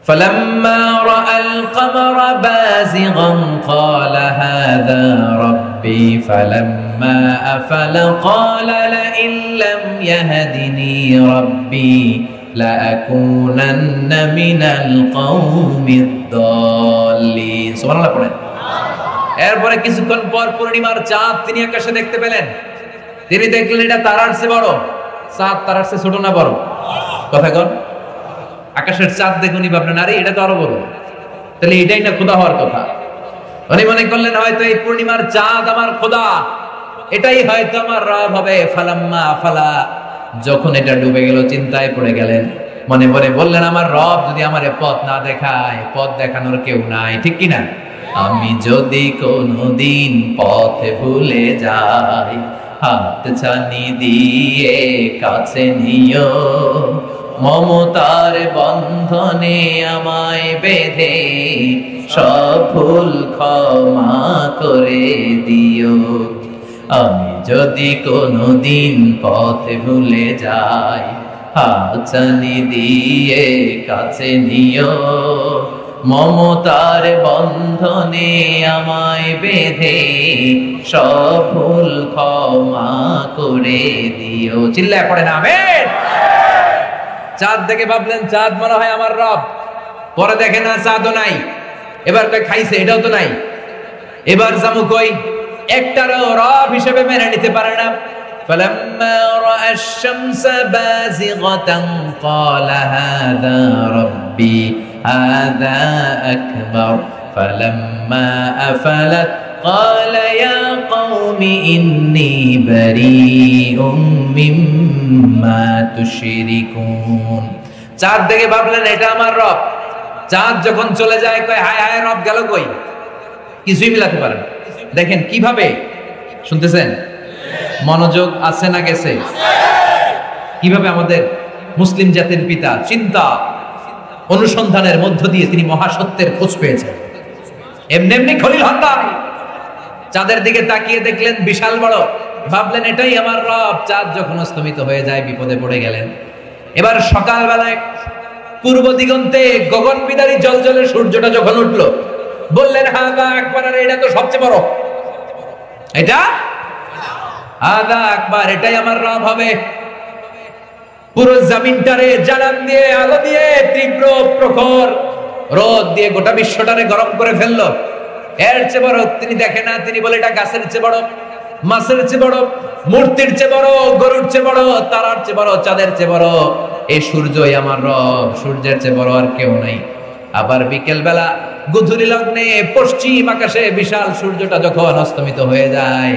فَلَمَّا رَأَى الْقَمَرَ بَازِغًا قَالَ هَذَا رَبِّي فَلَمَّا أَفَلَ قَالَ لَئِن لَّمْ يَهْدِنِي رَبِّي لَأَكُونَنَّ مِنَ الْقَوْمِ الضَّالِّينَ। সুবহানাল্লাহ পড়েন। এরপরে কিছুক্ষণ পর পূর্ণিমার চাঁদ তিনি আকাশে দেখতে পেলেন। তিনি দেখলেন এটা তারার চেয়ে বড়। চাঁদ তারার চেয়ে ছোট না বড়? কথা কন। আকাশের চাঁদ দেখুনি ভাবলেন আরে এটা তো আরো বড়, তাহলে এটাই না খোদা হওয়ার কথা। উনি মনে করলেন হয়তো এই পূর্ণিমার চাঁদ আমার খোদা, এটাই হয়তো আমার রব হবে। ফালাম্মা আফালা, যখন এটা ডুবে গেল চিন্তায় পড়ে গেলেন। মনে মনে বললেন আমার রব যদি আমার পথ না দেখায়, পথ দেখানোর কেউ নাই, ঠিক কিনা? আমি যদি কোনদিন পথে ভুলে যাই, হাত ছানি দিয়ে কাছে নিও, মমতার বন্ধনে আমায় বেঁধে সব ভুল ক্ষমা করে দিও। আমি যদি কোনদিন পথে ভুলে যাই, হাত ছানি দিয়ে কাছে নিও, মমতার বন্ধনে আমায় বেঁধে সব ভুল ক্ষমা করে দিও। চিল্লায় পড়ে না আমেন। চাঁদ দেখে ভাবলেন চাঁদ মনে হয় আমার রব। পরে দেখে না চাঁদও নাই। এবার খাইছে এটাও তো নাই। এবার জামু কই, একটারও রব হিসেবে মেনে নিতে পারে না। فَلَمَّا رَأَى الشَّمْسَ بَازِغَةً قَالَ هَذَا رَبِّي هَذَا أَكْبَرُ فَلَمَّا أَفَلَتْ قَالَ يَا قَوْمِ إِنِّي بَرِيءٌ مِّمَّا تُشْرِكُونَ। চাঁদ দেখে ভাবলেন এটা আমার রব। চাঁদ যখন চলে যায় কয় হায় হায় রব গেল কই, কিছুই মিলাতে পারেন। দেখেন কিভাবে, শুনতেছেন? মনোযোগ আছে না গেছে? কিভাবে আমাদের মুসলিম জাতির পিতা চিন্তা অনুসন্ধানের মধ্য দিয়ে তিনি মহাসত্যের খোঁজ পেয়েছেন। এমনি এমনি খলিল হন না। চাঁদের দিকে তাকিয়ে দেখলেন বিশাল বড়, ভাবলেন এটাই আমার রব। চাঁদ যখন অস্তমিত হয়ে যায় বিপদে পড়ে গেলেন। এবার সকালবেলায় পূর্ব দিগন্তে গগন বিদারী জলজলের সূর্যটা যখন উঠলো, বললেন হাদা আকবার, আর এটা তো সবচেয়ে বড়, এটা হাদা আকবার, এটাই আমার রব হবে। পুরো জমিনটারে জানান দিয়ে আলো দিয়ে তীব্র প্রখর রোদ দিয়ে গোটা বিশ্বটারে গরম করে ফেললো। এর চেয়ে বড় তিনি দেখে না। তিনি বলে এটা গাছের চেয়ে বড়, মাছের চেয়ে বড়, মূর্তির চেয়ে বড়, গরুর চেয়ে বড়, তারার চেয়ে বড়, চাঁদের চেয়ে বড়। এই সূর্যই আমার রব, সূর্যের চেয়ে বড় আর কেউ নাই। আবার বিকেল বেলা গোধূলি লগ্নে পশ্চিম আকাশে বিশাল সূর্যটা যখন অস্তমিত হয়ে যায়,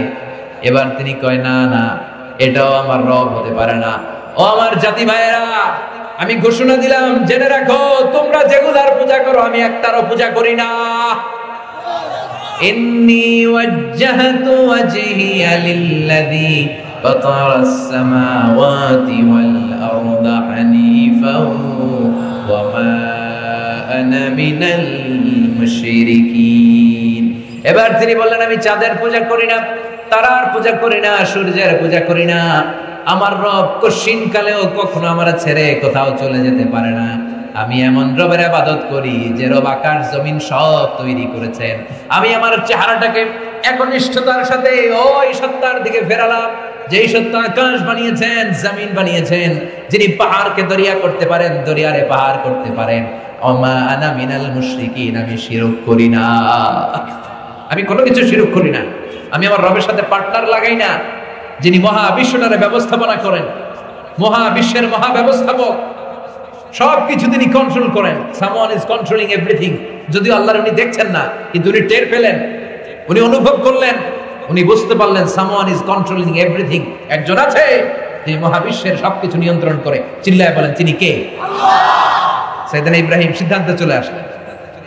এবার তিনি কয় না না, এটাও আমার রব হতে পারে না। ও আমার জাতি ভাইয়েরা, আমি ঘোষণা দিলাম, জেনে রাখো, তোমরা যেগুলার পূজা করো আমি একটারও পূজা করি না। ইন্নী ওয়াজ্জাহতু ওয়াজহিয়া লিল্লাযী ফাতারাস সামাওয়াতি ওয়াল আরদা হানিফাও ওয়া মা আনা মিনাল মুশরিকিন। এবার তিনি বললেন, আমি চাঁদের পূজা করি না, তারার পূজা করি না, সূর্যের পূজা করি না। আমার রব কশিন কালেও কখনো আমার ছেড়ে কোথাও চলে যেতে পারে না। আমি এমন রবের ইবাদত করি যে রব আকাশ জমিন সব তৈরি করেছেন। আমি আমার চেহারাটাকে একনিষ্ঠতার সাথে ওই সত্তার দিকে ফেরালাম, যেই সত্তা আকাশ বানিয়েছেন, জমিন বানিয়েছেন, যিনি পাহাড়কে দরিয়া করতে পারেন, দরিয়ারে পাহাড় করতে পারেন। ওমা আনা মিনাল মুশরিকিন, আমি শিরক করি না, আমি কোনো কিছু শিরক করি না। আমি আমার রবের সাথে পার্টনার লাগাই না, যিনি মহাবিশ্বটারে ব্যবস্থাপনা করেন, মহাবিশ্বের মহাব্যবস্থাপক, সবকিছু তিনি কন্ট্রোল করেন। Someone is controlling everything. যদিও আল্লাহর উনি দেখছেন না, কিন্তু উনি টের পেলেন, উনি অনুভব করলেন, উনি বুঝতে পারলেন সামওয়ান ইজ কন্ট্রোলিং এভরিথিং। একজন আছে যিনি মহাবিশ্বের সবকিছু নিয়ন্ত্রণ করে। চিল্লায় বলেন, তিনি কে? আল্লাহ। সাইয়েদনা ইব্রাহিম সিদ্ধান্তে চলে আসলেন,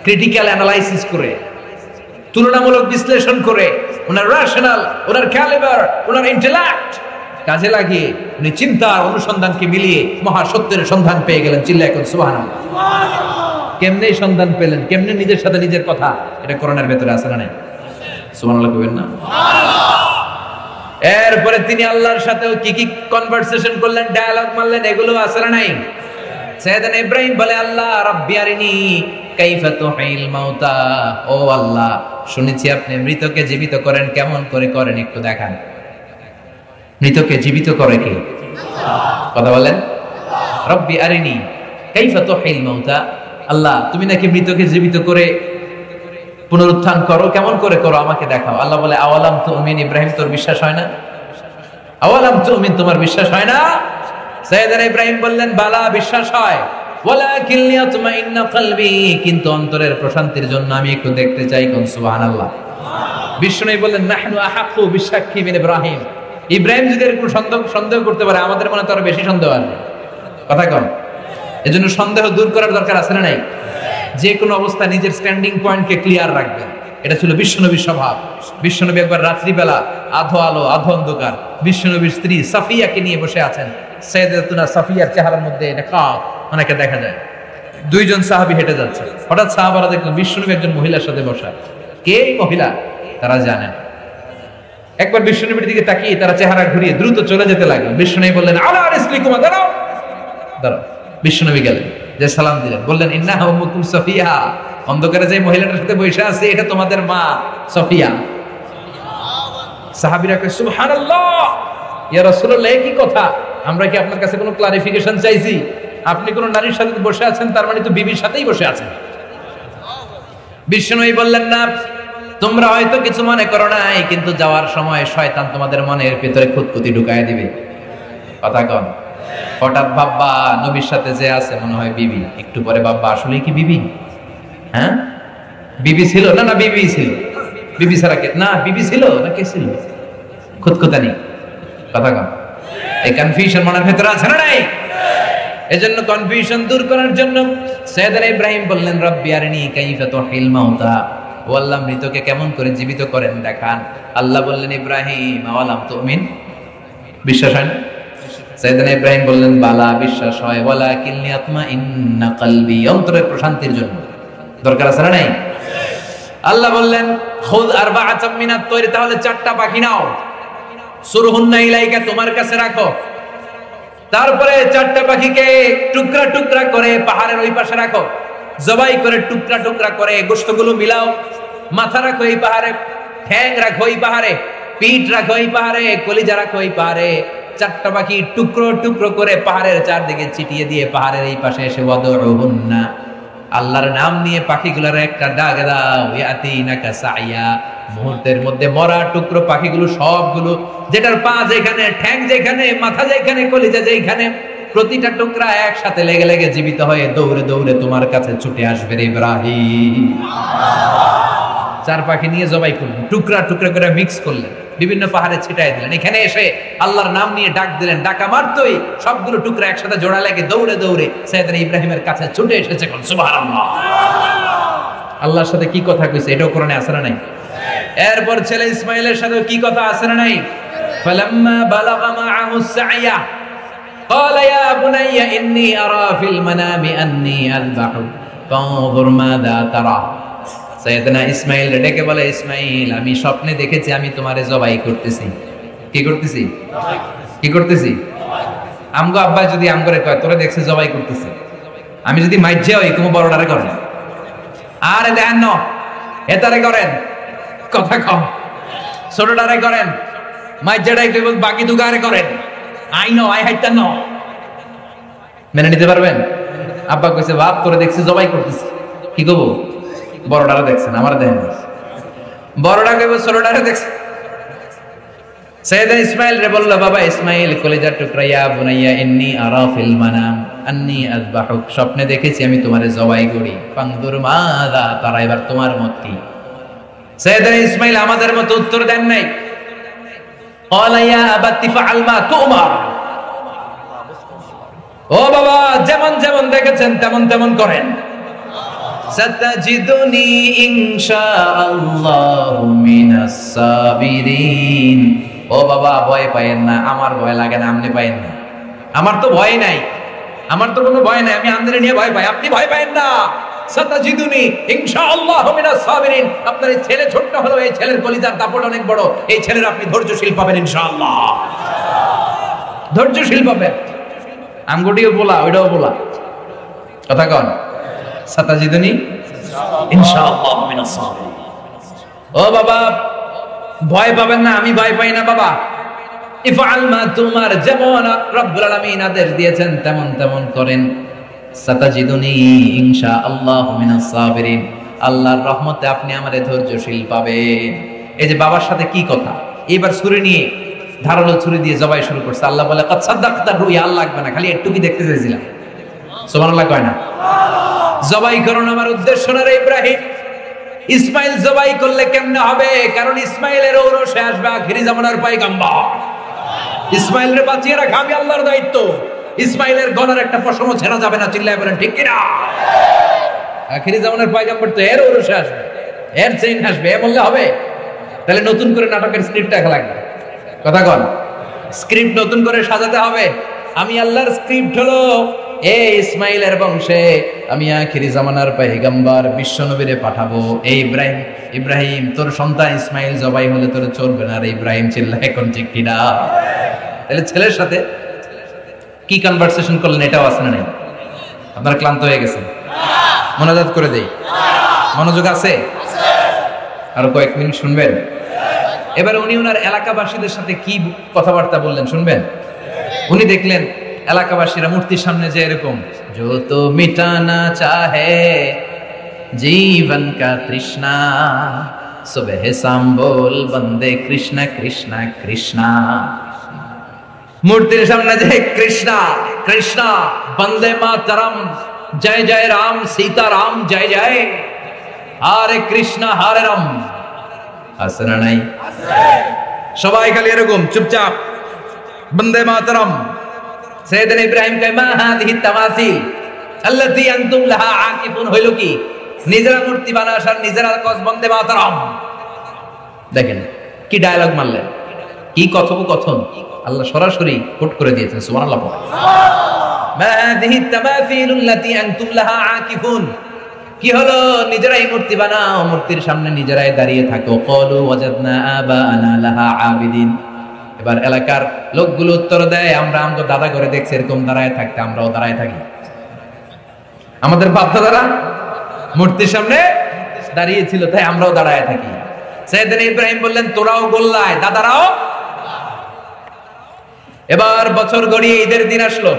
ক্রিটিক্যাল অ্যানালাইসিস করে, তুলনামূলক বিশ্লেষণ করে, ওনার রেশনাল, ওনার ক্যালিবার, ওনার ইন্টেলেক্ট কাজে লাগিয়ে উনি চিন্তার অনুসন্ধানকে মিলিয়ে মহাসত্যের সন্ধান পেয়ে গেলেন। চিল্লায় এখন সুবহানাল্লাহ। কেমনে সন্ধান পেলেন, কেমনে নিজের সাথে নিজের কথা, এটা কোরআনের ভেতরে আছে না? সুবহানাল্লাহ কইবেন না? এরপরে তিনি আল্লাহর সাথেও কি কি কনভারসেশন করলেন, ডায়ালগ মারলেন, এগুলো আছে না নাই? সাইয়েদনা ইব্রাহিম বলে, আল্লাহ রাব্বি আরিনি কাইফা তুহিল মাউতা। ও আল্লাহ, শুনেছি আপনি মৃতকে জীবিত করেন, কেমন করে করেন একটু দেখান। মৃতকে জীবিত করে কে? কথা বলেন। রব্বি আরিনি কাইফা তুহিল মাউতা। আল্লাহ, তুমি নাকি মৃতকে জীবিত করে পুনরুত্থান করো, কেমন করে করো আমাকে দেখাও। আল্লাহ বলে, আওয়ালাম তুমিন, ইব্রাহিম তোর বিশ্বাস হয় না? আওয়ালাম তুমিন, তোমার বিশ্বাস হয় না? সাইয়েদনা ইব্রাহিম বললেন, বালা, বিশ্বাস হয়, ওয়ালাকিন লিয়াতমাইন্না কলবি, কিন্তু অন্তরের প্রশান্তির জন্য আমি একটু দেখতে চাই। কোন সুবহানাল্লাহ। বিষ্ণু বললেন, নাহনু আহাক্কু বিশাক্কি মিন ইব্রাহিম। ইব্রাহিম যদি এরকম সন্দেহ করতে পারে, আমাদের মনে তো আরো বেশি সন্দেহ আসবে। কথা কম। এজন্য সন্দেহ দূর করার দরকার আছে না নাই? যে কোনো অবস্থা নিজের স্ট্যান্ডিং পয়েন্টকে ক্লিয়ার রাখবেন, এটা ছিল বিশ্বনবীর স্বভাব। বিশ্বনবী একবার রাত্রিবেলা আধো আলো আধো অন্ধকার বিশ্বনবীর স্ত্রী সাফিয়াকে নিয়ে বসে আছেন। সাইয়েদাতুনা সাফিয়ার চেহারার মধ্যে নিকাব অনেকে দেখা যায়। দুইজন সাহাবী হেঁটে যাচ্ছে, হঠাৎ সাহাবারা দেখলেন বিশ্বনবী একজন মহিলার সাথে বসা। কে মহিলা তারা জানেন। একবার বিশ্বনবীর দিকে তাকিয়ে তারা চেহারা ঘুরিয়ে দ্রুত চলে যেতে লাগলো। বিশ্বনবী বললেন, আলা রিসলিকুমা, দাঁড়াও দাঁড়াও। বিশ্বনবী গেলেন, যে সালাম দিলেন, বললেন, ইন্নাহা উম্মুকুম সাফিয়া, অন্ধকারে যে মহিলাটার সাথে বসে আছে এটা তোমাদের মা সাফিয়া। সাহাবীরা কয়, সুবহানাল্লাহ, ইয়া রাসূলুল্লাহ, কি কথা? আমরা কি আপনার কাছে কোনো ক্লারিফিকেশন চাইছি? আপনি কোন নারীর সাথে বসে আছেন, তার মানে তো বিবির সাথেই বসে আছেন। বিষ্ণুই বললেন, না, তোমরা হয়তো কিছু মনে করো নাই, কিন্তু যাওয়ার সময় শয়তান তোমাদের মনের ভিতরে খুঁতখুঁতি ঢুকায় দিবে। কথা কন। হঠাৎ ভাববা নবীর সাথে যে আছে মনে হয় বিবি, একটু পরে ভাববা আসলেই কি বিবি? হ্যাঁ, বিবি ছিল না? না বিবি ছিল। বিবি ছাড়া কে? না বিবি ছিল না কে ছিল? খুঁতখুঁতানি। কথা কন। এই কনফিউশন মনের ভেতরে আছে না নাই? এজন্য কনফিউশন দূর করার জন্য সাইয়েদনা ইব্রাহিম বললেন, রব্বি আরিনি কাইফা তুহিল মাউতা। ও আল্লাহ, মৃতকে কেমন করে জীবিত করেন দেখান। আল্লাহ বললেন, ইব্রাহিম আওয়ালাম তুমিন, বিশ্বাস হয় না? সাইয়েদনা ইব্রাহিম বললেন, বালা, বিশ্বাস হয়, ওয়ালাকিন লিয়াতমাইন্না কলবি, অন্তরের প্রশান্তির জন্য। দরকার আছে না নাই? আল্লাহ বললেন, খুদ আরবাআতাম মিনাত তৈরি, তাহলে 4টা পাখি নাও, সুরহুন্না ইলাইকা, তোমার কাছে রাখো। তারপরে 4টা পাখিকে টুকরা টুকরা করে পাহাড়ের ওই পাশে রাখো, জবাই করে টুকরা টুকরা করে গোশতগুলো মিলাও। মাথা রাখো এই পাহাড়ে, ঠ্যাং রাখো এই পাহাড়ে, পিঠ রাখো এই পাহাড়ে, কলিজা রাখো এই পাহাড়ে। 4টা পাখি টুকরো টুকরো করে পাহাড়ের চারদিকে ছিটিয়ে দিয়ে পাহাড়ের এই পাশে এসে ওয়াদউহুন্না, আল্লাহর নাম নিয়ে পাখিগুলোর একটা ডাক দাও, ইয়াতিনাকা সাইয়া। মুহূর্তের মধ্যে মরা টুকরো পাখিগুলো সবগুলো, যেটার পা যেখানে, ঠ্যাং যেখানে, মাথা যেখানে, কলিজা যেখানে, প্রতিটা টুকরা একসাথে লেগে লেগে জীবিত হয়ে দৌড়ে দৌড়ে তোমার কাছে ছুটে আসবে রে ইব্রাহিম। চার পাখি নিয়ে জবাই করলেন, টুকরা টুকরা করে মিক্স করলেন, বিভিন্ন পাহাড়ে ছিটাই দিলেন। এখানে এসে আল্লাহর নাম নিয়ে ডাক দিলেন, ডাকা মারতই সবগুলো টুকরা একসাথে জোড়া লেগে দৌড়ে দৌড়ে সাইয়েদনা ইব্রাহিমের কাছে ছুটে এসেছে। কোন সুবহানাল্লাহ। আল্লাহর সাথে কি কথা কইছে এটাও কোরআনে আছে না নাই? এরপর ছেলে ইসমাইলের সাথে কি কথা আছে না নাই? ফালাম্মা বালাগা মাআহু সাইয়া ক্বালা ইয়া বুনাইয়া ইন্নী আরা ফিল মানামি আন্নী আযবাহু ফানজুর মাযা তারা। সাইয়েদনা ইসমাইল ডেকে বলে, ইসমাইল আমি স্বপ্নে দেখেছি আমি তোমারে জবাই করতেছি। কি করতেছি? কি করতেছি? আমগো আব্বা যদি আমগরে কয় তোরে দেখছে জবাই করতেছি, আমি যদি মাইজ্জা হই তুমি বড়ডারে করেন, আরে দেন ন এটারে করেন, কথা কম ছোটটারে করেন, মাইজ্জাটাই কইব বাকি দুগারে করেন, আই নো আই হাইতা ন। মেনে নিতে পারবেন? আব্বা কইছে বাপ তোরে দেখছি জবাই করতেছি, কি কব? বড়ডারে দেখছেন, আমার দেখেন। বড়ডা কইব ছোটটারে দেখছেন। সাইয়েদনা ইসমাইল রে বলল, বাবা ইসমাইল কলিজার টুকরা, ইয়া বুনাইয়া ইন্নী আরা ফিল মানাম আন্নী আযবাহুক, স্বপ্নে দেখেছি আমি তোমারে জবাই করি। ফানজুর মাযা তারা, এবার তোমার মত কি? সাইয়েদনা ইসমাইল আমাদের মত উত্তর দেন নাই। ক্বালা ইয়া আবাতি ফাআল মা তুমার, ও বাবা যেমন যেমন দেখেছেন তেমন তেমন করেন। সাতাজিদুনি ইনশাআল্লাহু মিনাস সাবিরিন। ও বাবা ভয় পায়েন না, আমার ভয় লাগে না, আপনি পায়েন না। আমার তো ভয় নাই, আমার তো কোনো ভয় নাই, আমি আপনাদের নিয়ে ভয় পাই, আপনি ভয় পায়েন না। সাতাজিদুনি ইনশাআল্লাহু মিনাস সাবিরিন। আপনার এই ছেলে ছোট্ট হলো, এই ছেলের কলিজার দাপট অনেক বড়, এই ছেলের আপনি ধৈর্যশীল পাবেন ইনশাআল্লাহ, ধৈর্যশীল পাবেন। আমগুটিও বলা ওইটাও বলা, কথা কন। সাতাজিদুনি ইনশাআল্লাহু মিনাস সাবিরিন। ও বাবা ভয় পাবেন না, আমি ভয় পাই না বাবা। ইফআল মা তুমার, যেমন রব্বুল আলামিন আদেশ দিয়েছেন তেমন তেমন করেন। সাতাজিদুনি ইনশাআল্লাহু মিনাস সাবিরিন, আল্লাহর রহমতে আপনি আমারে ধৈর্যশীল পাবেন। এই যে বাবার সাথে কি কথা, এবার ছুরি নিয়ে ধারালো ছুরি দিয়ে জবাই শুরু করছে। আল্লাহ বলে কাদ সাদাকতা রুইয়া, আল্লাহ লাগবে না, খালি একটু কি দেখতে চাইছিলাম। সুবহানাল্লাহ কয় না? জবাই করুন আমার উদ্দেশ্য না রে ইব্রাহিম। ইসমাইল জবাই করলে কেমনে হবে? কারণ ইসমাইলের ঔরসে আসবে আখিরি জামানার পয়গম্বর। ইসমাইলরে বাঁচিয়ে রাখা আমি আল্লাহর দায়িত্ব। ইসমাইলের গলার একটা পশমও ছেড়া যাবে না, চিল্লায় বলেন ঠিক কিনা? আখিরি জামানার পয়গম্বর তো এর ঔরসে আসবে, এর চেইন আসবে, এ বললে হবে? তাহলে নতুন করে নাটকের স্ক্রিপ্ট দেখা লাগবে, কথা কন। স্ক্রিপ্ট নতুন করে সাজাতে হবে। আমি আল্লাহর স্ক্রিপ্ট হলো এই ইসমাইলের বংশে আমি আখিরি জামানার পয়গম্বর বিশ্বনবীরে পাঠাবো। এই ইব্রাহিম, ইব্রাহিম তোর সন্তান ইসমাইল জবাই হলে তোর চলবে না রে ইব্রাহিম, চিল্লা এখন ঠিক কিনা? তাহলে ছেলের সাথে কি কনভারসেশন করলেন এটাও আছে না? আপনারা ক্লান্ত হয়ে গেছেন? মনোজাত করে দেই, মনোযোগ আছে? আরো কয়েক মিনিট শুনবেন। এবার উনি ওনার এলাকাবাসীদের সাথে কি কথাবার্তা বললেন শুনবেন। উনি দেখলেন এলাকাবাসীরা মূর্তির সামনে যে এরকম जो तो मिटाना चाहे जीवन का तृष्णा सुबह शाम बोल बंदे कृष्णा कृष्णा कृष्णा। মূর্তির সামনে যে কৃষ্ণা কৃষ্ণা বন্দে মাতরম জয় জয় রাম সীতা রাম জয় জয় হরে কৃষ্ণ হরে রাম, আছে না নাই? সবাই খালি এরকম চুপচাপ বন্দে মাতরম। সাইয়েদনা ইব্রাহিম কয় মা হাদিহি তামাসিল আল্লাতী আনতুম লাহা আকিফুন, হইল কি? নিজেরা মূর্তি বানাস আর নিজেরা কস বন্দে মাতরম। দেখেন কি ডায়লগ মারলেন, কি কথোপকথন আল্লাহ সরাসরি কোট করে দিয়েছেন। সুবহানাল্লাহ। মা হাদিহি তামাসিল আল্লাতী আনতুম লাহা আকিফুন, কি হলো? নিজেরাই মূর্তি বানাও, মূর্তির সামনে নিজেরাই দাঁড়িয়ে থাকো। ক্বালু ওয়াজাদনা আবাআনা লাহা আবিদিন। এবার এলাকার লোকগুলো উত্তর দেয় আমরা আমগো দাদা করে দেখছি এরকম দাঁড়ায় থাকতে, আমরাও দাঁড়ায় থাকি। আমাদের বাপ দাদারা মূর্তির সামনে দাঁড়িয়ে ছিল তাই আমরাও দাঁড়ায় থাকি। সাইয়েদনা ইব্রাহিম বললেন তোরাও গোল্লায়, দাদারাও। এবার বছর গড়িয়ে ঈদের দিন আসলো,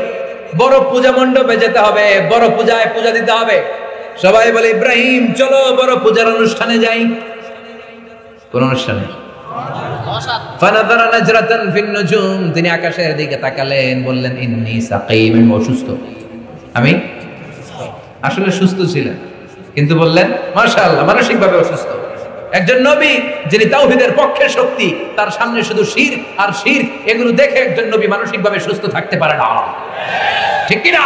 বড় পূজা মণ্ডপে যেতে হবে, বড় পূজায় পূজা দিতে হবে। সবাই বলে ইব্রাহিম চলো বড় পূজার অনুষ্ঠানে যাই। কোন অনুষ্ঠানে? ফানাযারা নাজরাতান ফিন নুজুম, তিনি আকাশের দিকে তাকালেন, বললেন ইন্নী সাকীম, আমি অসুস্থ। আমি আসলে সুস্থ ছিলেন, কিন্তু বললেন মাশাআল্লাহ মানসিকভাবে অসুস্থ। একজন নবী যিনি তাওহীদের পক্ষে শক্তি, তার সামনে শুধু শিরক আর শিরক, এগুলো দেখে একজন নবী মানসিকভাবে সুস্থ থাকতে পারে না, ঠিক কি না?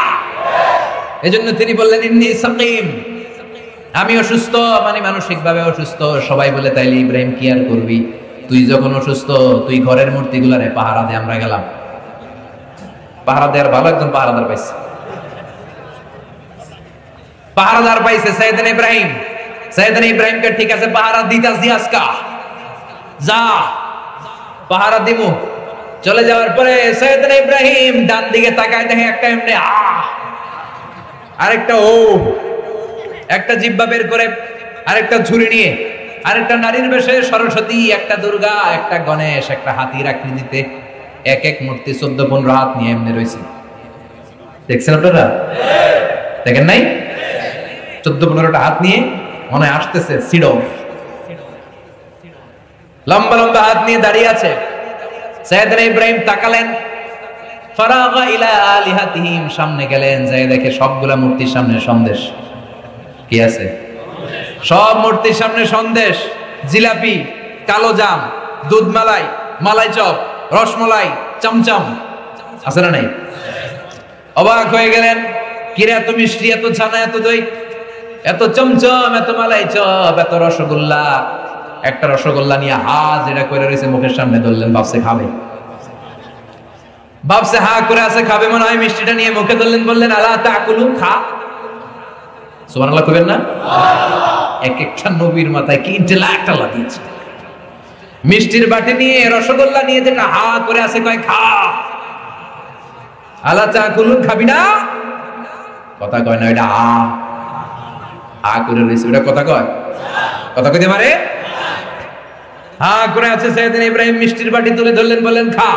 এজন্য তিনি বললেন ইন্নী সাকীম, আমি অসুস্থ, মানে মানসিকভাবে অসুস্থ। সবাই বলে তাইলে ইব্রাহিম কি আর করবি, তুই যখন অসুস্থ তুই ঘরের মূর্তিগুলারে পাহারা দে, আমরা গেলাম। পাহারা দেওয়ার ভালো একজন পাহারাদার পাইছে, পাহারাদার পাইছে সাইয়েদনা ইব্রাহিম। সাইয়েদনা ইব্রাহিমকে ঠিক আছে পাহারা দিতাস দিয়াসকা, যা পাহারা দিমু। চলে যাওয়ার পরে সাইয়েদনা ইব্রাহিম ডান দিকে তাকায়, দেখে একটা এমনি আরেকটা একটা জিহ্বা বের করে, আরেকটা ছুরি নিয়ে, আরেকটা নারীর বেশে সরস্বতী, একটা দুর্গা, একটা গণেশ, একটা হাতির আকৃতিতে এক এক মূর্তি 14-15 হাত নিয়ে এমনি রয়েছে। দেখছেন আপনারা? দেখেন নাই? 14-15টা হাত নিয়ে মনে হয় আসতেছে সিডো, লম্বা লম্বা হাত নিয়ে দাঁড়িয়ে আছে। সাইয়েদনা ইব্রাহিম তাকালেন, ফারাগা ইলা আলিহাতিহিম, সামনে গেলেন, যাই দেখে সবগুলা মূর্তির সামনে সন্দেশ। কি আছে? সব মূর্তির সামনে সন্দেশ, জিলাপি, কালো জাম, দুধ মালাই, মালাই চপ, রসমলাই, চমচম, আছে না নাই? অবাক হয়ে গেলেন, কিরে এত মিষ্টি, এত ছানা, এত দই, এত চমচম, এত মালাই চপ, এত রসগোল্লা। একটা রসগোল্লা নিয়ে যেটা করে রয়েছে মুখের সামনে ধরলেন, ভাবছে খাবে, ভাবছে হা করে আছে খাবে মনে হয়, মিষ্টিটা নিয়ে মুখে ধরলেন, বললেন আলা তাকুলু, খা। সুবহানাল্লাহ কইবেন না? এক একটা নবীর মাথায় কি ইন্টেলেক্ট আল্লাহ দিয়েছে। মিষ্টির বাটি নিয়ে, রসগোল্লা নিয়ে যেটা হা করে আছে, কয় খা। আলা তাকুলু, খাবি না? কথা কয় না, এটা হা করে রয়েছে, ওটা কথা কয়, কথা কইতে পারে? হা করে আছে সাইয়েদনা ইব্রাহিম, মিষ্টির বাটি তুলে ধরলেন, বললেন খা।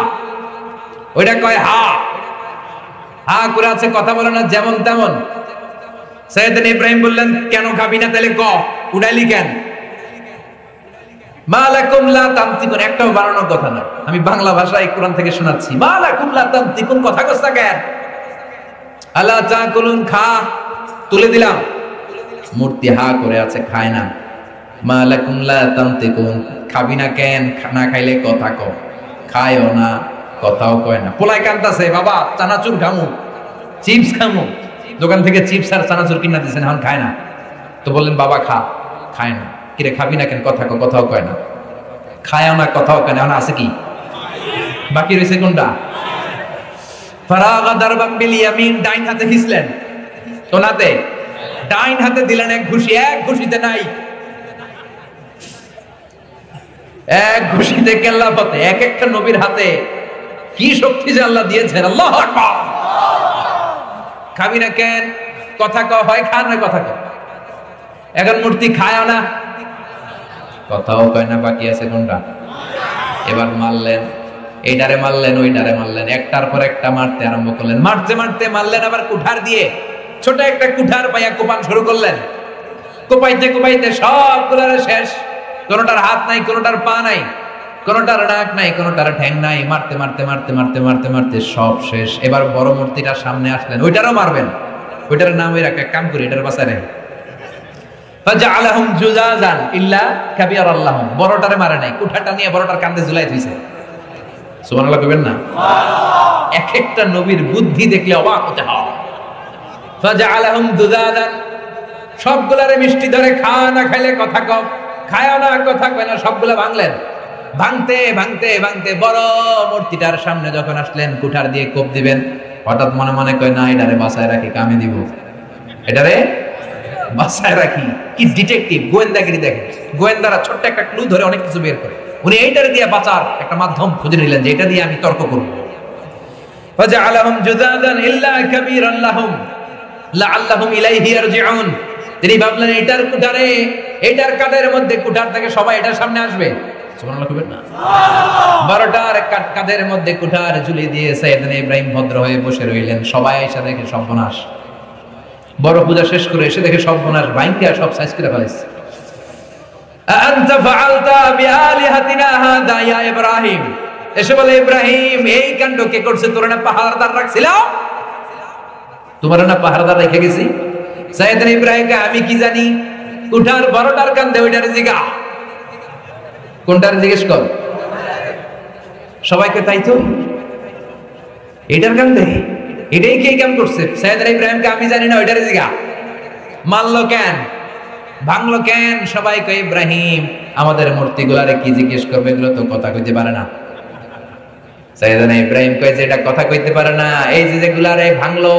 ওইটা কয় হা করে আছে, কথা বলে না, যেমন তেমন। সাইয়েদনা ইব্রাহিম বললেন কেন খাবি না, তাহলে ক উড়াইলি কেন? মালাকুম লা তানতিকুন, একটাও বানানোর কথা না, আমি বাংলা ভাষায় কোরআন থেকে শোনাচ্ছি। মালাকুম লা তানতিকুন, কথা কস না কেন? আলা তাকুলুন, খা। তুলে দিলাম, মূর্তি হা করে আছে, খায় না। মালাকুম লা তানতিকুন, খাবি না কেন? না খাইলে কথা ক। খায়ও না, কথাও কয় না। পোলায় কান্তাছে, বাবা চানাচুর খামু, চিপস খামু, দোকান থেকে চিপস আর চানাচুর কিনা দিয়েছেন, এখন খায় না। তো বললেন বাবা খা, খায় না। কিরে খাবি না কেন? কথা ক, কথাও কয় না। খায়ও না, কথাও কয় না, এখন আছে কি বাকি রয়েছে? কোনটা? ফারাগা দারবাম বিল ইয়ামিন, ডাইন হাতে হিসলেন, সোনাতে ডাইন হাতে দিলেন এক ঘুষি, এক ঘুষিতে নাই, এক ঘুষিতে কেল্লা ফতে। এক একটা নবীর হাতে কি শক্তি যে আল্লাহ দিয়েছেন, আল্লাহু আকবার। খাবি না কেন? কথা ক, হয় খা না কথা ক। এখন মূর্তি খায় না, কথাও কয় না, বাকি আছে কোনটা? এবার মারলেন, এইটারে মারলেন, ওইটারে মারলেন, একটার পর একটা মারতে আরম্ভ করলেন। মারতে মারতে মারলেন আবার কুঠার দিয়ে, ছোট একটা কুঠার পাইয়া কোপান শুরু করলেন। কোপাইতে কোপাইতে সবগুলার শেষ, কোনটার হাত নাই, কোনটার পা নাই, কোনটার নাক নাই, কোনটার ঠ্যাং নাই। মারতে মারতে মারতে মারতে মারতে মারতে সব শেষ। এবার বড় মূর্তিটার সামনে আসলেন, ওইটারও মারবেন। ওইটার নাম ওই রাখা, কাম করি এটার বাসায় রে, ফাজআলাহুম জুজাজান ইল্লা কাবিরাল্লাহুম, বড়টারে মারে নাই, কুঠারটা নিয়ে বড়টার কাঁধে ঝুলাই দিয়েছে। সুবহানাল্লাহ কইবেন না? এক একটা নবীর বুদ্ধি দেখলে অবাক হতে হয়। ফাজআলাহুম জুজাজান, সবগুলারে মিষ্টি ধরে, খা না খাইলে কথা কম, খায়ও না, কথা কয় না, সবগুলা ভাঙলেন। ভাঙতে ভাঙতে ভাঙতে বড় মূর্তিটার সামনে যখন আসলেন, কুঠার দিয়ে কোপ দিবেন, হঠাৎ মনে মনে কয় না, এটারে বাসায় রাখি, কামে দিব, এটারে বাসায় রাখি। কি ডিটেকটিভ, গোয়েন্দাগিরি দেখেন। গোয়েন্দারা ছোট্ট একটা ক্লু ধরে অনেক কিছু বের করে। উনি এইটারে দিয়ে বাঁচার একটা মাধ্যম খুঁজে নিলেন, যে এটা দিয়ে আমি তর্ক করব। ফাজআলাহুম জুযাযান ইল্লা কাবীরান লাহুম লাআল্লাহুম ইলাইহি ইয়ারজিউন, তিনি ভাবলেন এটার কুঠারে, এটার কাঁধের মধ্যে কুঠার থেকে সবাই এটার সামনে আসবে। সুবহানাল্লাহ কইবেন না? 12টার কাঁধের মধ্যে কুঠার ঝুলিয়ে দিয়ে সাইয়েদনা ইব্রাহিম ভদ্র হয়ে বসে রইলেন। সবাই এসে দেখে সর্বনাশ, বড় পূজা শেষ করে এসে দেখে সর্বনাশ, ভাইঙ্গা সব সাইজ করে ফেলেছে। আনতা ফাআলতা বিআলিহাতিনা আলিহাতিনা হাদা ইয়া ইব্রাহিম, এসে বলে ইব্রাহিম এই কাণ্ড কে করছে? তোরা না পাহারাদার রাখছিলাম, তোমার না পাহারাদার রেখে গেছি। সাইয়েদনা ইব্রাহিমকে আমি কি জানি, উঠার বড়টার কান্দে ওইটার জিগা, কোনটার জিজ্ঞেস কর? সবাইকে তাই তো, এটার কান্দে এটাই কে কাম করছে? সাইয়েদনা ইব্রাহিমকে আমি জানি না, ওইটার জিগা। মানলো কেন, ভাঙলো কেন? সবাইকে ইব্রাহিম আমাদের মূর্তিগুলারে কি জিজ্ঞেস করবে, এগুলো তো কথা কইতে পারে না। সাইয়েদনা ইব্রাহিম কয় যে এটা কথা কইতে পারে না, এই যে যেগুলারে ভাঙলো,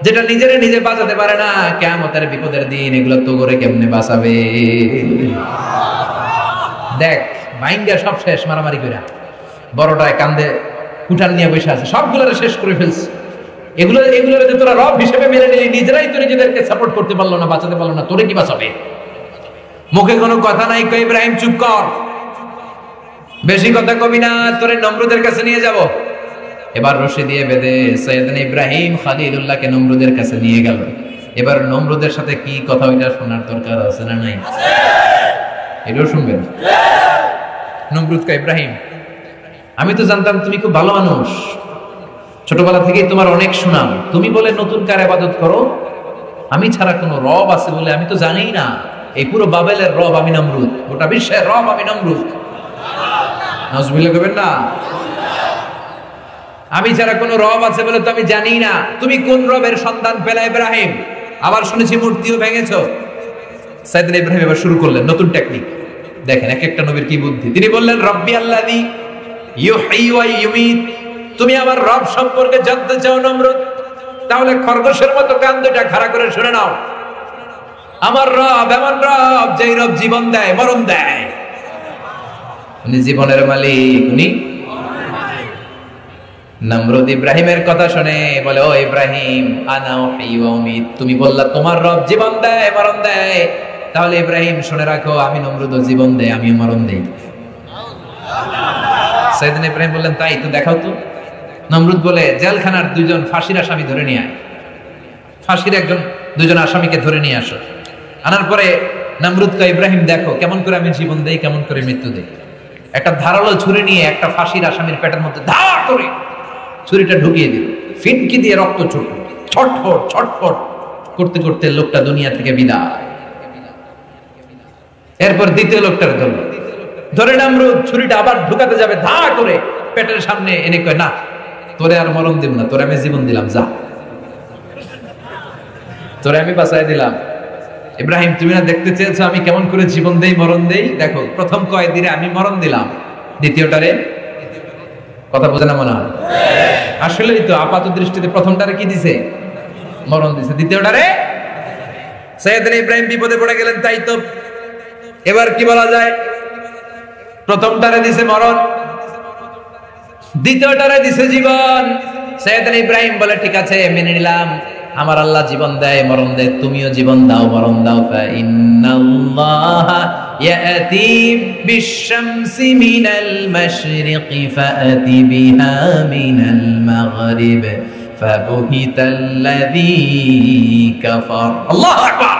যেটা নিজেরে নিজে বাঁচাতে পারে না, কিয়ামতের বিপদের দিন এগুলো তো করে কেমনে বাঁচাবে? দেখ ভাইঙ্গা সব শেষ, মারামারি কইরা বড়টায় কান্দে কুঠার নিয়ে বসে আছে, সবগুলোরে শেষ করে ফেলছে। এগুলো যে তোরা রব হিসেবে মেনে নিলি, নিজেরাই তো নিজেদেরকে সাপোর্ট করতে পারলো না, বাঁচাতে পারলো না, তোরে কি বাঁচাবে? মুখে কোনো কথা নাই, কই ইব্রাহিম চুপ কর, বেশি কথা কবি না, তোরে নমরুদের কাছে নিয়ে যাব। এবার রশি দিয়ে বেঁধে সাইয়েদনা ইব্রাহিম খলিলুল্লাহকে নমরুদের কাছে নিয়ে গেল। এবার নমরুদের সাথে কি কথা ওইটা শোনার দরকার আছে না নাই? এটাও শুনবেন। নমরুদ কা ইব্রাহিম, আমি তো জানতাম তুমি খুব ভালো মানুষ, ছোটবেলা থেকেই তোমার অনেক সুনাম, তুমি বলে নতুন কার ইবাদত করো, আমি ছাড়া কোনো রব আছে বলে আমি তো জানিই না। এই পুরো বাবেলের রব আমি নমরুদ, গোটা বিশ্বের রব আমি নমরুদ। নাউজুবিল্লাহ কইবেন না? আমি ছাড়া কোনো রব আছে বলে তো আমি জানি না। তুমি কোন রবের সন্ধান পেলা ইব্রাহিম? আবার শুনেছি মূর্তিও ভেঙেছো। সাইয়েদনা ইব্রাহিম এবার শুরু করলেন নতুন টেকনিক। দেখেন এক একটা নবীর কি বুদ্ধি। তিনি বললেন রব্বি আল্লাযী ইউহয়ী ওয়া ইউমীত, তুমি আমার রব সম্পর্কে জানতে চাও নমরুদ, তাহলে খরগোশের মতো কান দুটা খাড়া করে শুনে নাও। আমার রব এমন রব, যেই রব জীবন দেয় মরণ দেয়, উনি জীবনের মালিক, উনি নমরুদ ইব্রাহিমের কথা শুনে বলে ও ইব্রাহিম আনা উহয়ী ওয়া উমীত, তুমি বললা তোমার রব জীবন দেয় মরণ দেয়, তাহলে ইব্রাহিম শুনে রাখো আমি নমরুদও জীবন দেয় আমিও মরণ দেই। সাইয়েদনা ইব্রাহিম বললেন তাই তো, দেখাও তো। নমরুদ বলে জেলখানার দুইজন ফাঁসির আসামি ধরে নিয়ে আয়, ফাঁসির দুইজন আসামিকে ধরে নিয়ে আসো। আনার পরে নমরুদ কা ইব্রাহিম দেখো কেমন করে আমি জীবন দেই, কেমন করে মৃত্যু দেই। একটা ধারালো ছুরি নিয়ে একটা ফাঁসির আসামির পেটের মধ্যে ধা করে ছুরিটা ঢুকিয়ে দিল, ফিনকি দিয়ে রক্ত ছুটল, ছটফট ছটফট করতে করতে লোকটা দুনিয়া থেকে বিদায়। এরপর দ্বিতীয় লোকটার ধরে নমরুদ ছুরিটা আবার ঢুকাতে যাবে, ধা করে পেটের সামনে এনে কয় না তোরে আর মরণ দিব না, তোরে আমি জীবন দিলাম, যা তোরে আমি বাঁচাই দিলাম। ইব্রাহিম তুমি না দেখতে চেয়েছো আমি কেমন করে জীবন দেই মরণ দেই, দেখো প্রথম কয়েদিরে আমি মরণ দিলাম, দ্বিতীয়টারে কথা বোঝে না মনে হয়? আসলেই তো আপাত দৃষ্টিতে প্রথমটারে কি দিছে? মরণ দিছে, দ্বিতীয়টারে। সাইয়েদনা ইব্রাহিম বিপদে পড়ে গেলেন, তাই তো এবার কি বলা যায়? প্রথমটারে দিছে মরণ, দ্বিতীয়টারে দিছে জীবন। সাইয়েদনা ইব্রাহিম বলে ঠিক আছে মেনে নিলাম, আমার আল্লাহ জীবন দেয় মরণ দেয়, তুমিও জীবন দাও মরণ দাও। ফা ইন্নাল্লাহা ইয়াতি বিশ-শামসি মিনাল মাশরিকি ফাআতি বিহা মিনাল মাগরিব ফাবুহিতাল্লাযী কাফার। আল্লাহু আকবার।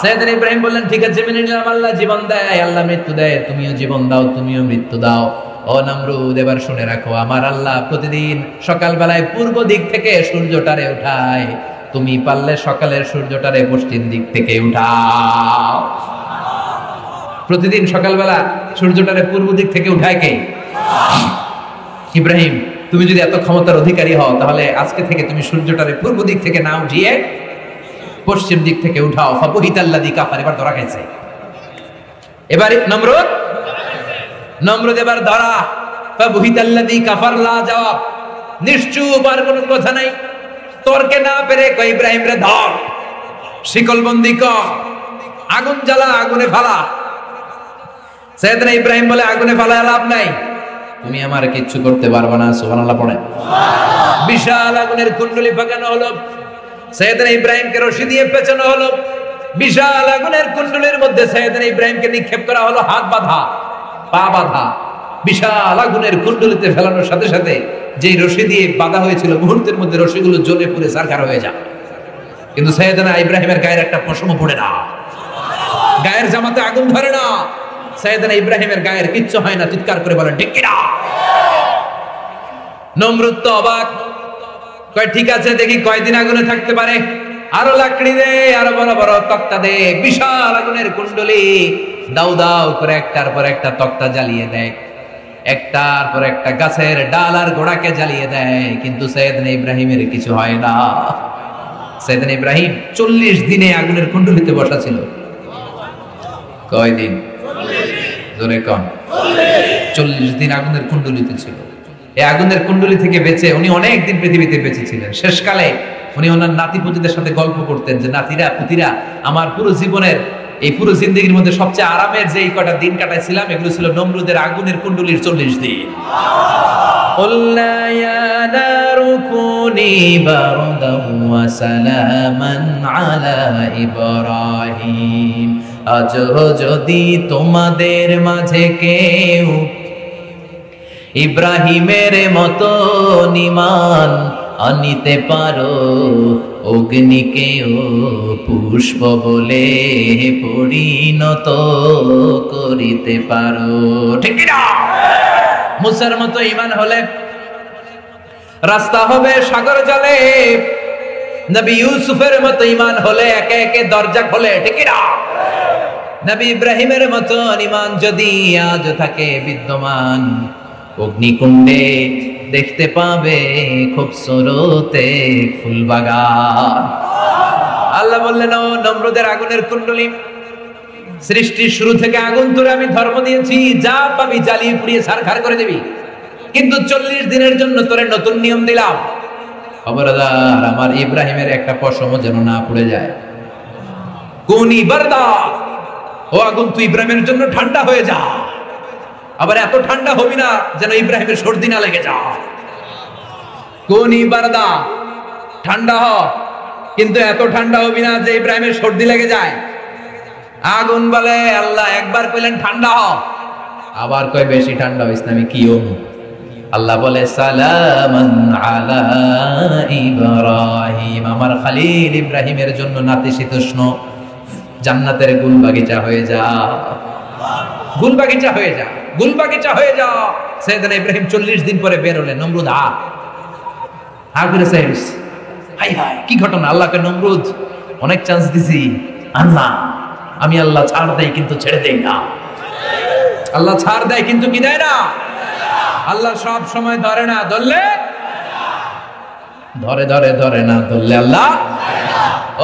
সাইয়েদনা ইব্রাহিম বললেন ঠিক আছে মেনে নিলাম, আল্লাহ জীবন দেয় আল্লাহ মৃত্যু দেয়, তুমিও জীবন দাও তুমিও মৃত্যু দাও। ও নমরুদ এবার শুনে রাখো, আমার আল্লাহ প্রতিদিন সকালবেলায় পূর্ব দিক থেকে সূর্যটারে উঠায়, তুমি পারলে সকালের সূর্যটারে পশ্চিম দিক থেকে উঠাও। প্রতিদিন সকালবেলা সূর্যটারে পূর্ব দিক থেকে উঠায় কে? ইব্রাহিম তুমি যদি এত ক্ষমতার অধিকারী হও তাহলে আজকে থেকে তুমি সূর্যটারে পূর্ব দিক থেকে না উঠিয়ে পশ্চিম দিক থেকে উঠাও। ফাবুহিতাল্লাযী কাফার, এবার ধরা খাইছে। এবার নমরুদ এবার ধরা। ফাবুহিতাল্লাযী কাফার, লা জবাব, নিশ্চুপ, আর কোনো কথা নাই। তর্কে না পেরে কই ইব্রাহিম রে ধর, শিকলবন্দি কর, আগুন জ্বালা, আগুনে ফালা। সাইয়েদনা ইব্রাহিম বলে আগুনে ফালায় লাভ নাই, তুমি আমার কিচ্ছু করতে পারবে না। সুবহানাল্লাহ পড়ে। বিশাল আগুনের কুণ্ডলী পাকানো হলো, সাইয়েদনা ইব্রাহিমকে রশি দিয়ে পেঁচানো হলো। বিশাল আগুনের কুণ্ডলীর মধ্যে সাইয়েদনা ইব্রাহিমকে নিক্ষেপ করা হলো, হাত বাঁধা পা বাঁধা। বিশাল আগুনের কুণ্ডলীতে ফেলানোর সাথে সাথে যেই রশি দিয়ে বাঁধা হয়েছিল মুহূর্তের মধ্যে রশিগুলো জ্বলে পুড়ে ছারখার হয়ে যায়। কিন্তু সাইয়েদনা ইব্রাহিমের গায়ের একটা পশমও পড়ে না, গায়ের জামাতে আগুন ধরে না। সাইয়েদনা ইব্রাহিমের গায়ের কিচ্ছু হয় না, চিৎকার করে বলেন ঠিক কিনা? নমরুদ তো অবাক, কয় ঠিক আছে দেখি কয়দিন আগুনে থাকতে পারে, আরো লাকড়ি দে, আরো বড় বড় তক্তা দে, বিশাল আগুনের কুণ্ডলী, দাউ দাউ করে একটার পর একটা তক্তা জ্বালিয়ে দেয়, একটার পর একটা গাছের ডাল আর গোড়াকে জ্বালিয়ে দেয়, কিন্তু সাইয়েদনা ইব্রাহিমের কিছু হয় না। সাইয়েদনা ইব্রাহিম 40 দিনে আগুনের কুণ্ডলীতে বসা ছিল। কয়দিন? জোরে কন। 40 দিন আগুনের কুণ্ডলীতে ছিল। এই আগুনের কুণ্ডলী থেকে বেঁচে উনি অনেক দিন পৃথিবীতে বেঁচে ছিলেন। শেষকালে উনি ওনার নাতি পুতিদের সাথে গল্প করতেন যে নাতিরা পুতিরা, আমার পুরো জীবনের এই পুরো জিন্দগির মধ্যে সবচেয়ে আরামের যে কটা দিন কাটাইছিলাম এগুলো ছিল নমরুদের আগুনের কুণ্ডলীর 40 দিন। قُلْنَا يَا نَارُ كُونِي بَرْدًا وَسَلَامًا عَلَى إِبْرَاهِيمَ। আজ যদি তোমাদের মাঝে কেউ ইব্রাহিমের মতো ঈমান আনিতে পারো, অগ্নিকেও পুষ্প বলে পরিণত করিতে পারো, ঠিক না? মুসার মতো ঈমান হলে রাস্তা হবে সাগর জলে, নবী ইউসুফের মতো ঈমান হলে একে একে দরজা খোলে, ঠিক না? নবী ইব্রাহিমের মতো ঈমান যদি আজ থাকে বিদ্যমান, অগ্নিকুণ্ডে দেখতে পাবে খুবসুরতে ফুলবাগান। আল্লাহ বললেন, ও নমরুদের আগুনের কুণ্ডলী, সৃষ্টির শুরু থেকে আগুন তোরে আমি ধর্ম দিয়েছি, যা পাবি জ্বালিয়ে পুড়িয়ে ছারখার করে দিবি, কিন্তু 40 দিনের জন্য তোরে নতুন নিয়ম দিলাম, খবরদার আমার ইব্রাহিমের একটা পশমও যেন না পুড়ে যায়। কুনি বারদা, ও আগুন তুই ইব্রাহিমের জন্য ঠান্ডা হয়ে যা, আবার এত ঠান্ডা হবি না যেন ইব্রাহিমের সর্দি না লেগে যায়। কুনি বারদা, ঠান্ডা হ, কিন্তু এত ঠান্ডা হবি না যে ইব্রাহিমের সর্দি লেগে যায়। আগুন বলে, আল্লাহ একবার কইলেন ঠান্ডা হ, আবার কয় বেশি ঠান্ডা হইস না, আমি কি হব? আল্লাহ বলে, সালামান আলা ইব্রাহিম, আমার খলিল ইব্রাহিমের জন্য নাতিশীতোষ্ণ জান্নাতের গুল বাগিচা হয়ে যা, গুল বাগিচা হয়ে যা, গুল বাগিচা হয়ে যা। সাইয়েদনা ইব্রাহিম 40 দিন পরে বের হলেন, নমরুদ আগুনে সাইরিস, হাই হাই কি ঘটনা! আল্লাহকে, নমরুদ অনেক চান্স দিছি, আল্লাহ আমি আল্লাহ ছাড় দেই কিন্তু ছেড়ে দেই না। আল্লাহ ছাড় দেয় কিন্তু কি দেয় না? আল্লাহ সব সময় ধরে না, ধরলে ধরে ধরে ধরে না, ধরলে আল্লাহ।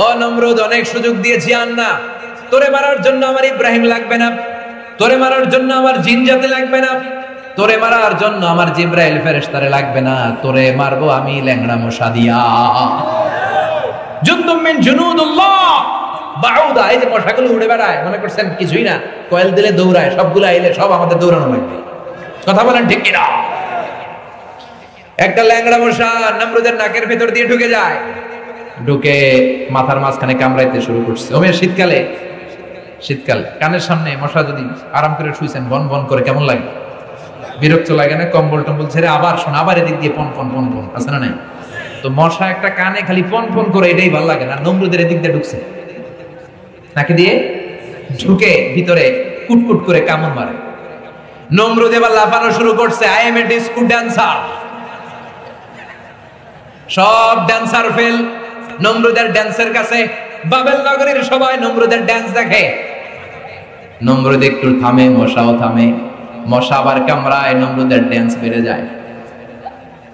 ও নমরুদ, অনেক সুযোগ দিয়েছি, আন না, তোরে মারার জন্য আমার ইব্রাহিম লাগবে না, তোরে মারার জন্য আমার জিন জাতি লাগবে না, তোরে মারার জন্য আমার জিব্রাইল ফেরেশতারে লাগবে না, তোরে মারবো আমি ল্যাংড়া মশা দিয়া। জুনদুম মিন জুনুদুল্লাহ বাউদা, এই যে মশাগুলো উড়ে বেড়ায়, মনে করছেন কিছুই না, কয়েল দিলে দৌড়ায়, সবগুলো আইলে সব আমাদের দৌড়ানো লাগবে। কথা বলেন ঠিক কিনা? একটা ল্যাংড়া মশা নমরুদের নাকের ভেতর দিয়ে ঢুকে যায়, ঢুকে মাথার মাঝখানে কামড়াইতে শুরু করছে। ওমে শীতকালে কানের সামনে মশা যদি আরাম করে শুইছেন, বন বন করে কেমন লাগে? বিরক্ত লাগে না? কম্বল টম্বল ছেড়ে আবার শোন, আবার এদিক দিয়ে পন পন পন পন, আছে না নাই? তো মশা একটা কানে খালি পন পন করে, এটাই ভালো লাগে না। নমরুদের এদিক দিয়ে ঢুকছে, নাকে দিয়ে ঢুকে ভিতরে কুটকুট করে কামড় মারে। নমরুদ এবার লাফানো শুরু করছে, I M A disco dancer. সব ড্যান্সার ফেল নমরুদের ড্যান্সের কাছে। বাবেল নগরীর সবাই নমরুদের ড্যান্স দেখে। নমরুদ একটু থামে, মশাও থামে, মশা আবার কামড়ায়, নমরুদের ড্যান্স বেড়ে যায়।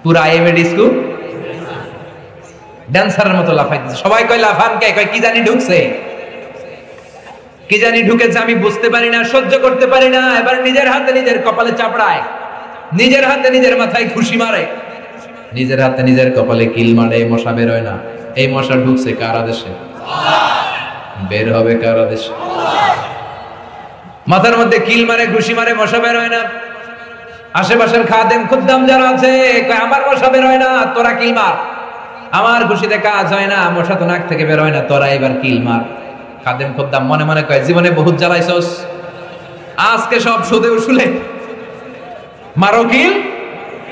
পুরো আই এম এ ডিস্কো ড্যান্সারের মতো লাফাইতেছে। সবাই কয় লাফান কে? কয় কি জানি ঢুকছে, কি জানি ঢুকেছে, আমি বুঝতে পারি না, সহ্য করতে পারি না। এবার নিজের হাতে নিজের কপালে চাপড়ায়, নিজের হাতে নিজের মাথায় ঘুষি মারে, নিজের হাতে নিজের কপালে কিল মারে। মশা বের হয় না। এই মশা ঢুকছে কার আদেশে? বের হবে কার আদেশে? মাথার মধ্যে কিল মারে, ঘুষি মারে, মশা বের হয় না। আশেপাশের খাদেম খুদ্দাম যারা আছে কয় আমার মশা বের হয় না, তোরা কিল মার। আমার ঘুষিতে কাজ হয় না, মশা তো নাক থেকে বের হয় না, তোরা এবার কিল মার। খাদেম খুদ্দাম মনে মনে কয় জীবনে বহুত জ্বালাইছস, আজকে সব সুদে উসুলে মারো কিল।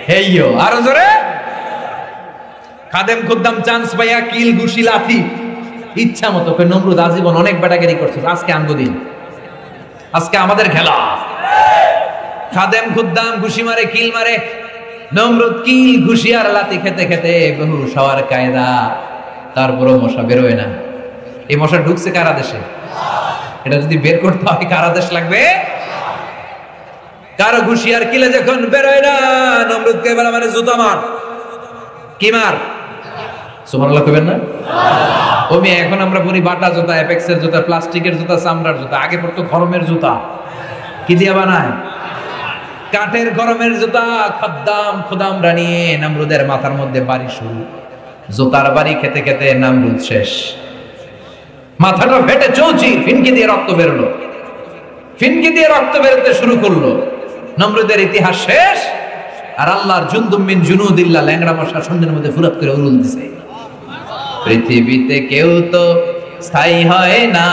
হেইয়ো আরো জোরে। খাদেম খুদ্দাম চান্স পাইয়া কিল, ঘুষি, লাথি ইচ্ছা মতো। নমরুদ আজীবন অনেক বেটাগিরি করছিস, আজকে আমগো দিন। আজকে আমাদের খেলা। খাদেম খুদ্দাম ঘুষি মারে, কিল মারে। নমরুদ কিল ঘুষি আর লাতি খেতে খেতে বহু সওয়ার কায়দা, তারপরও মশা বেরোয় না। এই মশা ঢুকছে কারা দেশে? এটা যদি বের করতে হয় কারা দেশ লাগবে? কারো ঘুষি আর কিলে যখন বেরোয় না, নমরুদকে বলা মানে জুতা মার। কি মার? সুবহানাল্লাহ কইবেন না? ওমি এখন আমরা পরি বাটা জুতা, অ্যাপেক্সের জুতা, প্লাস্টিকের জুতা, চামড়ার জুতা। আগে পড়তো গরমের জুতা। কি দিয়ে বানায়? কাঠের গরমের জুতা। খোদাম রানিয়ে নমরুদের মাথার মধ্যে বাড়ি শুরু। জুতার বাড়ি খেতে খেতে নমরুদ শেষ। মাথাটা ফেটে চৌচির, ফিনকি দিয়ে রক্ত বেরোলো। ফিনকি দিয়ে রক্ত বেরোতে শুরু করলো। নমরুদের ইতিহাস শেষ। আর আল্লাহর জুনদুম মিন জুনুদিল্লাহ, ল্যাংড়া মশা শূন্যের মধ্যে ফুরাত করে উড়ুল দিছে। পৃথিবীতে কেউ তো স্থায়ী হয় না,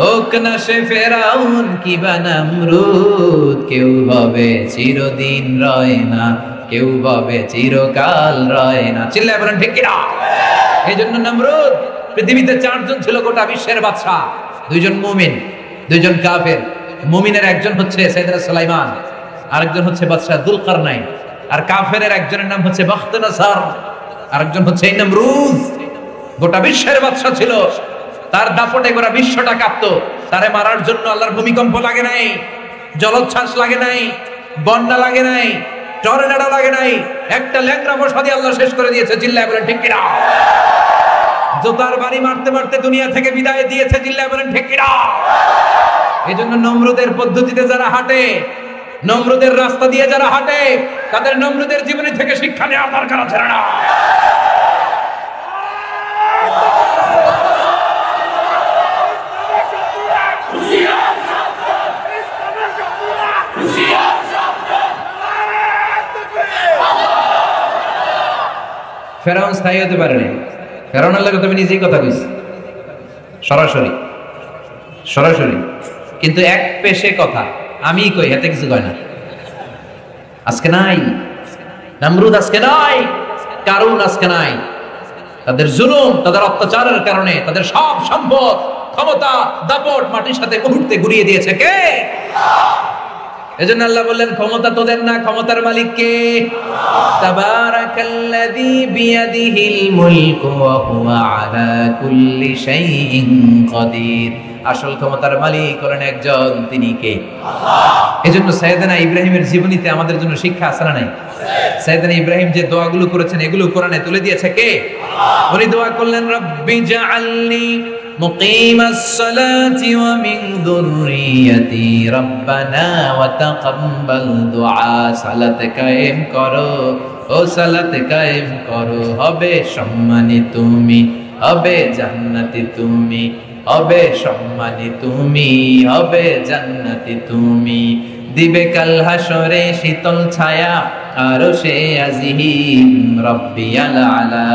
হোক না সে ফেরাউন কিবা নমরুদ। কেউ ভাবে চিরদিন রয় না, কেউ ভাবে চিরকাল রয় না। চিল্লায় বলেন ঠিক কিনা? এই জন্য নমরুদ, পৃথিবীতে 4 জন ছিল গোটা বিশ্বের বাদশা। 2 জন মুমিন, 2 জন কাফের। মুমিনের একজন হচ্ছে সাইয়েদনা সুলাইমান, আরেকজন হচ্ছে বাদশা যুলকারনাইন। আর কাফেরের একজনের নাম হচ্ছে বখতনাসার, আরেকজন হচ্ছে নমরুদ। গোটা বিশ্বের বাদশা ছিল। তার দাপটে গোটা বিশ্বটা কাঁপতো। তারে মারার জন্য আল্লাহর ভূমিকম্প লাগে নাই, জলোচ্ছ্বাস লাগে নাই, বন্যা লাগে নাই, টর্নেডো লাগে নাই। একটা ল্যাংড়া মশা দিয়ে আল্লাহ শেষ করে দিয়েছে। চিল্লায় বলেন ঠিক কিনা? জোতার বাড়ি মারতে মারতে দুনিয়া থেকে বিদায় দিয়েছে। চিল্লায় বলেন ঠিক কিনা? এই জন্য নমরুদের পদ্ধতিতে যারা হাঁটে, নমরুদের রাস্তা দিয়ে যারা হাঁটে, তাদের নমরুদের জীবনী থেকে শিক্ষা নেওয়ার দরকার আছে না? ফেরাউন স্থায়ী হতে পারেনি। ফেরাউনের লাগে তুমি নিজেই কথা কইছ, সরাসরি সরাসরি। কিন্তু এক পেশে কথা আমি কই, হাতে কিছু কয় না। আজকে নাই নমরুদ, আজকে নাই কারুন, আজকে নাই। তাদের জুলুম, তাদের অত্যাচারের কারণে তাদের সব সম্পদ, ক্ষমতা, দাপট মাটির সাথে মুহূর্তে গুড়িয়ে দিয়েছে কে? এজন্য আল্লাহ বললেন ক্ষমতা তোদের না, ক্ষমতার মালিক কে? তাবারাকাল্লাযী বিয়াদিহিল মুলকু ওয়া হুয়া আলা কুল্লি শাইইন কাদির। আসল ক্ষমতার মালিক হলেন একজন, তিনি কে? আল্লাহ। এজন্য সাইয়েদনা ইব্রাহিমের জীবনীতে আমাদের জন্য শিক্ষা আছে না নাই? সাইয়েদনা ইব্রাহিম যে দোয়াগুলো করেছেন এগুলো কোরআনে তুলে দিয়েছে কে? আল্লাহ। উনি দোয়া করলেন রব্বি জাআলনি মুকিমাস সালাতি ওয়া মিন যুররিয়াতি রব্বানা ওয়া তাকাব্বাল দুআ। সালাত কায়েম করো, ও সালাত কায়েম করো, হবে সম্মানী তুমি, হবে জান্নাতি তুমি, হবে সম্মানী তুমি, হবে জান্নাতি তুমি। দিবে কাল হাসরে শীতল ছায়া আরশে আজিম। রব্বিয়াল আলা,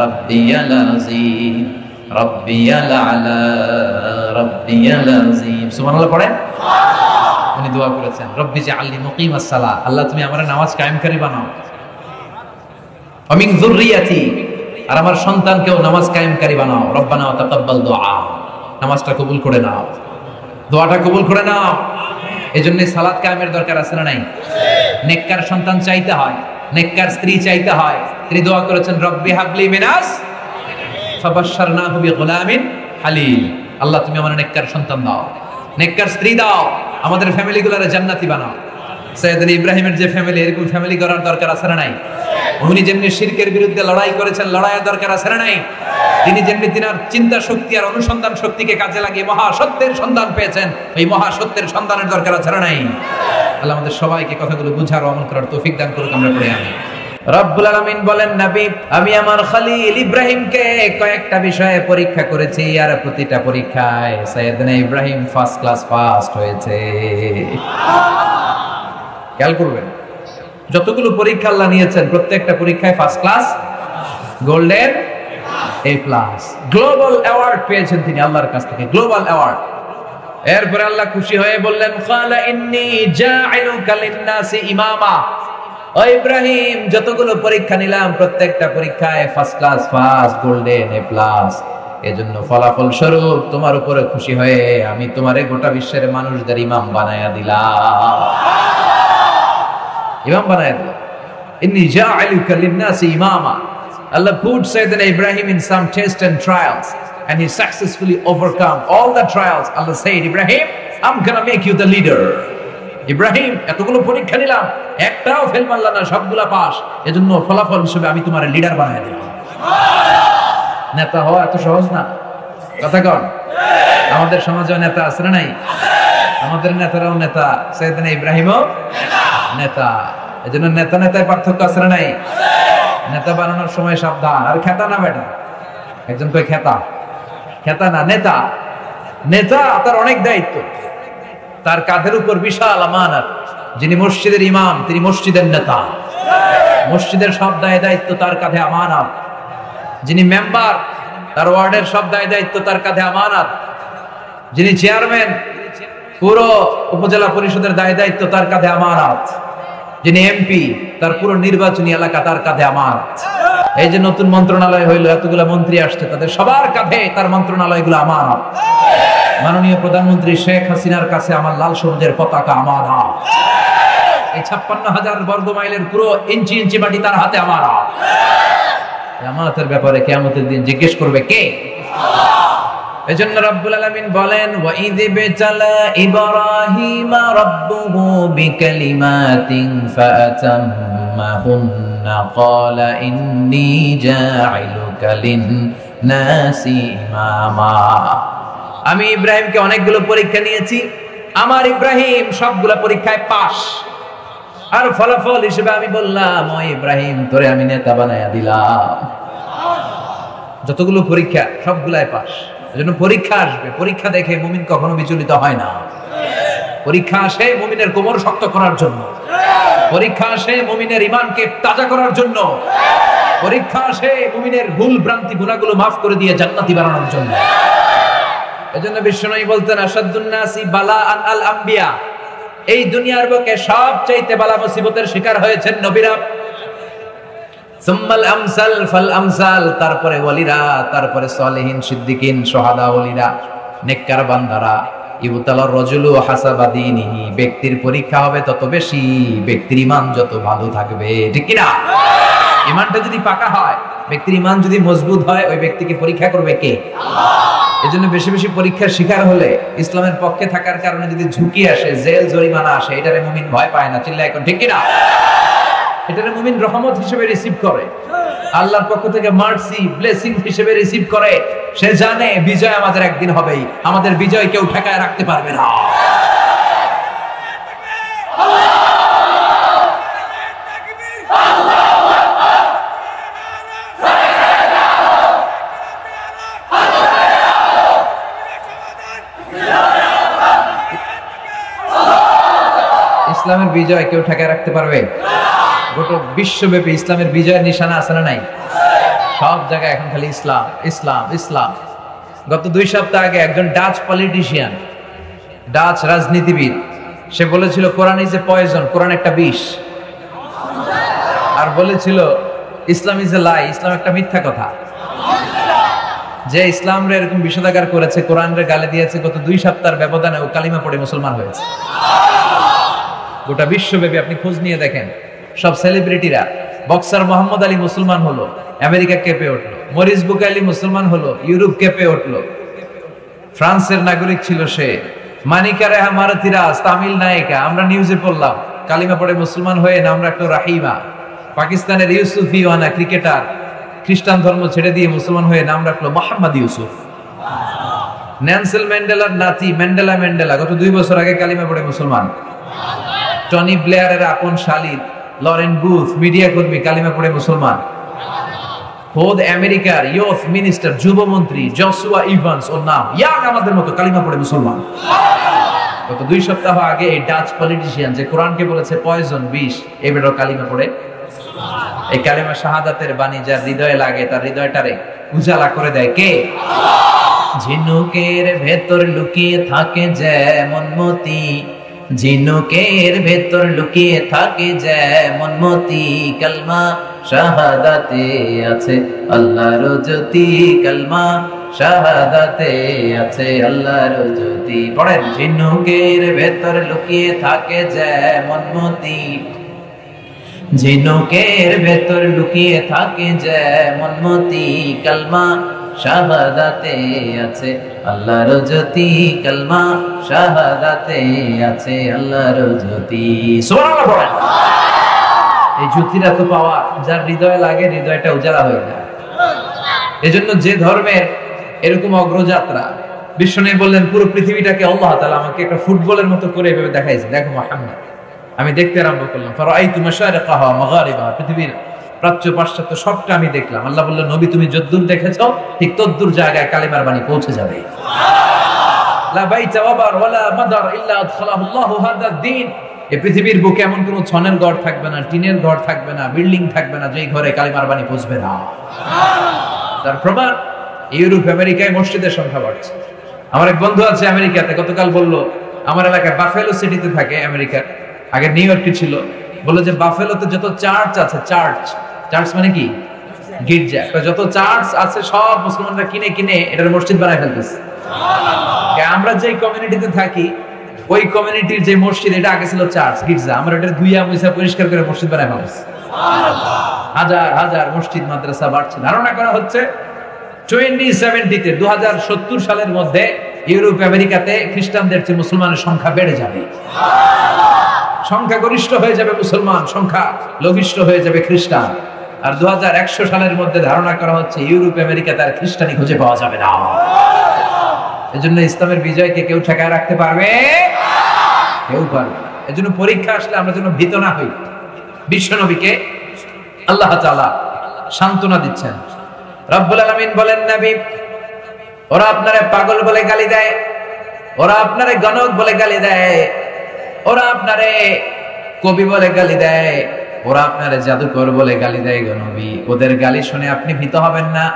রব্বিয়াল আযীম, রব্বিয়াল আলা, রব্বিয়াল আযীম। সুবহানাল্লাহ পড়েন। উনি দোয়া করেছেন রব্বি জাআলনি মুকিমাস সালাহ, আল্লাহ তুমি আমার নামাজ কায়েমকারী বানাও। ওয়া মিন যুররিয়াতি, আর আমার সন্তানকেও নামাজ কায়েমকারী বানাও। রব্বানা ওয়া তাকাব্বাল দুআ, নামাজটা কবুল করে নাও, দোয়াটা কবুল করে নাও। এজন্য সালাত কায়েমের দরকার আছে না নাই? নেককার সন্তান চাইতে হয়, নেককার স্ত্রী চাইতে হয়। তিনি দোয়া করেছেন রব্বি হাবলি মিনাস ফাবাশশারনাহু বিগুলামিন হালিম। আল্লাহ তুমি আমার নেককার সন্তান দাও, নেককার স্ত্রী দাও, আমাদের ফ্যামিলিগুলোরে জান্নাতি বানাও। সাইয়েদনা ইব্রাহিমের যে ফ্যামিলি, এরকম ফ্যামিলি করার দরকার আছে না নাই? উনি যেমনি শিরকের বিরুদ্ধে লড়াই করেছেন, লড়াইয়ের দরকার আছে না নাই? তিনি যেমনি তিনার চিন্তা শক্তি আর অনুসন্ধান শক্তিকে কাজে লাগিয়ে মহাসত্যের সন্ধান পেয়েছেন, এই মহাসত্যের সন্ধানের দরকার আছে না নাই? আল্লাহ আমাদের সবাইকে কথাগুলো বুঝার ও আমল করার তৌফিক দান করুক। আমরা পড়ে আমি রব্বুল আলামিন বলেন, নবী আমি আমার খলিল ইব্রাহিমকে কয়েকটা বিষয়ে পরীক্ষা করেছি, আর প্রতিটা পরীক্ষায় সাইয়েদনা ইব্রাহিম ফার্স্ট ক্লাস ফার্স্ট হয়েছে। খেয়াল করবেন, যতগুলো পরীক্ষা আল্লাহ নিয়েছেন প্রত্যেকটা পরীক্ষায় first class, golden A plus, global award পেয়েছেন তিনি আল্লাহর কাছ থেকে, গ্লোবাল অ্যাওয়ার্ড। এরপরে আল্লাহ খুশি হয়ে বললেন ক্বালা ইন্নী জাইলুকা লিন-নাসি ইমামা। ও ইব্রাহিম, যতগুলো পরীক্ষা নিলাম প্রত্যেকটা পরীক্ষায় first class first, golden A plus. এজন্য ফলাফল স্বরূপ তোমার উপরে খুশি হয়ে আমি তোমারে গোটা বিশ্বের মানুষদের ইমাম বানায়া দিলাম। ইমাম বানায়া দিলাম। ইন্নী জাআলুকা লিন-নাসি ইমামা। Allah put Sayyidina Ibrahim in some tests and trials, and he successfully overcome all the trials. Allah said, Ibrahim, I'm gonna make you the leader. Ibrahim, এতগুলো পরীক্ষা নিলাম, একটাও ফেল মারলা না, সবগুলা পাস। এজন্য ফলাফল হিসেবে আমি তোমার লিডার বানায় দিলাম। নেতা হওয়া এত সহজ না, কথা কন। আমাদের সমাজে নেতা আছে না নাই? আমাদের নেতারাও নেতা, সাইয়েদনা ইব্রাহিমও নেতা। এজন্য নেতা নেতায় পার্থক্য আছে না নাই? নেতা বানানোর সময় সাবধান। আর খেতা না বেটা, একজন কই খেতা, খেতা না, নেতা। নেতা তার অনেক দায়িত্ব, তার কাঁধের উপর বিশাল আমানত। যিনি মসজিদের ইমাম তিনি মসজিদের নেতা, মসজিদের সব দায় দায়িত্ব তার কাঁধে আমানত। যিনি মেম্বার তার ওয়ার্ডের সব দায় দায়িত্ব তার কাঁধে আমানত। যিনি চেয়ারম্যান পুরো উপজেলা পরিষদের দায় দায়িত্ব তার কাঁধে আমানত। যিনি এমপি তার পুরো নির্বাচনী এলাকা তার কাঁধে আমানত। এই যে নতুন মন্ত্রণালয় হইলো, এতগুলো মন্ত্রী আসছে, তাদের সবার কাঁধে তার মন্ত্রণালয়গুলো আমানত। মাননীয় প্রধানমন্ত্রী শেখ হাসিনার কাছে আমার লাল সবুজের পতাকা আমানত। এই ৫৬,০০০ বর্গ মাইলের পুরো ইঞ্চি ইঞ্চি মাটি তার হাতে আমানত। আমানতের ব্যাপারে কিয়ামতের দিন জিজ্ঞেস করবে কে? এজন্য রব্বুল আলামিন বলেন, ওয়া ইয বিতালা ইব্রাহিমা রাব্বুহু বিকালিমাতিন ফাআতাম্মাহুন্না ক্বালা ইন্নী জাঈলুকা লিন-নাসি ইমামা। আমি ইব্রাহিমকে অনেকগুলো পরীক্ষা নিয়েছি, আমার ইব্রাহিম সবগুলো পরীক্ষায় পাস। আর ফলাফল হিসেবে আমি বললাম, ও ইব্রাহিম, তোরে আমি নেতা বানায়া দিলাম। যতগুলো পরীক্ষা সবগুলাই পাস। এজন্য পরীক্ষা আসবে, পরীক্ষা দেখে মুমিন কখনো বিচলিত হয় না। পরীক্ষা আসে মুমিনের কোমর শক্ত করার জন্য, পরীক্ষা আসে মুমিনের ঈমানকে তাজা করার জন্য, পরীক্ষা আসে মুমিনের ভুল ভ্রান্তি গুনাহগুলো মাফ করে দিয়ে জান্নাতি বানানোর জন্য। এজন্য বিশ্বনবী বলতেন, আশাদ্দুন নাসি বালাআন আল আম্বিয়া। এই দুনিয়ার বুকে সবচাইতে বালা মুসিবতের শিকার হয়েছেন নবীরা। সুম্মাল আমসাল ফাল আমসাল, তারপরে ওয়ালিরা, তারপরে সালেহিন, সিদ্দিকিন, শুহাদা, ওলিরা, নেককার বান্দারা। ইবতালার রাজুলু হাসাবা দীনিহি, ব্যক্তির পরীক্ষা হবে তত বেশি ব্যক্তির ঈমান যত ভালো থাকবে, ঠিক কি না? ঈমানটা যদি পাকা হয়, ব্যক্তির ঈমান যদি মজবুত হয়, ওই ব্যক্তিকে পরীক্ষা করবে কে? আল্লাহ। এজন্য বেশি বেশি পরীক্ষার শিকার হলে, ইসলামের পক্ষে থাকার কারণে যদি ঝুঁকি আসে, জেল জরিমানা আসে, এটারে মুমিন ভয় পায় না। চিল্লায় এখন, ঠিক কি না? এটারে মুমিন রহমত হিসেবে রিসিভ করে, আল্লাহর পক্ষ থেকে মার্সি, ব্লেসিং হিসেবে রিসিভ করে। সে জানে বিজয় আমাদের একদিন হবেই, আমাদের বিজয় কেউ ঠেকায় রাখতে পারবে না। ইসলামের বিজয় কেউ ঠেকায় রাখতে পারবে? গোটা বিশ্বব্যাপী ইসলামের বিজয়ের নিশানা আছে না নাই? সব জায়গায় এখন খালি ইসলাম ইসলাম ইসলাম। গত 2 সপ্তাহ আগে একজন ডাচ পলিটিশিয়ান, ডাচ রাজনীতিবিদ, সে বলেছিল কোরআন ইজ এ পয়জন, কোরআন একটা বিষ। আর বলেছিল ইসলাম ইজ এ লাই, ইসলাম একটা মিথ্যা কথা। যে ইসলাম রে এরকম বিষোদাগার করেছে, কোরআন রে গালি দিয়েছে, গত 2 সপ্তাহের ব্যবধানে ও কালিমা পড়ে মুসলমান হয়েছে। গোটা বিশ্বব্যাপী আপনি খোঁজ নিয়ে দেখেন, সব সেলিব্রিটিরা, বক্সার মোহাম্মদ আলী মুসলমান হলো, আমেরিকা কেঁপে উঠলো। মরিস বুকাইলি মুসলমান হলো, ইউরোপ কেঁপে উঠলো। ফ্রান্সের নাগরিক ছিল সে। মানিকা রেহা মারাতিরাজ, তামিল নায়িকা, আমরা নিউজে পড়লাম, কালিমা পড়ে মুসলমান হয়ে নাম রাখলো রাহিমা। পাকিস্তানের ইউসুফ ইওয়ানা ক্রিকেটার, খ্রিস্টান ধর্ম ছেড়ে দিয়ে মুসলমান হয়ে নাম রাখলো মোহাম্মদ ইউসুফ। নেলসন ম্যান্ডেলার নাতি ম্যান্ডেলা গত 2 বছর আগে কালিমা পড়ে মুসলমান। টনি ব্লেয়ারের আপন শালী লরেন বুথ, মিডিয়া কর্মী, কালিমা পড়ে মুসলমান। খোদ আমেরিকার ইউথ মিনিস্টার, যুবমন্ত্রী জসুয়া ইভান্স, ওর নাম, ইয়াং আমাদের মতো, কালিমা পড়ে মুসলমান। গত 2 সপ্তাহ আগে এই ডাচ পলিটিশিয়ান যে কোরআনকে বলেছে পয়জন, বিষ, এবারও কালিমা পড়ে। এই কালিমা শাহাদাতের বাণী যার হৃদয়ে লাগে, তার হৃদয়টারে উজালা করে দেয় কে? ঝিনুকের ভেতর লুকিয়ে থাকে যেমন মতি, ঝিনুকের ভেতর লুকিয়ে থাকে যেমন মতি, কালমা শাহাদাতে আছে আল্লাহর জ্যোতি, কালমা শাহাদাতে আছে আল্লাহর জ্যোতি। পড়েন, ঝিনুকের ভেতর লুকিয়ে থাকে যেমন মতি, ঝিনুকের ভেতর লুকিয়ে থাকে যেমন মতি, কালমা শাহাদাতে আছে আল্লাহর জ্যোতি, কালমা শাহাদাতে আছে আল্লাহর জ্যোতি। সুবহানাল্লাহ পড়েন। এই জ্যোতির এত পাওয়া যার হৃদয়ে লাগে, হৃদয়টা উজালা হয়ে যায়। এজন্য যে ধর্মের এরকম অগ্রযাত্রা, বিশ্বনবী বললেন পুরো পৃথিবীটাকে আল্লাহ তাআলা আমাকে একটা ফুটবলের মতো করে এভাবে দেখাইছে। দেখো মুহাম্মদ, আমি দেখতে আরম্ভ করলাম, ফারাআইতু মাশারিকাহা মাগারিবাহা, পৃথিবীর প্রাচ্য পাশ্চাত্য সবটা আমি দেখলাম। আল্লাহ বললেন, নবী তুমি যদ্দূর দেখেছো ঠিক তদ্দূর জায়গায় কালিমার বাণী পৌঁছে যাবে। লা বাইতা ওয়াবার ওয়ালা মাদার ইল্লা আদখালাহু আল্লাহু হাদা দ্বীন। এই পৃথিবীর বুকে এমন কোনো ছনের ঘর থাকবে না, টিনের ঘর থাকবে না, বিল্ডিং থাকবে না যেই ঘরে কালিমার বাণী পৌঁছবে না। তার প্রমাণ ইউরোপ আমেরিকায় মসজিদের সংখ্যা বাড়ছে। আমার এক বন্ধু আছে আমেরিকাতে, গতকাল বলল আমার এলাকায় বাফেলো সিটিতে থাকে আমেরিকার, আগে নিউ ইয়র্কে ছিল, বললো যে বাফেলোতে যত চার্চ আছে, চার্চ চার্চ মানে কি গির্জা, যত চার্চ আছে সব মুসলমানরা কিনে কিনে এটার মসজিদ বানায় ফেলতেছে। আমরা যে কমিউনিটিতে থাকি ওই কমিউনিটির যে মসজিদ, এটা আগে ছিল চার্চ গির্জা, আমরা এটা ধুইয়া মুইসা পরিষ্কার করে মসজিদ বানায় ফেলতেছি। হাজার হাজার মসজিদ মাদ্রাসা বাড়ছে। ধারণা করা হচ্ছে 2070-তে 2070 সালের মধ্যে ইউরোপ আমেরিকাতে খ্রিস্টানদের চেয়ে মুসলমানের সংখ্যা বেড়ে যাবে। সংখ্যা গরিষ্ঠ হয়ে যাবে মুসলমান, সংখ্যা লঘিষ্ঠ হয়ে যাবে খ্রিস্টান। আর 2100 সালের মধ্যে ধারণা করা হচ্ছে ইউরোপ আমেরিকাতে আর খ্রিস্টানি খুঁজে পাওয়া যাবে না। এজন্য ইসলামের বিজয়কে কেউ ঠেকায় রাখতে পারবে? কেউ পারবে না। এজন্য পরীক্ষা আসলে আমরা যেন ভীত না হই। বিশ্বনবীকে আল্লাহ তাআলা সান্ত্বনা দিচ্ছেন। রব্বুল আলামিন বলেন, নবী ওরা আপনারে পাগল বলে গালি দেয়, ওরা আপনারে গণক বলে গালি দেয়, ওরা আপনারে কবি বলে গালি দেয়, ওরা আপনারে জাদুকর বলে গালি দেয়। গো নবী, ওদের গালি শুনে আপনি ভীত হবেন না।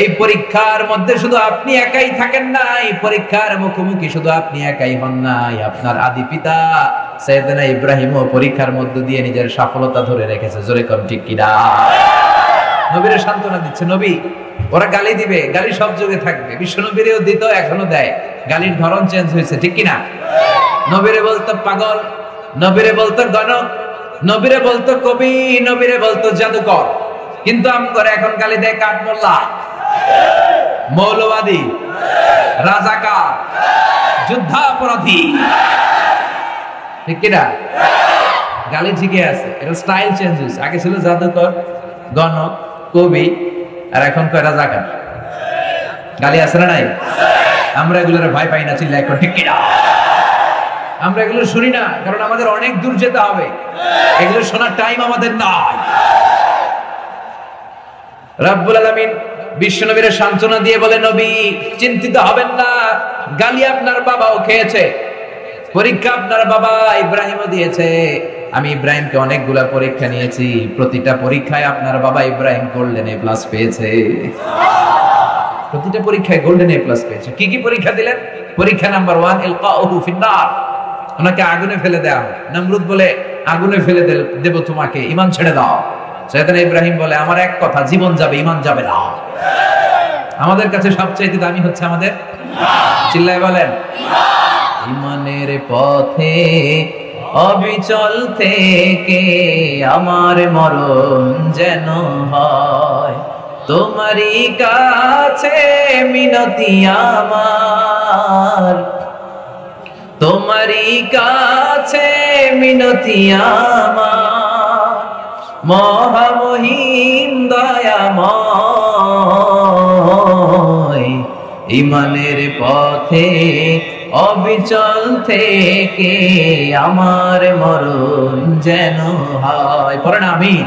এই পরীক্ষার মধ্যে শুধু আপনি একাই থাকেন না, এই পরীক্ষার মুখোমুখি শুধু আপনি একাই হন নাই, আপনার আদি পিতা সাইয়েদনা ইব্রাহিমও পরীক্ষার মধ্য দিয়ে নিজের সফলতা ধরে রেখেছে। জোরে কোন ঠিক কিনা? নবীরে সান্ত্বনা দিচ্ছে, নবী ওরা গালি দিবে, গালি সব যুগে থাকবে, বিশ্বনবীরেও দিত, এখনো দেয়, গালির ধরন চেঞ্জ হয়েছে, ঠিক কিনা? নবীরে বলতো পাগল, নবীরে বলতো গণক, নবীরে বলতো কবি, নবীরে বলতো জাদুকর, কিন্তু আমগরে এখন গালি দেয় কাঠমোল্লা, মৌলবাদী, রাজাকার, যুদ্ধাপরাধী, ঠিক কিনা? গালি ঠিকই আছে, এটা স্টাইল চেঞ্জ হয়েছে। আগে ছিল জাদুকর, গণক, কবি, আর এখন কয় রাজাকার। গালি আছে না নাই? আমরা এগুলোর ভয় পাই না, চিল্লা এখন ঠিক কিনা? আমরা এগুলো শুনি না, কারণ আমাদের অনেক দূর যেতে হবে, এগুলো শোনার টাইম আমাদের নাই। রব্বুল আলামিন বিশ্বনবীর সান্ত্বনা দিয়ে বলে, নবী চিন্তিত হবেন না, গালি আপনার বাবাও খেয়েছে, পরীক্ষা আপনার বাবা ইব্রাহিমও দিয়েছে। আমি ইব্রাহিমকে অনেকগুলা পরীক্ষা নিয়েছি, প্রতিটা পরীক্ষায় আপনার বাবা ইব্রাহিম গোল্ডেন এ প্লাস পেয়েছে। প্রতিটা পরীক্ষায় গোল্ডেন এ প্লাস পেয়েছে। কি কি পরীক্ষা দিলেন? পরীক্ষা নাম্বার 1, ইলকাউহু ফিন্নার, ওনাকে আগুনে ফেলে দেওয়া। নমরুদ বলে, আগুনে ফেলে দেব তোমাকে, ঈমান ছেড়ে দাও। সাইয়েদনা ইব্রাহিম বলে, আমার এক কথা, জীবন যাবে, ঈমান যাবে না। আমাদের কাছে সবচেয়ে দামি হচ্ছে আমাদের চিল্লায় বলেন, ঈমানের পথে অবিচল থেকে আমার মরণ যেন হয়, তোমারই কাছে মিনতি আমার, তোমারই কাছে মিনতি আমার, মহামহিম দয়াময়, ঈমানের পথে অবিচল থেকে আমার মরণ যেন হয়। পড়েন আমিন।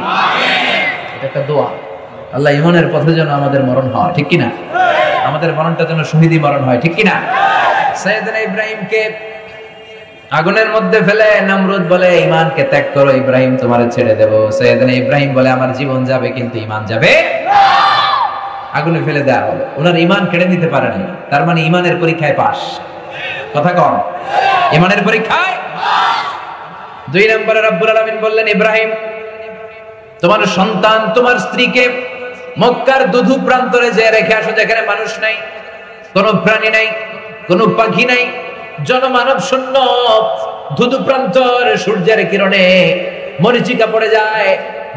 এটা একটা দোয়া, আল্লাহ ঈমানের পথে যেন আমাদের মরণ হয়, ঠিক কিনা? আমাদের মরণটা যেন শহীদি মরণ হয়, ঠিক কিনা? সাইয়েদনা ইব্রাহিমকে আগুনের মধ্যে ফেলে নমরুদ বলে, ঈমানকে ত্যাগ করো, ইব্রাহিম তোমারে ছেড়ে দেব। সাইয়েদনা ইব্রাহিম বলে, আমার জীবন যাবে কিন্তু ঈমান যাবে না। আগুনে ফেলে দেওয়া হলো, ওনার ঈমান কেড়ে নিতে পারে নাই। তার মানে ঈমানের পরীক্ষায় পাস। কথা কম, ঈমানের পরীক্ষায় 2 নম্বরে রব্বুল আলামিন বললেন, ইব্রাহিম তোমার সন্তান, তোমার স্ত্রীকে মক্কার দুধু প্রান্তরে যে রেখে আসো, যেখানে মানুষ নাই, কোনো প্রাণী নাই, কোনো পাখি নাই, জনমানব শূন্য, ধুধু প্রান্তর, সূর্যের কিরণে মরিচিকা পড়ে যায়,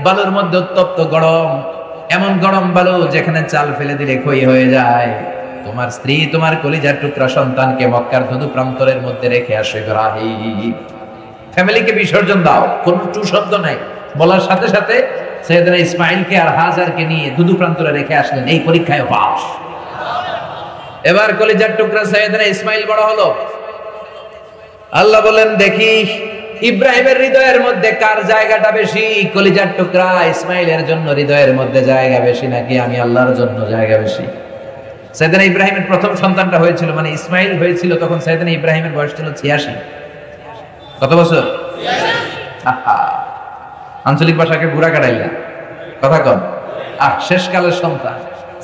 বালুর মধ্যে উত্তপ্ত গরম, এমন গরম বালু যেখানে চাল ফেলে দিলে ক্ষয় হয়ে যায়। তোমার স্ত্রী, তোমার কলিজার টুকরা সন্তানকে মক্কার ধুধু প্রান্তরের মধ্যে রেখে আসো ইব্রাহিম। ফ্যামিলিকে বিসর্জন দাও, কোনো টু শব্দ নাই। বলার সাথে সাথে সাইয়েদনা ইসমাইলকে আর হাজারকে নিয়ে ধুধু প্রান্তরে রেখে আসলেন। এই পরীক্ষায় পাস। এবার কলিজার টুকরা সাইয়েদনা ইসমাইল বড় হলো। আল্লাহ বলেন, দেখি ইব্রাহিমের হৃদয়ের মধ্যে কার জায়গাটা বেশি? কলিজার টুকরা ইসমাইলের জন্য হৃদয়ের মধ্যে জায়গা বেশি, নাকি আমি আল্লাহর জন্য জায়গা বেশি? সাইয়েদনা ইব্রাহিমের প্রথম সন্তানটা হয়েছিল, মানে ইসমাইল হয়েছিল, তখন সাইয়েদনা ইব্রাহিমের বয়স ছিল 86। কত বছর? আঞ্চলিক ভাষাকে ঘুরা কাটাইলা কথা কন। শেষকালের সন্তান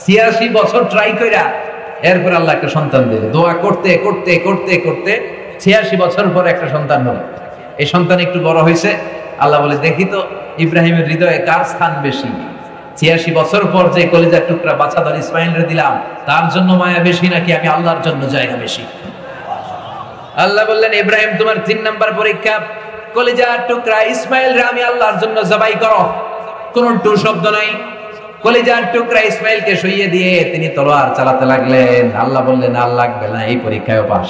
86 বছর ট্রাই কইরা এরপর আল্লাহ একটা সন্তান দিল। দোয়া করতে করতে করতে করতে 86 বছর পর একটা সন্তান হলো। এই সন্তান একটু বড় হয়েছে। আল্লাহ বলে, দেখি তো ইব্রাহিমের হৃদয়ে কার স্থান বেশি। 86 বছর পর যে কলিজার টুকরা বাচ্চাদার ইসমাইলরে দিলাম, তার জন্য মায়া বেশি, নাকি আমি আল্লাহর জন্য জায়গা বেশি? আল্লাহ বললেন, ইব্রাহিম তোমার 3 নাম্বার পরীক্ষা। কলিজার টুকরা ইসমাইলরে আমি আল্লাহর জন্য জবাই করো। কোন টু শব্দ নাই। কলিজার টুকরা ইসমাইলকে শুইয়ে দিয়ে তিনি তলোয়ার চালাতে লাগলেন। আল্লাহ বললেন, আর লাগবে না, এই পরীক্ষায় পাস।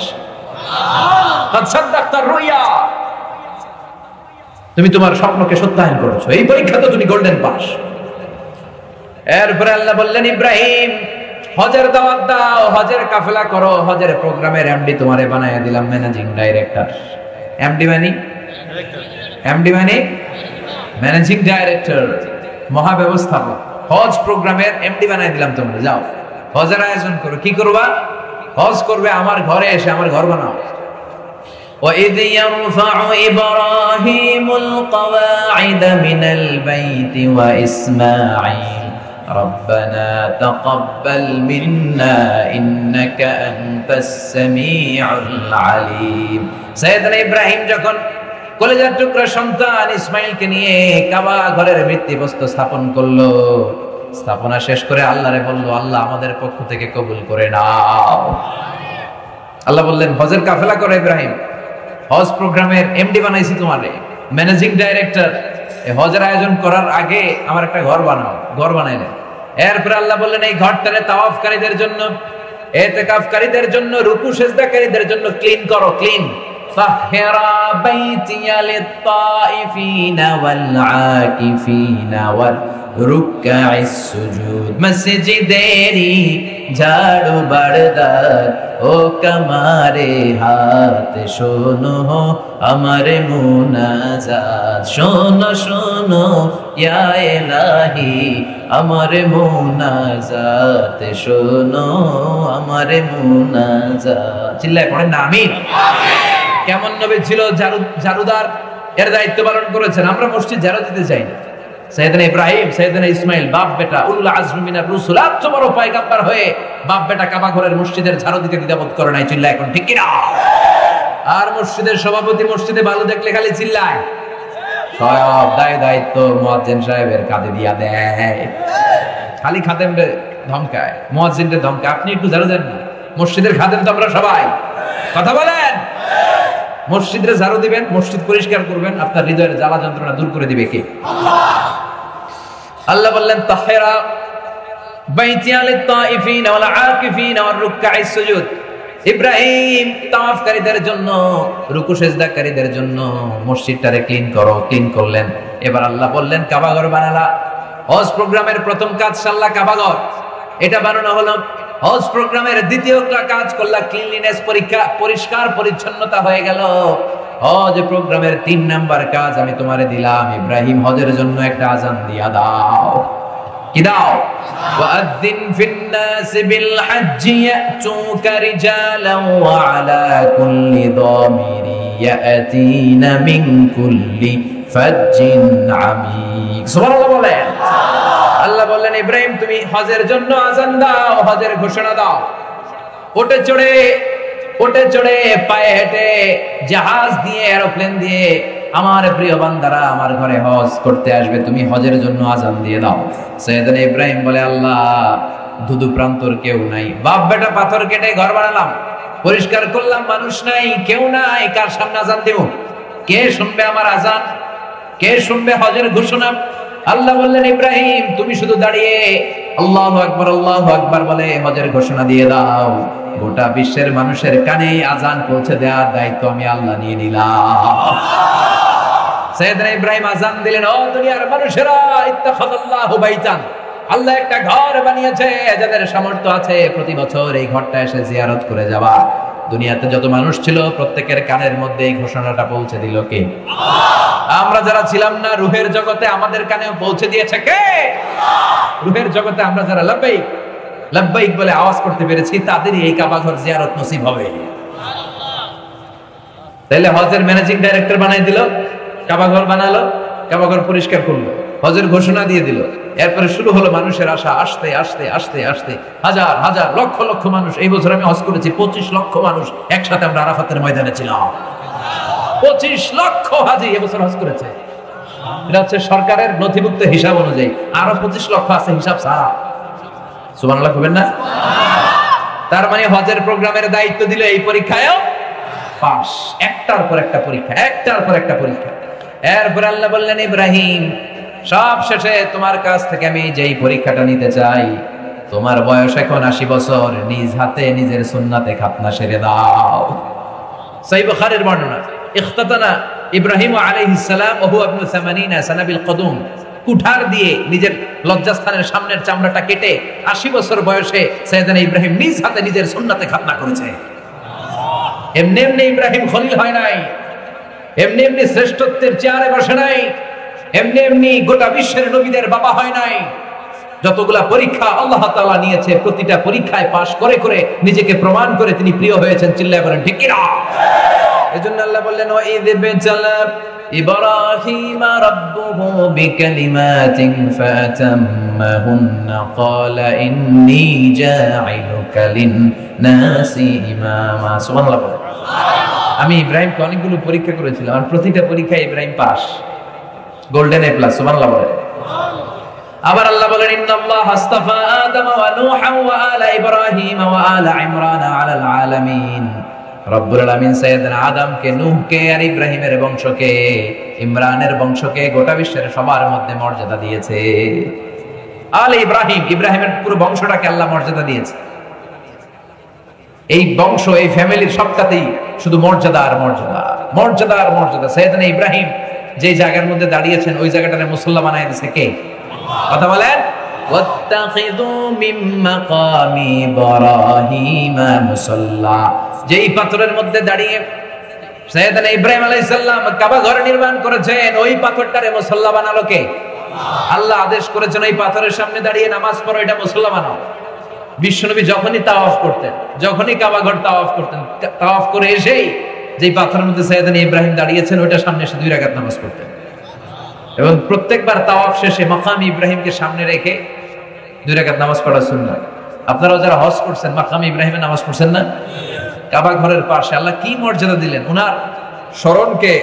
তুমি তোমার স্বপ্নকে সত্যায়ন করেছো, এই পরীক্ষা তো তুমি গোল্ডেন পাস। এরপরে আল্লাহ বললেন, ইব্রাহিম হজের দাওয়াত দাও, হজের কাফেলা করো, হজের প্রোগ্রামের এমডি তোমারে বানায় দিলাম, ম্যানেজিং ডাইরেক্টর। এমডি মানে ম্যানেজিং ডাইরেক্টর, মহাব্যবস্থাপক। হজ প্রোগ্রামের এমডি বানায় দিলাম তোমারে। যাও হজের আয়োজন করো। কি করবা? হজ করবে, আমার ঘরে এসে আমার ঘর বানাও। وَإِذْ يَرْفَعُ إِبْرَاهِيمُ الْقَوَاعِدَ مِنَ الْبَيْتِ وَإِسْمَاعِيلُ رَبَّنَا تَقَبَّلْ مِنَّا إِنَّكَ أَنْتَ السَّمِيعُ الْعَلِيمُ। সাইয়েদনা ইব্রাহিম যখন কলিজার টুকরা সন্তান ইসমাইলকে নিয়ে কাবা ঘরের ভিত্তিপ্রস্তর স্থাপন করলো, স্থাপনা শেষ করে আল্লাহরে বলল, আল্লাহ আমাদের পক্ষ থেকে কবুল করে নাও। আল্লাহ বললেন, হজের কাফেলা করো ইব্রাহিম, হজ প্রোগ্রামের এমডি বানাইছি তোমারে, ম্যানেজিং ডাইরেক্টর। এই হজের আয়োজন করার আগে আমার একটা ঘর বানাও। ঘর বানাইলেন। এরপর আল্লাহ বললেন, এই ঘরটারে তাওয়াফকারীদের জন্য, ইতিকাফকারীদের জন্য, রুকু সিজদাকারীদের জন্য ক্লিন করো, ক্লিন। তাহহিরা বাইতিয়া লিত-তাইফিনা ওয়াল আকিফিনা ওয়াল রুকআইস সুজুদ। মসজিদেরি ঝাড়ু বারদার ও কামারে হাত, শোনো আমার মুনাজাত, শোনো শোনো ইয়া ইলাহি আমার মুনাজাত, শোনো আমার মুনাজাত। চিল্লায় পড়েন না আমিন। কেমন নবী ছিল? ঝাড়ুদার, এর দায়িত্ব পালন করেছেন। আমরা মসজিদ ঝাড়ু দিতে চাই না। সাইয়েদনা ইব্রাহিম, সাইয়েদনা ইসমাইল, বাপ বেটা, উলুল আজমি মিনার রাসূল, এত বড় পয়গম্বর হয়ে বাপ বেটা কাবা ঘরের মসজিদের ঝাড়ু দিতে দ্বিধাবোধ করে নাই। চিল্লায় এখন ঠিক কিনা? আর মসজিদের সভাপতি মসজিদে বালু দেখলে খালি চিল্লায়। সব দায়িত্ব মুয়াজ্জিন সাহেবের কাঁধে দিয়া দেয়। খালি খাদেমরে ধমকায়, মুয়াজ্জিনরে ধমকায়, আপনি একটু ঝাড়ু দেন না। মসজিদের খাদেম তো আমরা সবাই। কথা বলেন। মসজিদে ঝাড়ু দিবেন, মসজিদ পরিষ্কার করবেন, আপনার হৃদয়ের জ্বালা যন্ত্রণা দূর করে দিবে কে? আল্লাহ বললেন, তাহহিরা বাইতিয়া লিত-তাইফিনা ওয়াল আকিফিনা ওয়ার রুকআইস সুজুদ। ইব্রাহিম তাওয়াফকারীদের জন্য, রুকু সিজদাকারীদের জন্য মসজিদটারে ক্লিন করো। ক্লিন করলেন। এবার আল্লাহ বললেন, কাবা ঘর বানালা। হজ প্রোগ্রামের প্রথম কাজ সাল্লাহ কাবা ঘর, এটা বানানো হলো। হজ প্রোগ্রামের দ্বিতীয় কাজ করলা ক্লিনলিনেস, পরীক্ষা, পরিষ্কার পরিচ্ছন্নতা হয়ে গেল। হজ প্রোগ্রামের 3 নাম্বার কাজ আমি তোমারে দিলাম, ইব্রাহিম হজের জন্য একটা আযান দিয়া দাও। কি দাও? ওয়াআযিন ফিন নাস বিল হজ্জ ইয়াতুকা রিজালান ওয়া আলা কুল্লি দামিরি ইয়াতিনা মিন কুল্লি ফাজ্জিন আমিক। সুবহানাল্লাহ বলেন। আল্লাহ বললেন, ইব্রাহিম তুমি হজের জন্য আযান দাও, হজের ঘোষণা দাও। ওটে চড়ে পায়ে হেঁটে, জাহাজ দিয়ে, এরোপ্লেন দিয়ে আমার প্রিয় বান্দারা আমার ঘরে হজ করতে আসবে, তুমি হজের জন্য আজান দিয়ে দাও। সাইয়েদনা ইব্রাহিম বলে, আল্লাহ ধুধু প্রান্তর কেউ নাই, বাপ বেটা পাথর কেটে ঘর বানালাম, পরিষ্কার করলাম, মানুষ নাই, কেউ নাই, কার সামনে আজান দেব? কে শুনবে আমার আজান? কে শুনবে হজের ঘোষণা? আল্লাহ বললেন, ইব্রাহিম তুমি শুধু দাঁড়িয়ে আল্লাহু আকবার বলে হজের ঘোষণা দিয়ে দাও, গোটা বিশ্বের মানুষের কানে আজান পৌঁছে দেওয়ার দায়িত্ব আমি আল্লাহ নিয়ে নিলাম। সাইয়েদনা ইব্রাহিম আজান দিলেন, ও দুনিয়ার মানুষেরা, ইত্তাখাযাল্লাহু বাইতান, আল্লাহ একটা ঘর বানিয়েছে, যাদের সামর্থ্য আছে প্রতি বছর এই ঘরটা এসে জিয়ারত করে যাওয়া। দুনিয়াতে যত মানুষ ছিল প্রত্যেকের কানের মধ্যে এই ঘোষণাটা পৌঁছে দিল কে? আমরা যারা ছিলাম না রূহের জগতে, আমাদের কানেও পৌঁছে দিয়েছে কে? রূহের জগতে আমরা যারা লাব্বাইক লাব্বাইক বলে আওয়াজ করতে পেরেছি, তাদেরই এই কাবা ঘর জিয়ারত নসিব হবে। তাইলে হজের ম্যানেজিং ডাইরেক্টর বানাই দিল, কাবা ঘর বানালো, কাবা ঘর পরিষ্কার করলো, হজের ঘোষণা দিয়ে দিল। এরপরে শুরু হলো মানুষের আশা, আসতে আসতে আসতে আসতে হাজার হাজার লক্ষ লক্ষ মানুষ। এই বছর আমি হজ করেছি, 25 লক্ষ মানুষ একসাথে আমরা আরাফাতের ময়দানে ছিলাম। 25 লক্ষ হাজি এবছর হজ করেছে। এটা হচ্ছে সরকারের নথিভুক্ত হিসাব অনুযায়ী, আরো 25 লক্ষ আছে হিসাব ছাড়া। সুবহানাল্লাহ কইবেন না? তার মানে হজের প্রোগ্রামের দায়িত্ব দিল, এই পরীক্ষায়ও পাস, একটার পর একটা পরীক্ষা, একটার পর একটা পরীক্ষা। এরপর আল্লাহ বললেন, ইব্রাহিম সব শেষে তোমার কাছ থেকে আমি যেই পরীক্ষাটা নিতে চাই, তোমার বয়স এখন 80 বছর, নিজ হাতে নিজের সুন্নাতে খাতনা সেরে দাও। সহিহ বুখারীর বর্ণনা, ইখতাতানা ইব্রাহিম আলাইহিস সালাম ওয়া হুয়া ইবনু 80 সানা বিল কদুম, কুঠার দিয়ে নিজের লজ্জাস্থানের সামনের চামড়াটা কেটে 80 বছর বয়সে সাইয়েদনা ইব্রাহিম নিজ হাতে নিজের সুন্নাতে খাতনা করেছে। এমনি এমনি ইব্রাহিম খলিল হয় নাই, এমনি এমনি শ্রেষ্ঠত্বের চেয়ারে বসে নাই, এমনি এমনি গোটা বিশ্বের নবীদের বাবা হয় নাই। যতগুলা পরীক্ষা আল্লাহ তাআলা নিয়েছে, প্রতিটা পরীক্ষায় পাশ করে করে নিজেকে প্রমাণ করে তিনি প্রিয় হয়েছেন। চিল্লায় বলেন ঠিক কিনা? এজন্য আল্লাহ বললেন, ওয়া ইয বিতালা ইব্রাহিম রাব্বুহু বিকালিমাতিন ফাতাম্মাহুন্না ক্বালা ইন্নী জাঈলুকা লিন-নাসি ইমামা। সুবহানাল্লাহ। আমি ইব্রাহিমকে অনেকগুলো পরীক্ষা করেছিলাম, আর প্রতিটা পরীক্ষায় Ibrahim pass, golden A plus. সুবহানাল্লাহ বলেন। আবার আল্লাহ বলেন, ইন্নাল্লাহ আস্তাফা আদম ওয়া নূহা ওয়া আলা ইব্রাহিম ওয়া আলা ইমরান আলাল আলামিন। রব্বুল আলামিন সাইয়েদনা আদমকে, নূহকে আর ইব্রাহিমের বংশকে, ইমরানের বংশকে গোটা বিশ্বের সবার মধ্যে মর্যাদা দিয়েছে। আলে ইব্রাহিম, ইব্রাহিমের পুরো বংশটাকে আল্লাহ মর্যাদা দিয়েছে। এই বংশ, এই ফ্যামিলির সবটাতেই শুধু মর্যাদা আর মর্যাদা, মর্যাদা আর মর্যাদা। সাইয়েদনা ইব্রাহিম যে জায়গার মধ্যে দাঁড়িয়েছেন, ওই জায়গাটারে মুসল্লা বানায় দিয়েছে কে? কথা বলেন। ওয়াত্তাখিযু মিন মাকামি ইব্রাহিম মুসাল্লা, যেই পাথরের মধ্যে দাঁড়িয়ে সাইয়েদনা ইব্রাহিম আলাইহিস সালাম কাবা ঘর নির্মাণ করেছেন, ওই পাথরটারে মুসাল্লা বানালো কে? আল্লাহ আদেশ করেছেন, ওই পাথরের সামনে দাঁড়িয়ে নামাজ পড়ো, এটা মুসাল্লা বানাও। বিশ্বনবী যখনই তাওয়াফ করতেন, যখনই কাবা ঘর তাওয়াফ করতেন, তাওয়াফ করে এসেই যেই পাথরের মধ্যে সাইয়েদনা ইব্রাহিম দাঁড়িয়েছেন, ওইটার সামনে এসে 2 রাকাত নামাজ পড়তেন। এবং প্রত্যেকবার তাওয়াফ শেষে মাকাম ইব্রাহিমকে সামনে রেখে 2 রাকাত নামাজ পড়া সুন্নাত। আপনারা যারা হজ করছেন, মাকাম ইব্রাহিমে নামাজ পড়ছেন না? কাবা ঘরের পাশে আল্লাহ কি মর্যাদা দিলেন! ওনার স্মরণকে,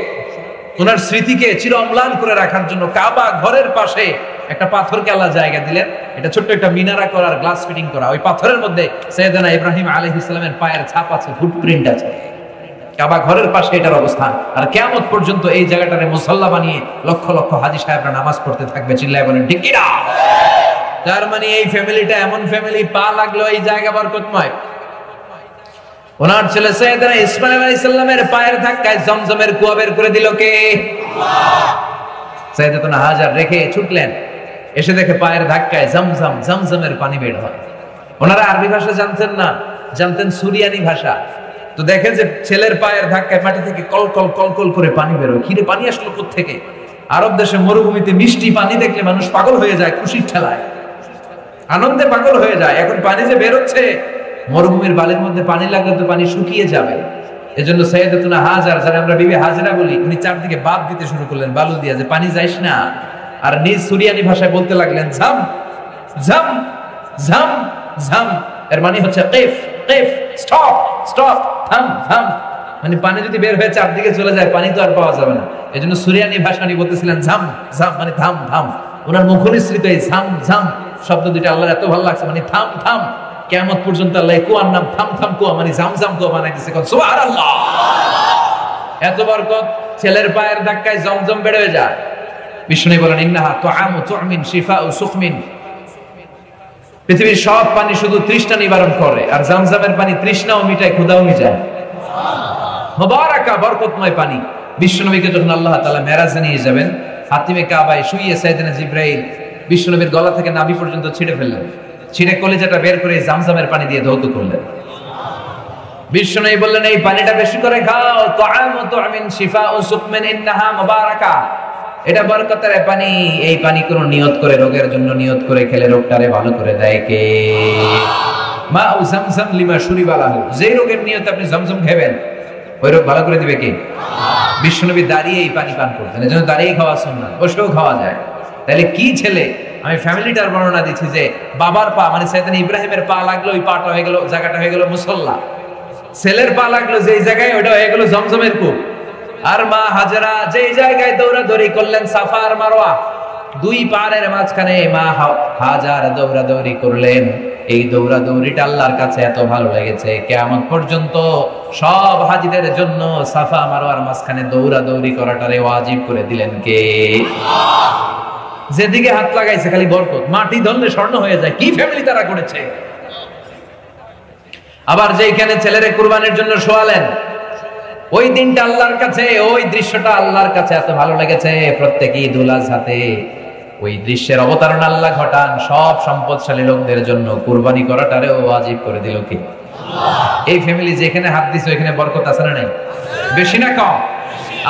ওনার স্মৃতিকে চির অম্লান করে রাখার জন্য কাবা ঘরের পাশে একটা পাথরকে আল্লাহ জায়গা দিলেন। এটা ছোট্ট একটা মিনারা করার, গ্লাস ফিটিং করা। ওই পাথরের মধ্যে সাইয়েদনা ইব্রাহিম আলাইহিস সালামের পায়ের ছাপ আছে, ফুটপ্রিন্ট আছে। কাবা ঘরের পাশে এটার অবস্থান। আর কিয়ামত পর্যন্ত এই জায়গাটারে মুসাল্লা বানিয়ে লক্ষ লক্ষ হাজী সাহেবরা নামাজ পড়তে থাকবে। চিল্লায় বলেন ঠিক কিনা? তার মানে এই ফ্যামিলিটা এমন ফ্যামিলি, পা লাগলো এই জায়গা বরকতময়। ওনার ছেলে সাইয়েদনা ইসমাঈল আলাইহিস সালামের পায়ের ধাক্কায় জমজমের কুয়া বের করে দিল কে? আল্লাহ। সাইয়েদনা হাজার রেখে ছুটলেন, এসে দেখে পায়ের ধাক্কায় জমজম, জমজমের পানি বের হয়। ওনারা আরবি ভাষা জানতেন না, জানতেন সুরিয়ানি ভাষা। তো দেখে যে ছেলের পায়ের ধাক্কায় মাটি থেকে কলকল কলকল করে পানি বেরোয়। কিরে, পানি আসলো কোত্থেকে? আরব দেশে মরুভূমিতে মিষ্টি পানি দেখলে মানুষ পাগল হয়ে যায়, খুশির ঠেলায় আনন্দে পাগল হয়ে যায়। এখন পানি যে বেরোচ্ছে, মরুভূমির বালির মধ্যে পানি লাগলে তো পানি শুকিয়ে যাবে। এজন্য সাইয়েদাতুনা হাজার, যারা আমরা বিবি হাজরা বলি, উনি চারদিকে বাদ দিতে শুরু করলেন বালু দিয়ে, যে পানি যাইস না। আর নিজ সুরিয়ানি ভাষায় বলতে লাগলেন, ঝাম ঝাম ঝাম ঝাম। এর মানে হচ্ছে কিফ কিফ, স্টপ স্টপ, থাম থাম। মানে পানি যদি বের হয়ে চারদিকে চলে যায় পানি তো আর পাওয়া যাবে না। এই জন্য সুরিয়ানি ভাষা উনি বলতেছিলেন ঝাম ঝাম, মানে থাম থাম। ওনার মুখনিসৃত এই ঝাম ঝাম শব্দ দুইটা আল্লাহর এত ভালো লাগছে, মানে থাম থাম। কিয়ামত পর্যন্ত আল্লাহ কুয়ার নাম থাম থাম কুয়া, মানে ঝাম ঝাম কুয়া বানাই দিয়েছে। সুবহানাল্লাহ। এত বরকত, ছেলের পায়ের ধাক্কায় জমজম বের হয়ে যায়। বিষ্ণু বলেন ইন্নাহা তুআমু তুমিন শিফাউ সুকমিন। পৃথিবীর সব পানি শুধু তৃষ্ণা নিবারণ করে, আর জামজামের পানি তৃষ্ণাও মিটায়, ক্ষুধাও মিটায়। মুবারাকা, বরকতময় পানি। বিশ্বনবীকে যখন আল্লাহ তাআলা মেরাজে নিয়ে যাবেন, হাতিমে কাবায় শুইয়ে সাইয়েদনা জিবরাইল বিশ্বনবীর গলা থেকে নাভি পর্যন্ত ছিঁড়ে ফেললেন, ছিঁড়ে কলিজাটা বের করে জামজামের পানি দিয়ে ধৌত করলেন। বিশ্বনবী বললেন এই পানিটা বেশি করে খাও, তুআমু তুমিন শিফাউ সুকমিন ইন্নাহা মুবারাকা। এটা বরকতের পানি। এই পানি কোন নিয়ত করে, রোগের জন্য নিয়ত করে খেলে রোগটারে ভালো করে দেয় কে? মাউ জামজাম লিমা শুরিবা লাহু। যেই রোগের নিয়ত আপনি জামজাম খাবেন, ওই রোগ ভালো করে দিবে কে? বিশ্বনবী দাঁড়িয়ে এই পানি পান করতেন। এজন্য দাঁড়িয়ে খাওয়া সুন্নাত, বসেও খাওয়া যায়। তাহলে কি ছেলে, আমি ফ্যামিলিটার বর্ণনা দিচ্ছি যে বাবার পা, মানে সাইয়েদনা ইব্রাহিমের পা লাগলো, ওই পাটা হয়ে গেল, জায়গাটা হয়ে গেল মুসল্লা। ছেলের পা লাগলো যেই জায়গায়, ওটা হয়ে গেল জমজমের কূপ। আর মা হাজেরা যেই জায়গায় দৌড়াদৌড়ি করলেন সাফা আর মারওয়া, দুই পাহাড়ের মাঝখানে মা হাজার দৌড়াদৌড়ি করলেন। এই দৌড়াদৌড়িটা আল্লাহর কাছে এত ভালো লেগেছে, কিয়ামত পর্যন্ত সব হাজিদের জন্য সাফা মারওয়ার মাঝখানে দৌড়াদৌড়ি করাটারে ওয়াজিব করে দিলেন কে? যেদিকে হাত লাগাইছে খালি বরকত, মাটি ধরলে স্বর্ণ হয়ে যায়। কি ফ্যামিলি তারা করেছে! আবার যেখানে ছেলেরে কুরবানির জন্য শোয়ালেন, ওই দিনটা আল্লাহর কাছে, ওই দৃশ্যটা আল্লাহর কাছে এত ভালো লেগেছে। প্রত্যেক ঈদ উল আজহাতে ওই দৃশ্যের অবতারণ আল্লাহ ঘটান সব সম্পদশালী লোকদের জন্য। কুরবানি করাটারেও ওয়াজিব করে দিল কি? এই ফ্যামিলি যেখানে হাত দিছে ওইখানে বরকত আছে না নাই? বেশি না কম?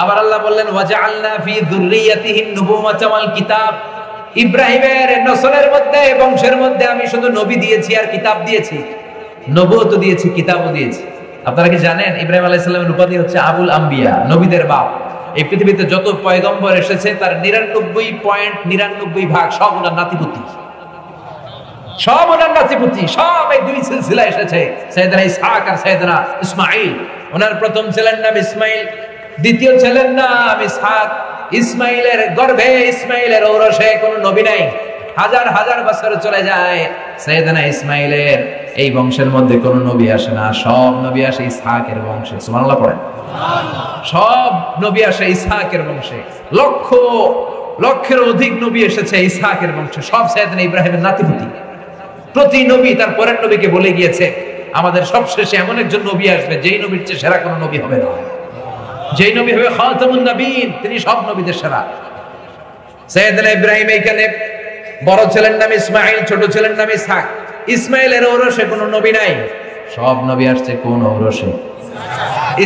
আবার আল্লাহ বললেন ওয়াজআলনা ফি যুররিয়াতিহি নুবুওয়াতা ওয়াল কিতাব। ইব্রাহিমের নসলের মধ্যে, বংশের মধ্যে আমি শুধু নবী দিয়েছি আর কিতাব দিয়েছি। নবুয়ত দিয়েছি, কিতাবও দিয়েছি। আপনারা কি জানেন ইব্রাহিম আলাইহিস সালামের উপাধি হচ্ছে আবুল আম্বিয়া, নবীদের বাপ। এই পৃথিবীতে যত পয়গম্বর এসেছে তার 99.99% সব ওনার নাতিপুতি, সব ওনার নাতিপুতি, সব এই দুই সিলসিলা এসেছে। সাইয়েদনা ইসহাক আর সাইয়েদনা ইসমাঈল। ওনার প্রথম ছেলের নাম ইসমাঈল, দ্বিতীয় ছেলের নাম ইসহাক। ইসমাঈলের গর্ভে, ইসমাঈলের ঔরসে কোনো নবী নাই। হাজার হাজার বছর চলে যায়, সাইয়েদনা ইসমাঈলের এই বংশের মধ্যে কোন নবী আসে না। সব নবী আসে ইসহাকের বংশে। সুবহানাল্লাহ পড়েন। সব নবী আসে ইসহাকের বংশে। লক্ষ লক্ষের অধিক নবী এসেছে ইসহাকের বংশে, সব সাইয়েদনা ইব্রাহিমের নাতিপুতি। প্রতি নবী তার পরের নবীকে বলে গিয়েছে আমাদের সবশেষে এমন একজন নবী আসবে যেই নবীর চেয়ে সেরা কোনো নবী হবে না। যেই নবী হবে খাতামুন নবীন, তিনি সব নবীদের সেরা। সাইয়েদনা ইব্রাহিম এইখানে বড় ছেলের নাম ইসমাঈল, ছোট ছেলের নাম ইসহাক। ইসমাঈলের ঔরসে কোনো নবী নাই, সব নবী আসছে কোন ঔরসে?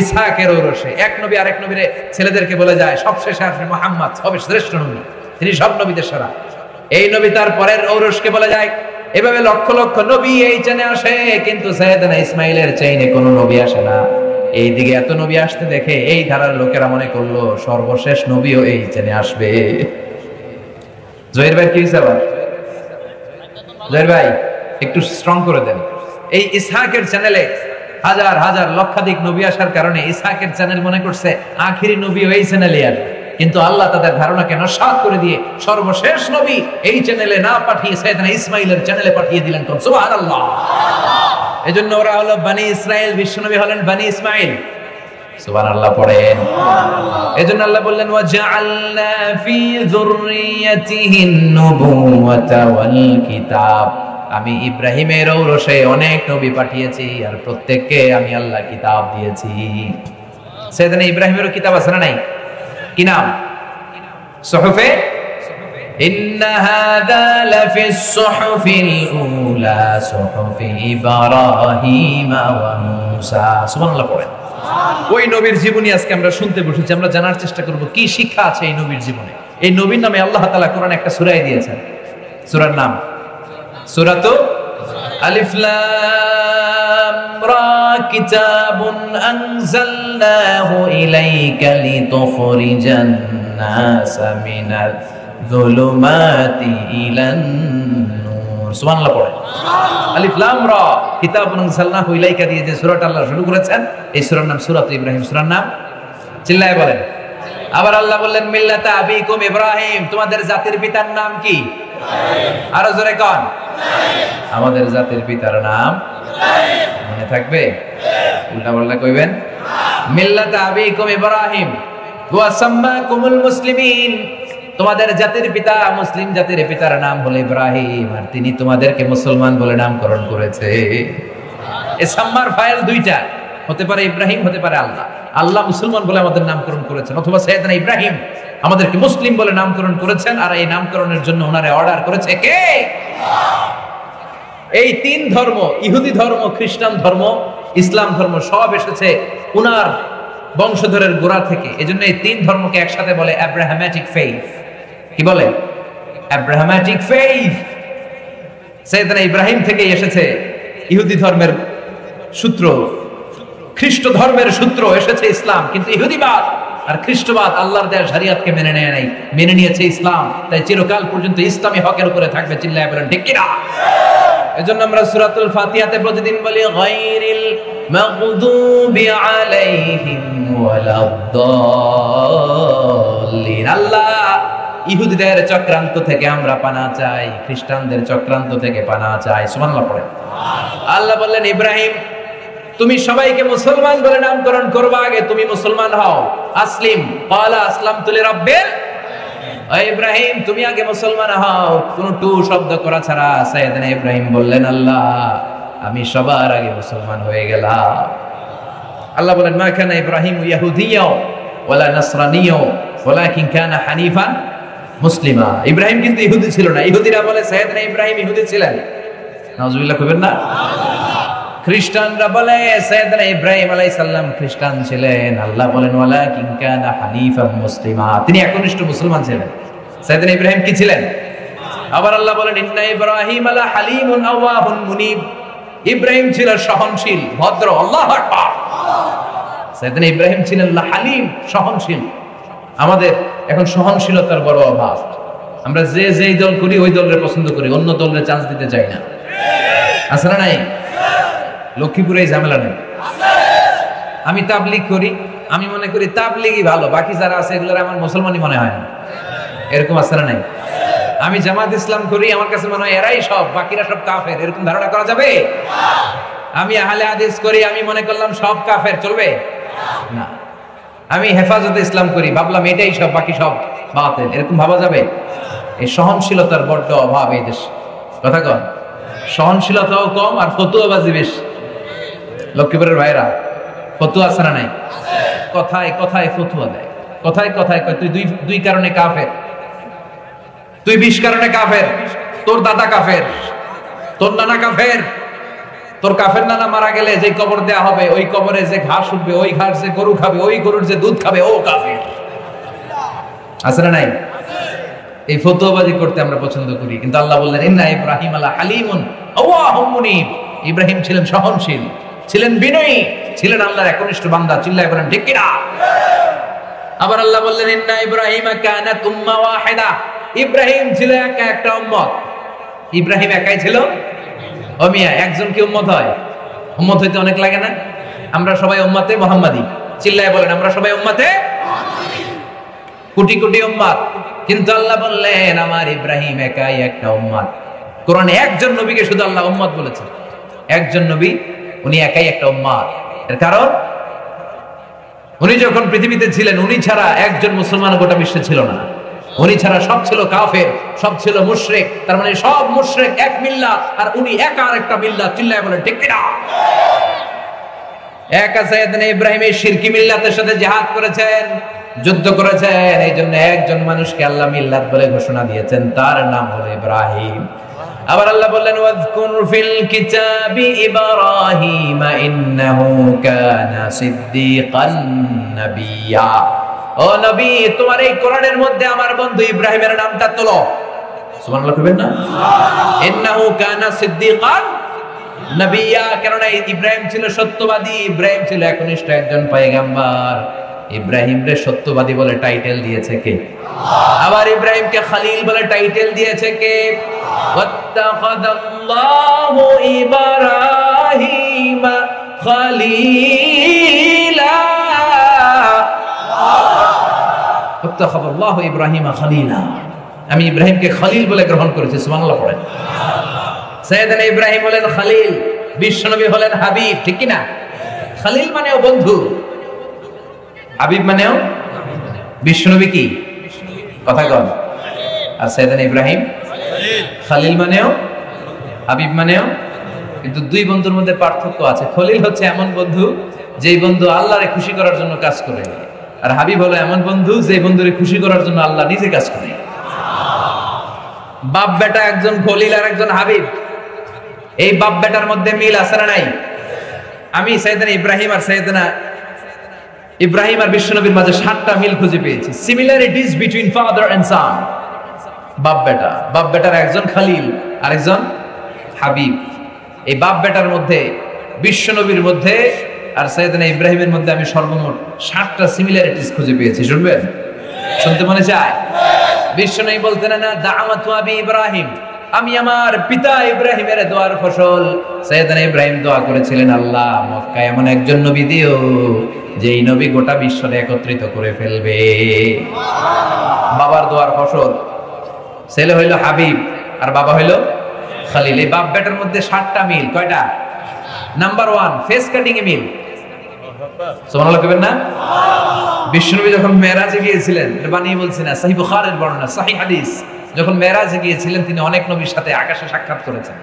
ইসহাকের ঔরসে। এক নবী আরেক নবীর ছেলেদেরকে বলে যায় সবশেষে আসবে মুহাম্মদ, হবে শ্রেষ্ঠ নবী, তিনি সব নবীদের সেরা। এই নবী তার পরের ঔরসকে বলে যায়। এভাবে লক্ষ লক্ষ নবী এই চেনে আসে, কিন্তু সাইয়েদনা ইসমাঈলের চেইনে কোনো নবী আসে না। এইদিকে এত নবী আসতে দেখে এই ধারার লোকেরা মনে করলো সর্বশেষ নবীও এই চেনে আসবে। জহির ভাই কি হয়েছে আবার? জহির ভাই একটু স্ট্রং করে দেন। এই ইসহাকের চ্যানেলে হাজার হাজার লক্ষাধিক নবী আসার কারণে ইসহাকের চ্যানেল মনে করছে আখিরি নবী এই চ্যানেলে আসবে, কিন্তু আল্লাহ তাদের ধারণাকে নস্যাৎ করে দিয়ে সর্বশেষ নবী এই চ্যানেলে না পাঠিয়ে সাইয়েদনা ইসমাঈলের চ্যানেলে পাঠিয়ে দিলেন। সুবহানাল্লাহ। এজন্য ওরা হলো বনি ইসরাইল, বিশ্বনবী হলেন বনি ইসমাঈল। সুবহানাল্লাহ পড়েন। এজন্য আল্লাহ বললেন ওয়াজআলনা ফি যুররিয়াতিহিন নুবুওয়াতা ওয়াল কিতাব। আমি ইব্রাহিমের ঔরসে অনেক নবী পাঠিয়েছি আর প্রত্যেককে আমি আল্লাহ কিতাব দিয়েছি। সাইয়েদনা ইব্রাহিমেরও কিতাব আছে না নাই? কি নাম? সুহুফে ইন্না হাযা লাফিস সুহুফিল উলা সুহুফি ইব্রাহিম ওয়া মূসা। সুবহানাল্লাহ পড়েন। ওই নবীর জীবনী আজকে আমরা শুনতে বসেছি, আমরা জানার চেষ্টা করব কি শিক্ষা আছে এই নবীর জীবনে। এই নবীর নামে আল্লাহ তাআলা কোরআনে একটা সূরা দিয়েছেন। সূরার নাম সূরাতু আলিফ লাম রা। কিতাবুন আনজালনাহু ইলাইকা লিতুখরিজান নাসা মিনাল যুলুমাতি ইলান নূর। সুবহানাল্লাহ পড়েন। আলিফ লাম রা, কিতাবুন আনজালনাহু ইলাইকা দিয়ে যে সূরাটা আল্লাহ শুরু করেছেন, এই সূরার নাম সূরাত ইব্রাহিম। সূরার নাম চিল্লায়ে বলেন। আবার আল্লাহ বললেন মিল্লাতা আবিকুম ইব্রাহিম, তোমাদের জাতির পিতার নাম কি? আরো জোরে কোন। আমাদের জাতির পিতার নাম মনে থাকবে? উল্টা পাল্টা কইবেন। মিল্লাতা আবিকুম ইব্রাহিম ওয়া সাম্মাকুমুল মুসলিমিন, তোমাদের জাতির পিতা মুসলিম জাতির পিতার নাম হলো ইব্রাহিম, আর তিনি তোমাদেরকে মুসলমান বলে নামকরণ করেছে। এই সাম্মার ফাইল দুইটা হতে পারে, ইব্রাহিম হতে পারে আল্লাহ। আল্লাহ মুসলমান বলে আমাদের নামকরণ করেছেন, অথবা সাইয়েদনা ইব্রাহিম আমাদেরকে মুসলিম বলে নামকরণ করেছেন, আর এই নামকরণের জন্য ওনারে অর্ডার করেছে কে? এই তিন ধর্ম, ইহুদি ধর্ম, খ্রিস্টান ধর্ম, ইসলাম ধর্ম, সব এসেছে উনার বংশধরের গোড়া থেকে। এজন্য এই তিন ধর্মকে একসাথে বলে আব্রাহামেটিক ফেইথ। কি বলে? আব্রাহামেটিক ফেইথ। সাইয়েদনা ইব্রাহিম থেকেই এসেছে ইহুদি ধর্মের সূত্র, খ্রিস্ট ধর্মের সূত্র এসেছে ইসলাম। কিন্তু ইহুদিবাদ আর খ্রিস্টবাদ আল্লাহর দেয়া শরিয়তকে মেনে নেয় নাই, মেনে নিয়েছে ইসলাম। তাই চিরকাল পর্যন্ত ইসলামী হকের উপরে থাকবে। চিল্লায়ে বলেন ঠিক কিনা? এজন্য আমরা সূরাতুল ফাতিহাতে প্রতিদিন বলি গায়রিল মাগদুবি আলাইহিম ওয়ালাদ-দাল্লিন। আল্লাহ ইহুদিদের চক্রান্ত থেকে আমরা পানা চাই, খ্রিস্টানদের চক্রান্ত থেকে পানা চাই। সুবহানাল্লাহ পড়েন। আল্লাহ বললেন ইব্রাহিম তুমি সবাইকে মুসলমান বলে নামকরণ করবা, আগে তুমি মুসলমান হও। আসলিম ক্বালা আসলামতু লিরাব্বিল। ইব্রাহিম তুমি আগে মুসলমান হও। কোন টু শব্দ করা ছাড়া সাইয়েদনা ইব্রাহিম বললেন আল্লাহ আমি সবার আগে মুসলমান হয়ে গেলাম। আল্লাহ বলেন মা কানা ইব্রাহিম ইয়াহুদিয়্যা ওয়ালা নাসরানিয়্যা ওয়ালাকিন কানা হানিফান মুসলিমা। ইব্রাহিম কিন্তু ইহুদি ছিল না। ইহুদিরা বলে সাইয়েদনা ইব্রাহিম ইহুদি ছিলেন। নাউজুবিল্লাহ কইবেন না? খ্রিস্টানরা বলে সাইয়েদনা ইব্রাহিম আলাইহিস সালাম খ্রিস্টান ছিলেন। আল্লাহ বলেন ওয়ালাকিন কানা হানিফান মুসলিমা, তিনি একনিষ্ঠ মুসলমান ছিলেন। সাইয়েদনা ইব্রাহিম কি ছিলেন? আবার আল্লাহ বলেন ইন্না ইব্রাহিম আলা হালিমুন আওয়াহুন মুনিব, ইব্রাহিম ছিল সহনশীল, ভদ্র। আল্লাহু আকবার। সাইয়েদনা ইব্রাহিম ছিলেন হালিম, সহনশীল। আমাদের এখন সহনশীলতার বড় অভাব। আমরা যে যেই দল করি ওই দলের পছন্দ করি, অন্য দলের চান্স দিতে চাই না। আছে না নাই? লক্ষ্মীপুরে এই ঝামেলা নেই। আমি তাবলিগ করি, আমি মনে করি তাবলিগই ভালো, বাকি যারা আছে এগুলোর আমার মুসলমানই মনে হয় না। এরকম আছে না নাই? আমি জামাত ইসলাম করি, আমার কাছে মনে হয় এরাই সব, বাকিরা সব কাফের। এরকম ধারণা করা যাবে? আমি আহলে হাদিস করি, আমি মনে করলাম সব কাফের, চলবে না। আমি হেফাজতে ইসলাম করি, ভাবলাম এটাই সব, বাকি সব বাতিল। এরকম ভাবা যাবে? এই সহনশীলতার বড্ড অভাব এই দেশে। কথা কন, সহনশীলতাও কম আর ফতুয়াবাজি বেশি। লক্ষ্মীপুরের ভাইরা ফতুয়া আছে না নাই? কথায় কথায় ফতুয়া দেয়, কথায় কথায় কয় তুই দুই কারণে কাফের, তুই 20 কারণে কাফের, তোর দাদা কাফের, তোর নানা কাফের, তোর কাফের নানা মারা গেলে যে কবর দেয়া হবে ওই কবরে যে ঘাস উঠবে, ওই ঘাস যে গরু খাবে, ওই গরুর যে দুধ খাবে ও কাফের। আছে না নাই? এই ফতুয়াবাজি করতে আমরা পছন্দ করি। কিন্তু আল্লাহ বললেন ইন্না ইব্রাহিম আলা হালিমুন আওয়াহুম মুনিব, ইব্রাহিম ছিলেন সহনশীল, ছিলেন বিনয়ী, ছিলেন আল্লাহর একনিষ্ঠ বান্দা। চিল্লায়ে বলেন ঠিক কিনা? আবার আল্লাহ বললেন ইন্না ইব্রাহিমা কানাত উম্মাহ ওয়াহিদা, ইব্রাহিম ছিল একা একটা উম্মত। ইব্রাহিম একাই ছিল? ও মিয়া, একজন কি উম্মত হয়? উম্মত হইতে অনেক লাগে না? আমরা সবাই উম্মতে মুহাম্মাদি। চিল্লায়ে বলেন আমরা সবাই উম্মতে মুহাম্মাদি, কোটি কোটি উম্মত। কিন্তু আল্লাহ বললেন আমার ইব্রাহিম একাই একটা উম্মত। কোরআনে একজন নবীকে শুধু আল্লাহ উম্মত বলেছেন, একজন নবী, উনি একাই একটা উম্মত। এর কারণ উনি যখন পৃথিবীতে ছিলেন উনি ছাড়া একজন মুসলমান গোটা বিশ্বে ছিল না। উনি ছাড়া সব ছিল কাফের, সব ছিল মুশরিক। তার মানে সব মুশরিক এক মিল্লাত, আর উনি একা আরেকটা মিল্লাত। চিল্লায়ে বলেন ঠিক কিনা? একা সাইয়েদনা ইব্রাহিম এই শিরকি মিল্লাতের সাথে জিহাদ করেছেন, যুদ্ধ করেছেন। এই জন্য একজন মানুষকে আল্লাহ মিল্লাত বলে ঘোষণা দিয়েছেন, তার নাম হলো ইব্রাহিম। আবার আল্লাহ বললেন ওয়াজকুর ফিল কিতাবি ইব্রাহিম ইন্নাহু কানা সিদ্দিকান নাবিয়্যা। ও নবী, তোমার এই কোরআনের মধ্যে আমার বন্ধু ইব্রাহিমের নামটা তোলো। সুবহানাল্লাহ কইবেন না? ইন্নাহু কানা সিদ্দিকান নাবিয়্যা, কারণ ইব্রাহিম ছিল সত্যবাদী, ইব্রাহিম ছিল একনিষ্ঠ একজন পয়গম্বর। ইব্রাহিমরে সত্যবাদী বলে টাইটেল দিয়েছে কে? আবার ইব্রাহিমকে খলিল বলে টাইটেল দিয়েছে কে? ওয়াত্তাখাযাল্লাহু ইব্রাহিম ইব্রাহিম খলিলা ইত্তাখাযাল্লাহু ইব্রাহিম খলিলা। আমি ইব্রাহিমকে খলিল বলে গ্রহণ করেছি। সুবহানাল্লাহ পড়েন। সাইয়েদনা ইব্রাহিম হলেন খলিল, বিশ্বনবী হলেন হাবিব, ঠিক কি না? খলিল মানেও বন্ধু, হাবিব মানেও বিশ্বনবী কি কথা কন। আর সাইয়েদনা ইব্রাহিম খলিল মানেও হাবিব মানেও, কিন্তু দুই বন্ধুর মধ্যে পার্থক্য আছে। খলিল হচ্ছে এমন বন্ধু যেই বন্ধু আল্লাহরে খুশি করার জন্য কাজ করে, আর হাবিব হলো এমন বন্ধু যে বন্ধুরে খুশি করার জন্য আল্লাহ নিজে কাজ করে। বাপ বেটা একজন খলিল আর একজন হাবিব, এই বাপ বেটার মধ্যে মিল আছে না নাই? আমি সাইয়েদনা ইব্রাহিম আর বিশ্বনবীর মাঝে 7টা মিল খুঁজে পেয়েছি। সিমিলারিটিজ বিটুইন ফাদার এন্ড সন। বাপ বেটার একজন খলিল আর একজন হাবিব। এই বাপ বেটার মধ্যে, বিশ্বনবীর মধ্যে আর সাইয়েদনা ইব্রাহিমের মধ্যে আমি সর্বমোট 7টা সিমিলারিটিজ খুঁজে পেয়েছি। শুনবেন? শুনতে মনে চায়? বিশ্বনবী বলতেন না দাআমাতু আবি ইব্রাহিম, আমি আমার পিতা ইব্রাহিমের দোয়ার ফসল। সাইয়েদনা ইব্রাহিম দোয়া করেছিলেন, আল্লাহ মক্কায় এমন একজন নবী দিও যেই নবী গোটা বিশ্বরে একত্রিত করে ফেলবে। বাবার দোয়ার ফসল। ছেলে হইল হাবিব আর বাবা হইল খলিল। এই বাপ বেটার মধ্যে 7টা মিল। কয়টা? নাম্বার 1, ফেস কাটিং এ মিল। সুবহানাল্লাহ কইবেন না? বিশ্বনবী যখন মেরাজে গিয়েছিলেন, এটা বানিয়ে বলছি না, সহিহ বুখারীর বর্ণনা, সহিহ হাদিস, যখন মেরাজে গিয়েছিলেন তিনি অনেক নবীর সাথে আকাশে সাক্ষাৎ করেছেন।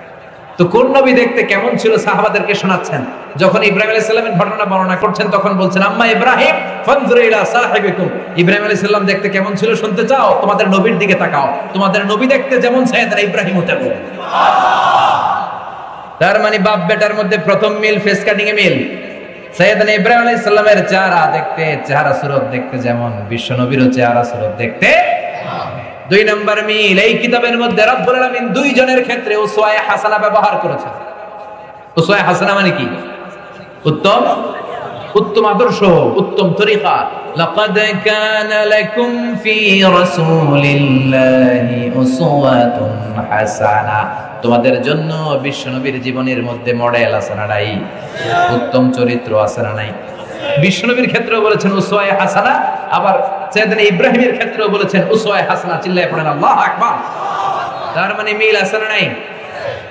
তো কোন নবী দেখতে কেমন ছিল সাহাবাদেরকে শোনাচ্ছেন। যখন ইব্রাহিম আলাইহিস সালামের ঘটনা বর্ণনা করছেন তখন বলছেন, আম্মা ইব্রাহিম ফানজুর ইলা সাহিবিকুম, ইব্রাহিম আলাইহিস সালাম দেখতে কেমন ছিল শুনতে চাও? তোমাদের নবীর দিকে তাকাও, তোমাদের নবী দেখতে যেমন সাইয়েদনা ইব্রাহিম তেমন। তার মানে বাপ বেটার মধ্যে প্রথম মিল ফেস কাটিং এ মিল। সাইয়েদনা ইব্রাহিম আলাইহিস সালামের চেহারা সুরত দেখতে যেমন, বিশ্ব নবীরও চেহারা সুরত দেখতে। 2 নম্বর মিল, এই কিতাবের মধ্যে রব্বুল আলামিন দুইজনের ক্ষেত্রে উসওয়ায়ে হাসানা ব্যবহার করেছেন। উসওয়ায়ে হাসানা মানে কি? উত্তম আদর্শ, উত্তম তরিকা। লাকাদ কানা লাকুম ফি রাসূলিল্লাহি উসওয়াতুন হাসানা, তোমাদের জন্য বিশ্বনবীর জীবনের মধ্যে মডেল আছে না নাই? উত্তম চরিত্র আছে না নাই? বিশ্বনবীর ক্ষেত্রেও বলেছেন উসওয়ায়ে হাসানা, আবার সাইয়েদনা ইব্রাহিমের ক্ষেত্রেও বলেছেন উসওয়ায়ে হাসানা। চিল্লায়ে পড়েন আল্লাহু আকবার। তার মানে মিল আছে না নাই?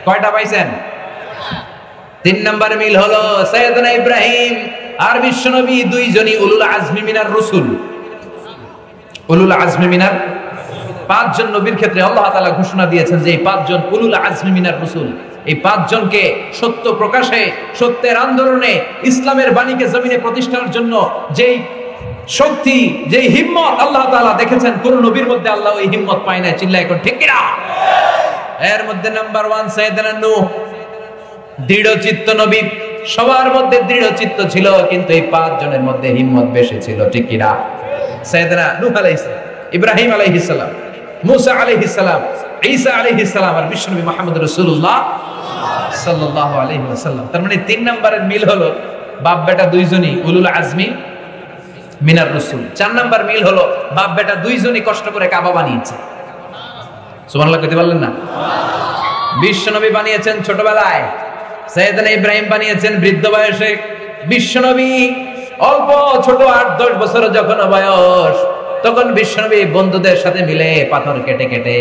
কয়টা পাইছেন? 3 নম্বর মিল হলো সাইয়েদনা ইব্রাহিম আর বিশ্বনবী দুইজনই উলুল আজমি মিনার রাসূল। উলুল আজমি মিনার 5 জন নবীর ক্ষেত্রে আল্লাহ তাআলা ঘোষণা দিয়েছেন যে এই 5 জন উলুল আজমি মিনার রাসূল। এই 5 জনকে সত্য প্রকাশে, সত্যের আন্দোলনে, ইসলামের বাণীকে জমিনে প্রতিষ্ঠার জন্য যেই শক্তি, যেই হিম্মত আল্লাহ তাআলা দেখেছেন, কোন নবীর মধ্যে আল্লাহ ওই হিম্মত পায় না। চিল্লায় এখন ঠিক কিনা? এর মধ্যে নাম্বার 1 সাইয়েদনা নূহ, দৃঢ়চিত্ত নবী। সবার মধ্যে দৃঢ়চিত্ত ছিল, কিন্তু এই 5 জনের মধ্যে হিম্মত বেশি ছিল, ঠিক কিনা? সাইয়েদনা নূহ আলাইহিস সালাম, ইব্রাহিম আলাইহিস সালাম, মুসা আলাইহিস সালাম, ঈসা আলাইহিস সালাম আর বিশ্বনবী মুহাম্মদ রাসূলুল্লাহ সাল্লাল্লাহু আলাইহি ওয়াসাল্লাম। তার মানে 3 নম্বরের মিল হলো বাপ বেটা দুইজনই উলুল আজমি মিনার রাসূল। 4 নম্বর মিল হলো বাপ বেটা দুইজনই কষ্ট করে কাবা বানিয়েছে। সুবহানাল্লাহ কইতে পারলেন না? বিশ্বনবী বানিয়েছেন ছোটবেলায়, সাইয়েদনা ইব্রাহিম বানিয়েছেন বৃদ্ধ বয়সে। বিশ্বনবী অল্প ছোট 8-10 বছর যখন বয়স, তখন বিশ্বনবী বন্ধুদের সাথে মিলে পাথর কেটে কেটে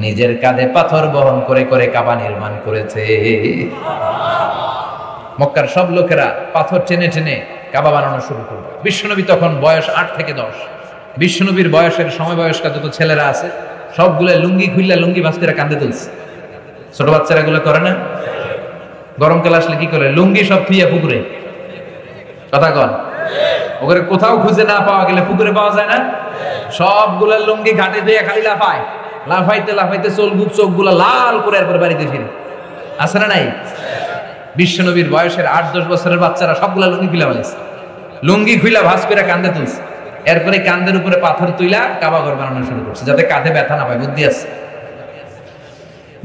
নিজের কাঁধে পাথর বহন করে করে কাবা নির্মাণ করেছে। মক্কার সব লোকেরা পাথর টেনে টেনে কাবা বানানো শুরু করবে। বিশ্বনবী তখন বয়স 8 থেকে 10। বিশ্বনবীর বয়সের সমবয়স্ক যত ছেলেরা আছে সবগুলো লুঙ্গি খুললা লুঙ্গি ভাস্তিরা কাঁধে তুলছে। ছোট বাচ্চারা গুলো করে না? গরমকাল আসলে কি করে? লুঙ্গি সব থুইয়া পুকুরে। কথা কন? ওখানে কোথাও খুঁজে না পাওয়া গেলে পুকুরে পাওয়া যায় না? সবগুলা লুঙ্গি ঘাটে দিয়ে খালি লাফায়, লাফাইতে লাফাইতে চোখগুলা লাল করে এরপর বাড়িতে ফিরে। আছে না নাই? বিশ্বনবীর বয়সের 8-10 বছরের বাচ্চারা সবগুলা লুঙ্গি খুলে ফেলেছে। লুঙ্গি খুইলা ভাঁজ করে কান্দে তুলছে। এরপরে কান্দের উপরে পাথর তুইলা কাবা ঘর বানানো শুরু করছে, যাতে কাঁধে ব্যথা না পায়। বুদ্ধি আছে।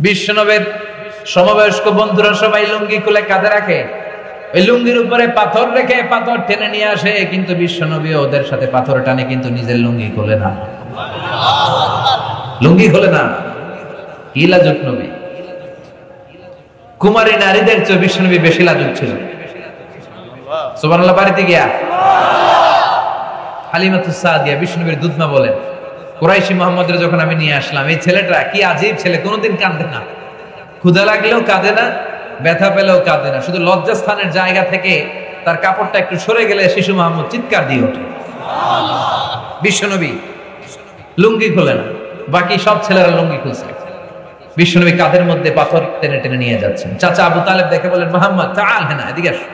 বিশ্বনবীর সমবয়স্ক বন্ধুরা সবাই লুঙ্গি খুলে কাঁধে রাখে, ওই লুঙ্গির উপরে পাথর রেখে পাথর টেনে নিয়ে আসে, কিন্তু বিশ্বনবী ওদের সাথে পাথর টানে, কিন্তু নিজের লুঙ্গি খোলে না। লুঙ্গি খোলে না। কি লাজুক নবী! কুমারী নারীদের চেয়ে বিশ্বনবী বেশি লাজুক ছিল। সুবহানাল্লাহ। বাড়িতে গিয়া হালিমাতুস সাদিয়া বিশ্বনবীর দুধমা বলেন, কুরাইশি মুহাম্মদের যখন আমি নিয়ে আসলাম, এই ছেলেটা কি আজীব ছেলে, কোনোদিন কাঁদে না, ক্ষুধা লাগলেও কাঁদে না, ব্যথা পেলেও কাঁদে না, শুধু লজ্জাস্থানের জায়গা থেকে তার কাপড়টা একটু সরে গেলে শিশু মোহাম্মদ চিৎকার দিয়ে ওঠে। বিশ্বনবী লুঙ্গি খোলে না, বাকি সব ছেলেরা লুঙ্গি খুলছে। বিশ্বনবী কাঁধের মধ্যে পাথর টেনে টেনে নিয়ে যাচ্ছেন। চাচা আবু তালেব দেখে বলেন, মুহাম্মদ তাআল হেনা, এদিকে আসো,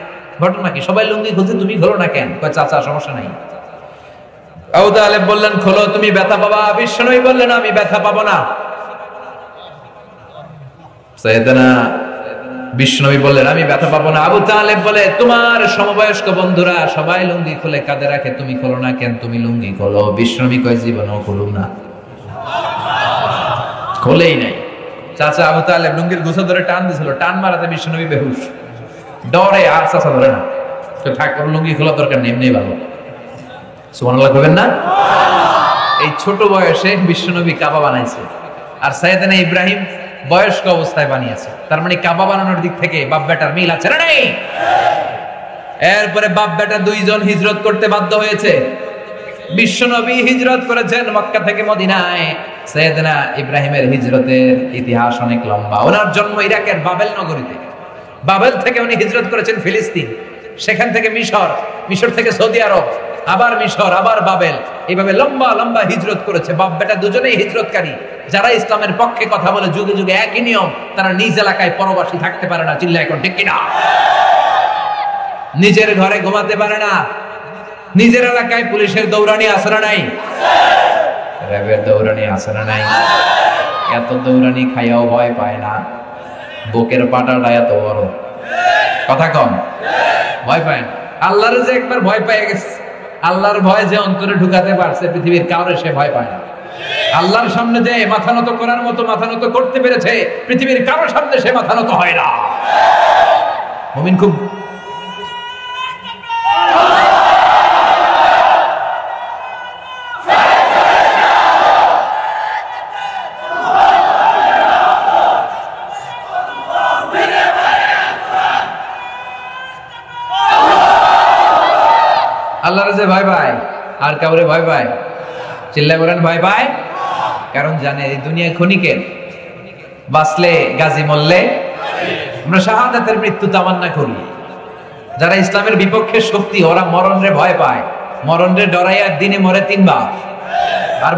ঘটনা কি? সবাই লুঙ্গি খুলছে, তুমি খোলো না কেন? কয় চাচা সমস্যা নাই। আবু তালেব বললেন, খোলো, তুমি ব্যথা পাবা। বিশ্বনবী বললেন, আমি ব্যথা পাবো না। সাইয়েদনা বিশ্বনবী বললেন, আমি ব্যথা পাবো না। আবু তালেব বলে, তোমার সমবয়স্ক বন্ধুরা সবাই লুঙ্গি খুলে কাঁধে রাখে, তুমি খোলো না কেন? তুমি লুঙ্গি খোলো। বিশ্বনবী কয়, জীবনেও খুলুম না। খোলেই নাই। চাচা আবু তালেব লুঙ্গির গোছা ধরে টান দিছিল, টান মারাতে বিশ্বনবী বেহুশ, ডরে আর চাচা ধরে না। তো থাক, লুঙ্গি খোলা দরকার নেই, এমনি ভালো। সুবহানাল্লাহ কইবেন না? এই ছোট বয়সে বিশ্বনবী কাবা বানাইছে, আর সাইয়েদনা ইব্রাহিম বয়স্ক অবস্থায় বানিয়েছে। তার মানে কাবা বানানোর দিক থেকে বাপ বেটার মিল আছে না নেই? এরপরে বাপ বেটা দুইজন হিজরত করতে বাধ্য হয়েছে। বিশ্বনবী হিজরত করেছেন মক্কা থেকে মদিনায়। সাইয়েদনা ইব্রাহিমের হিজরতের ইতিহাস অনেক লম্বা। ওনার জন্ম ইরাকের বাবেল নগরীতে। বাবেল থেকে উনি হিজরত করেছেন ফিলিস্তিন, সেখান থেকে মিশর, মিশর থেকে সৌদি আরব, আবার মিশর, আবার বাবেল, এইভাবে লম্বা লম্বা হিজরত করেছে। বাপ বেটা দুজনেই হিজরতকারী। যারা ইসলামের পক্ষে কথা বলে যুগে যুগে একই নিয়ম, তারা নিজ এলাকায় পরবাসী থাকতে পারে না। চিল্লায় এখন ঠিক কিনা? নিজের ঘরে ঘুমাতে পারে না। নিজের এলাকায় পুলিশের দৌড়ানি আছে না নাই? র্যাবের দৌড়ানি আছে না নাই? এত দৌড়ানি খাইয়াও ভয় পায় না। বুকের পাটাটা এত বড়, কথা কম, ভয় পায় না। আল্লাহর যে একবার ভয় পেয়ে গেছে, আল্লাহর ভয় যে অন্তরে ঢুকাতে পারছে, পৃথিবীর কাউরে সে ভয় পায় না। আল্লাহর সামনে যে মাথা নত করার মতো মাথা নত করতে পেরেছে, পৃথিবীর কারোর সামনে সে মাথা নত হয় না। মুমিন খুব আল্লাহর যে ভয় পায়, আর কাউরে ভয় পায়? চিল্লা বলেন, ভয় পায়। কারণ জানে এই দুনিয়া ক্ষণিকের, বাঁচলে গাজী, মরলে আমরা শাহাদাতের মৃত্যু তামান্না করি। যারা ইসলামের বিপক্ষে শক্তি, ওরা মরণ রে ভয় পায়, মরণ রে ডরাইয়া দিনে মরে 3 বার। আর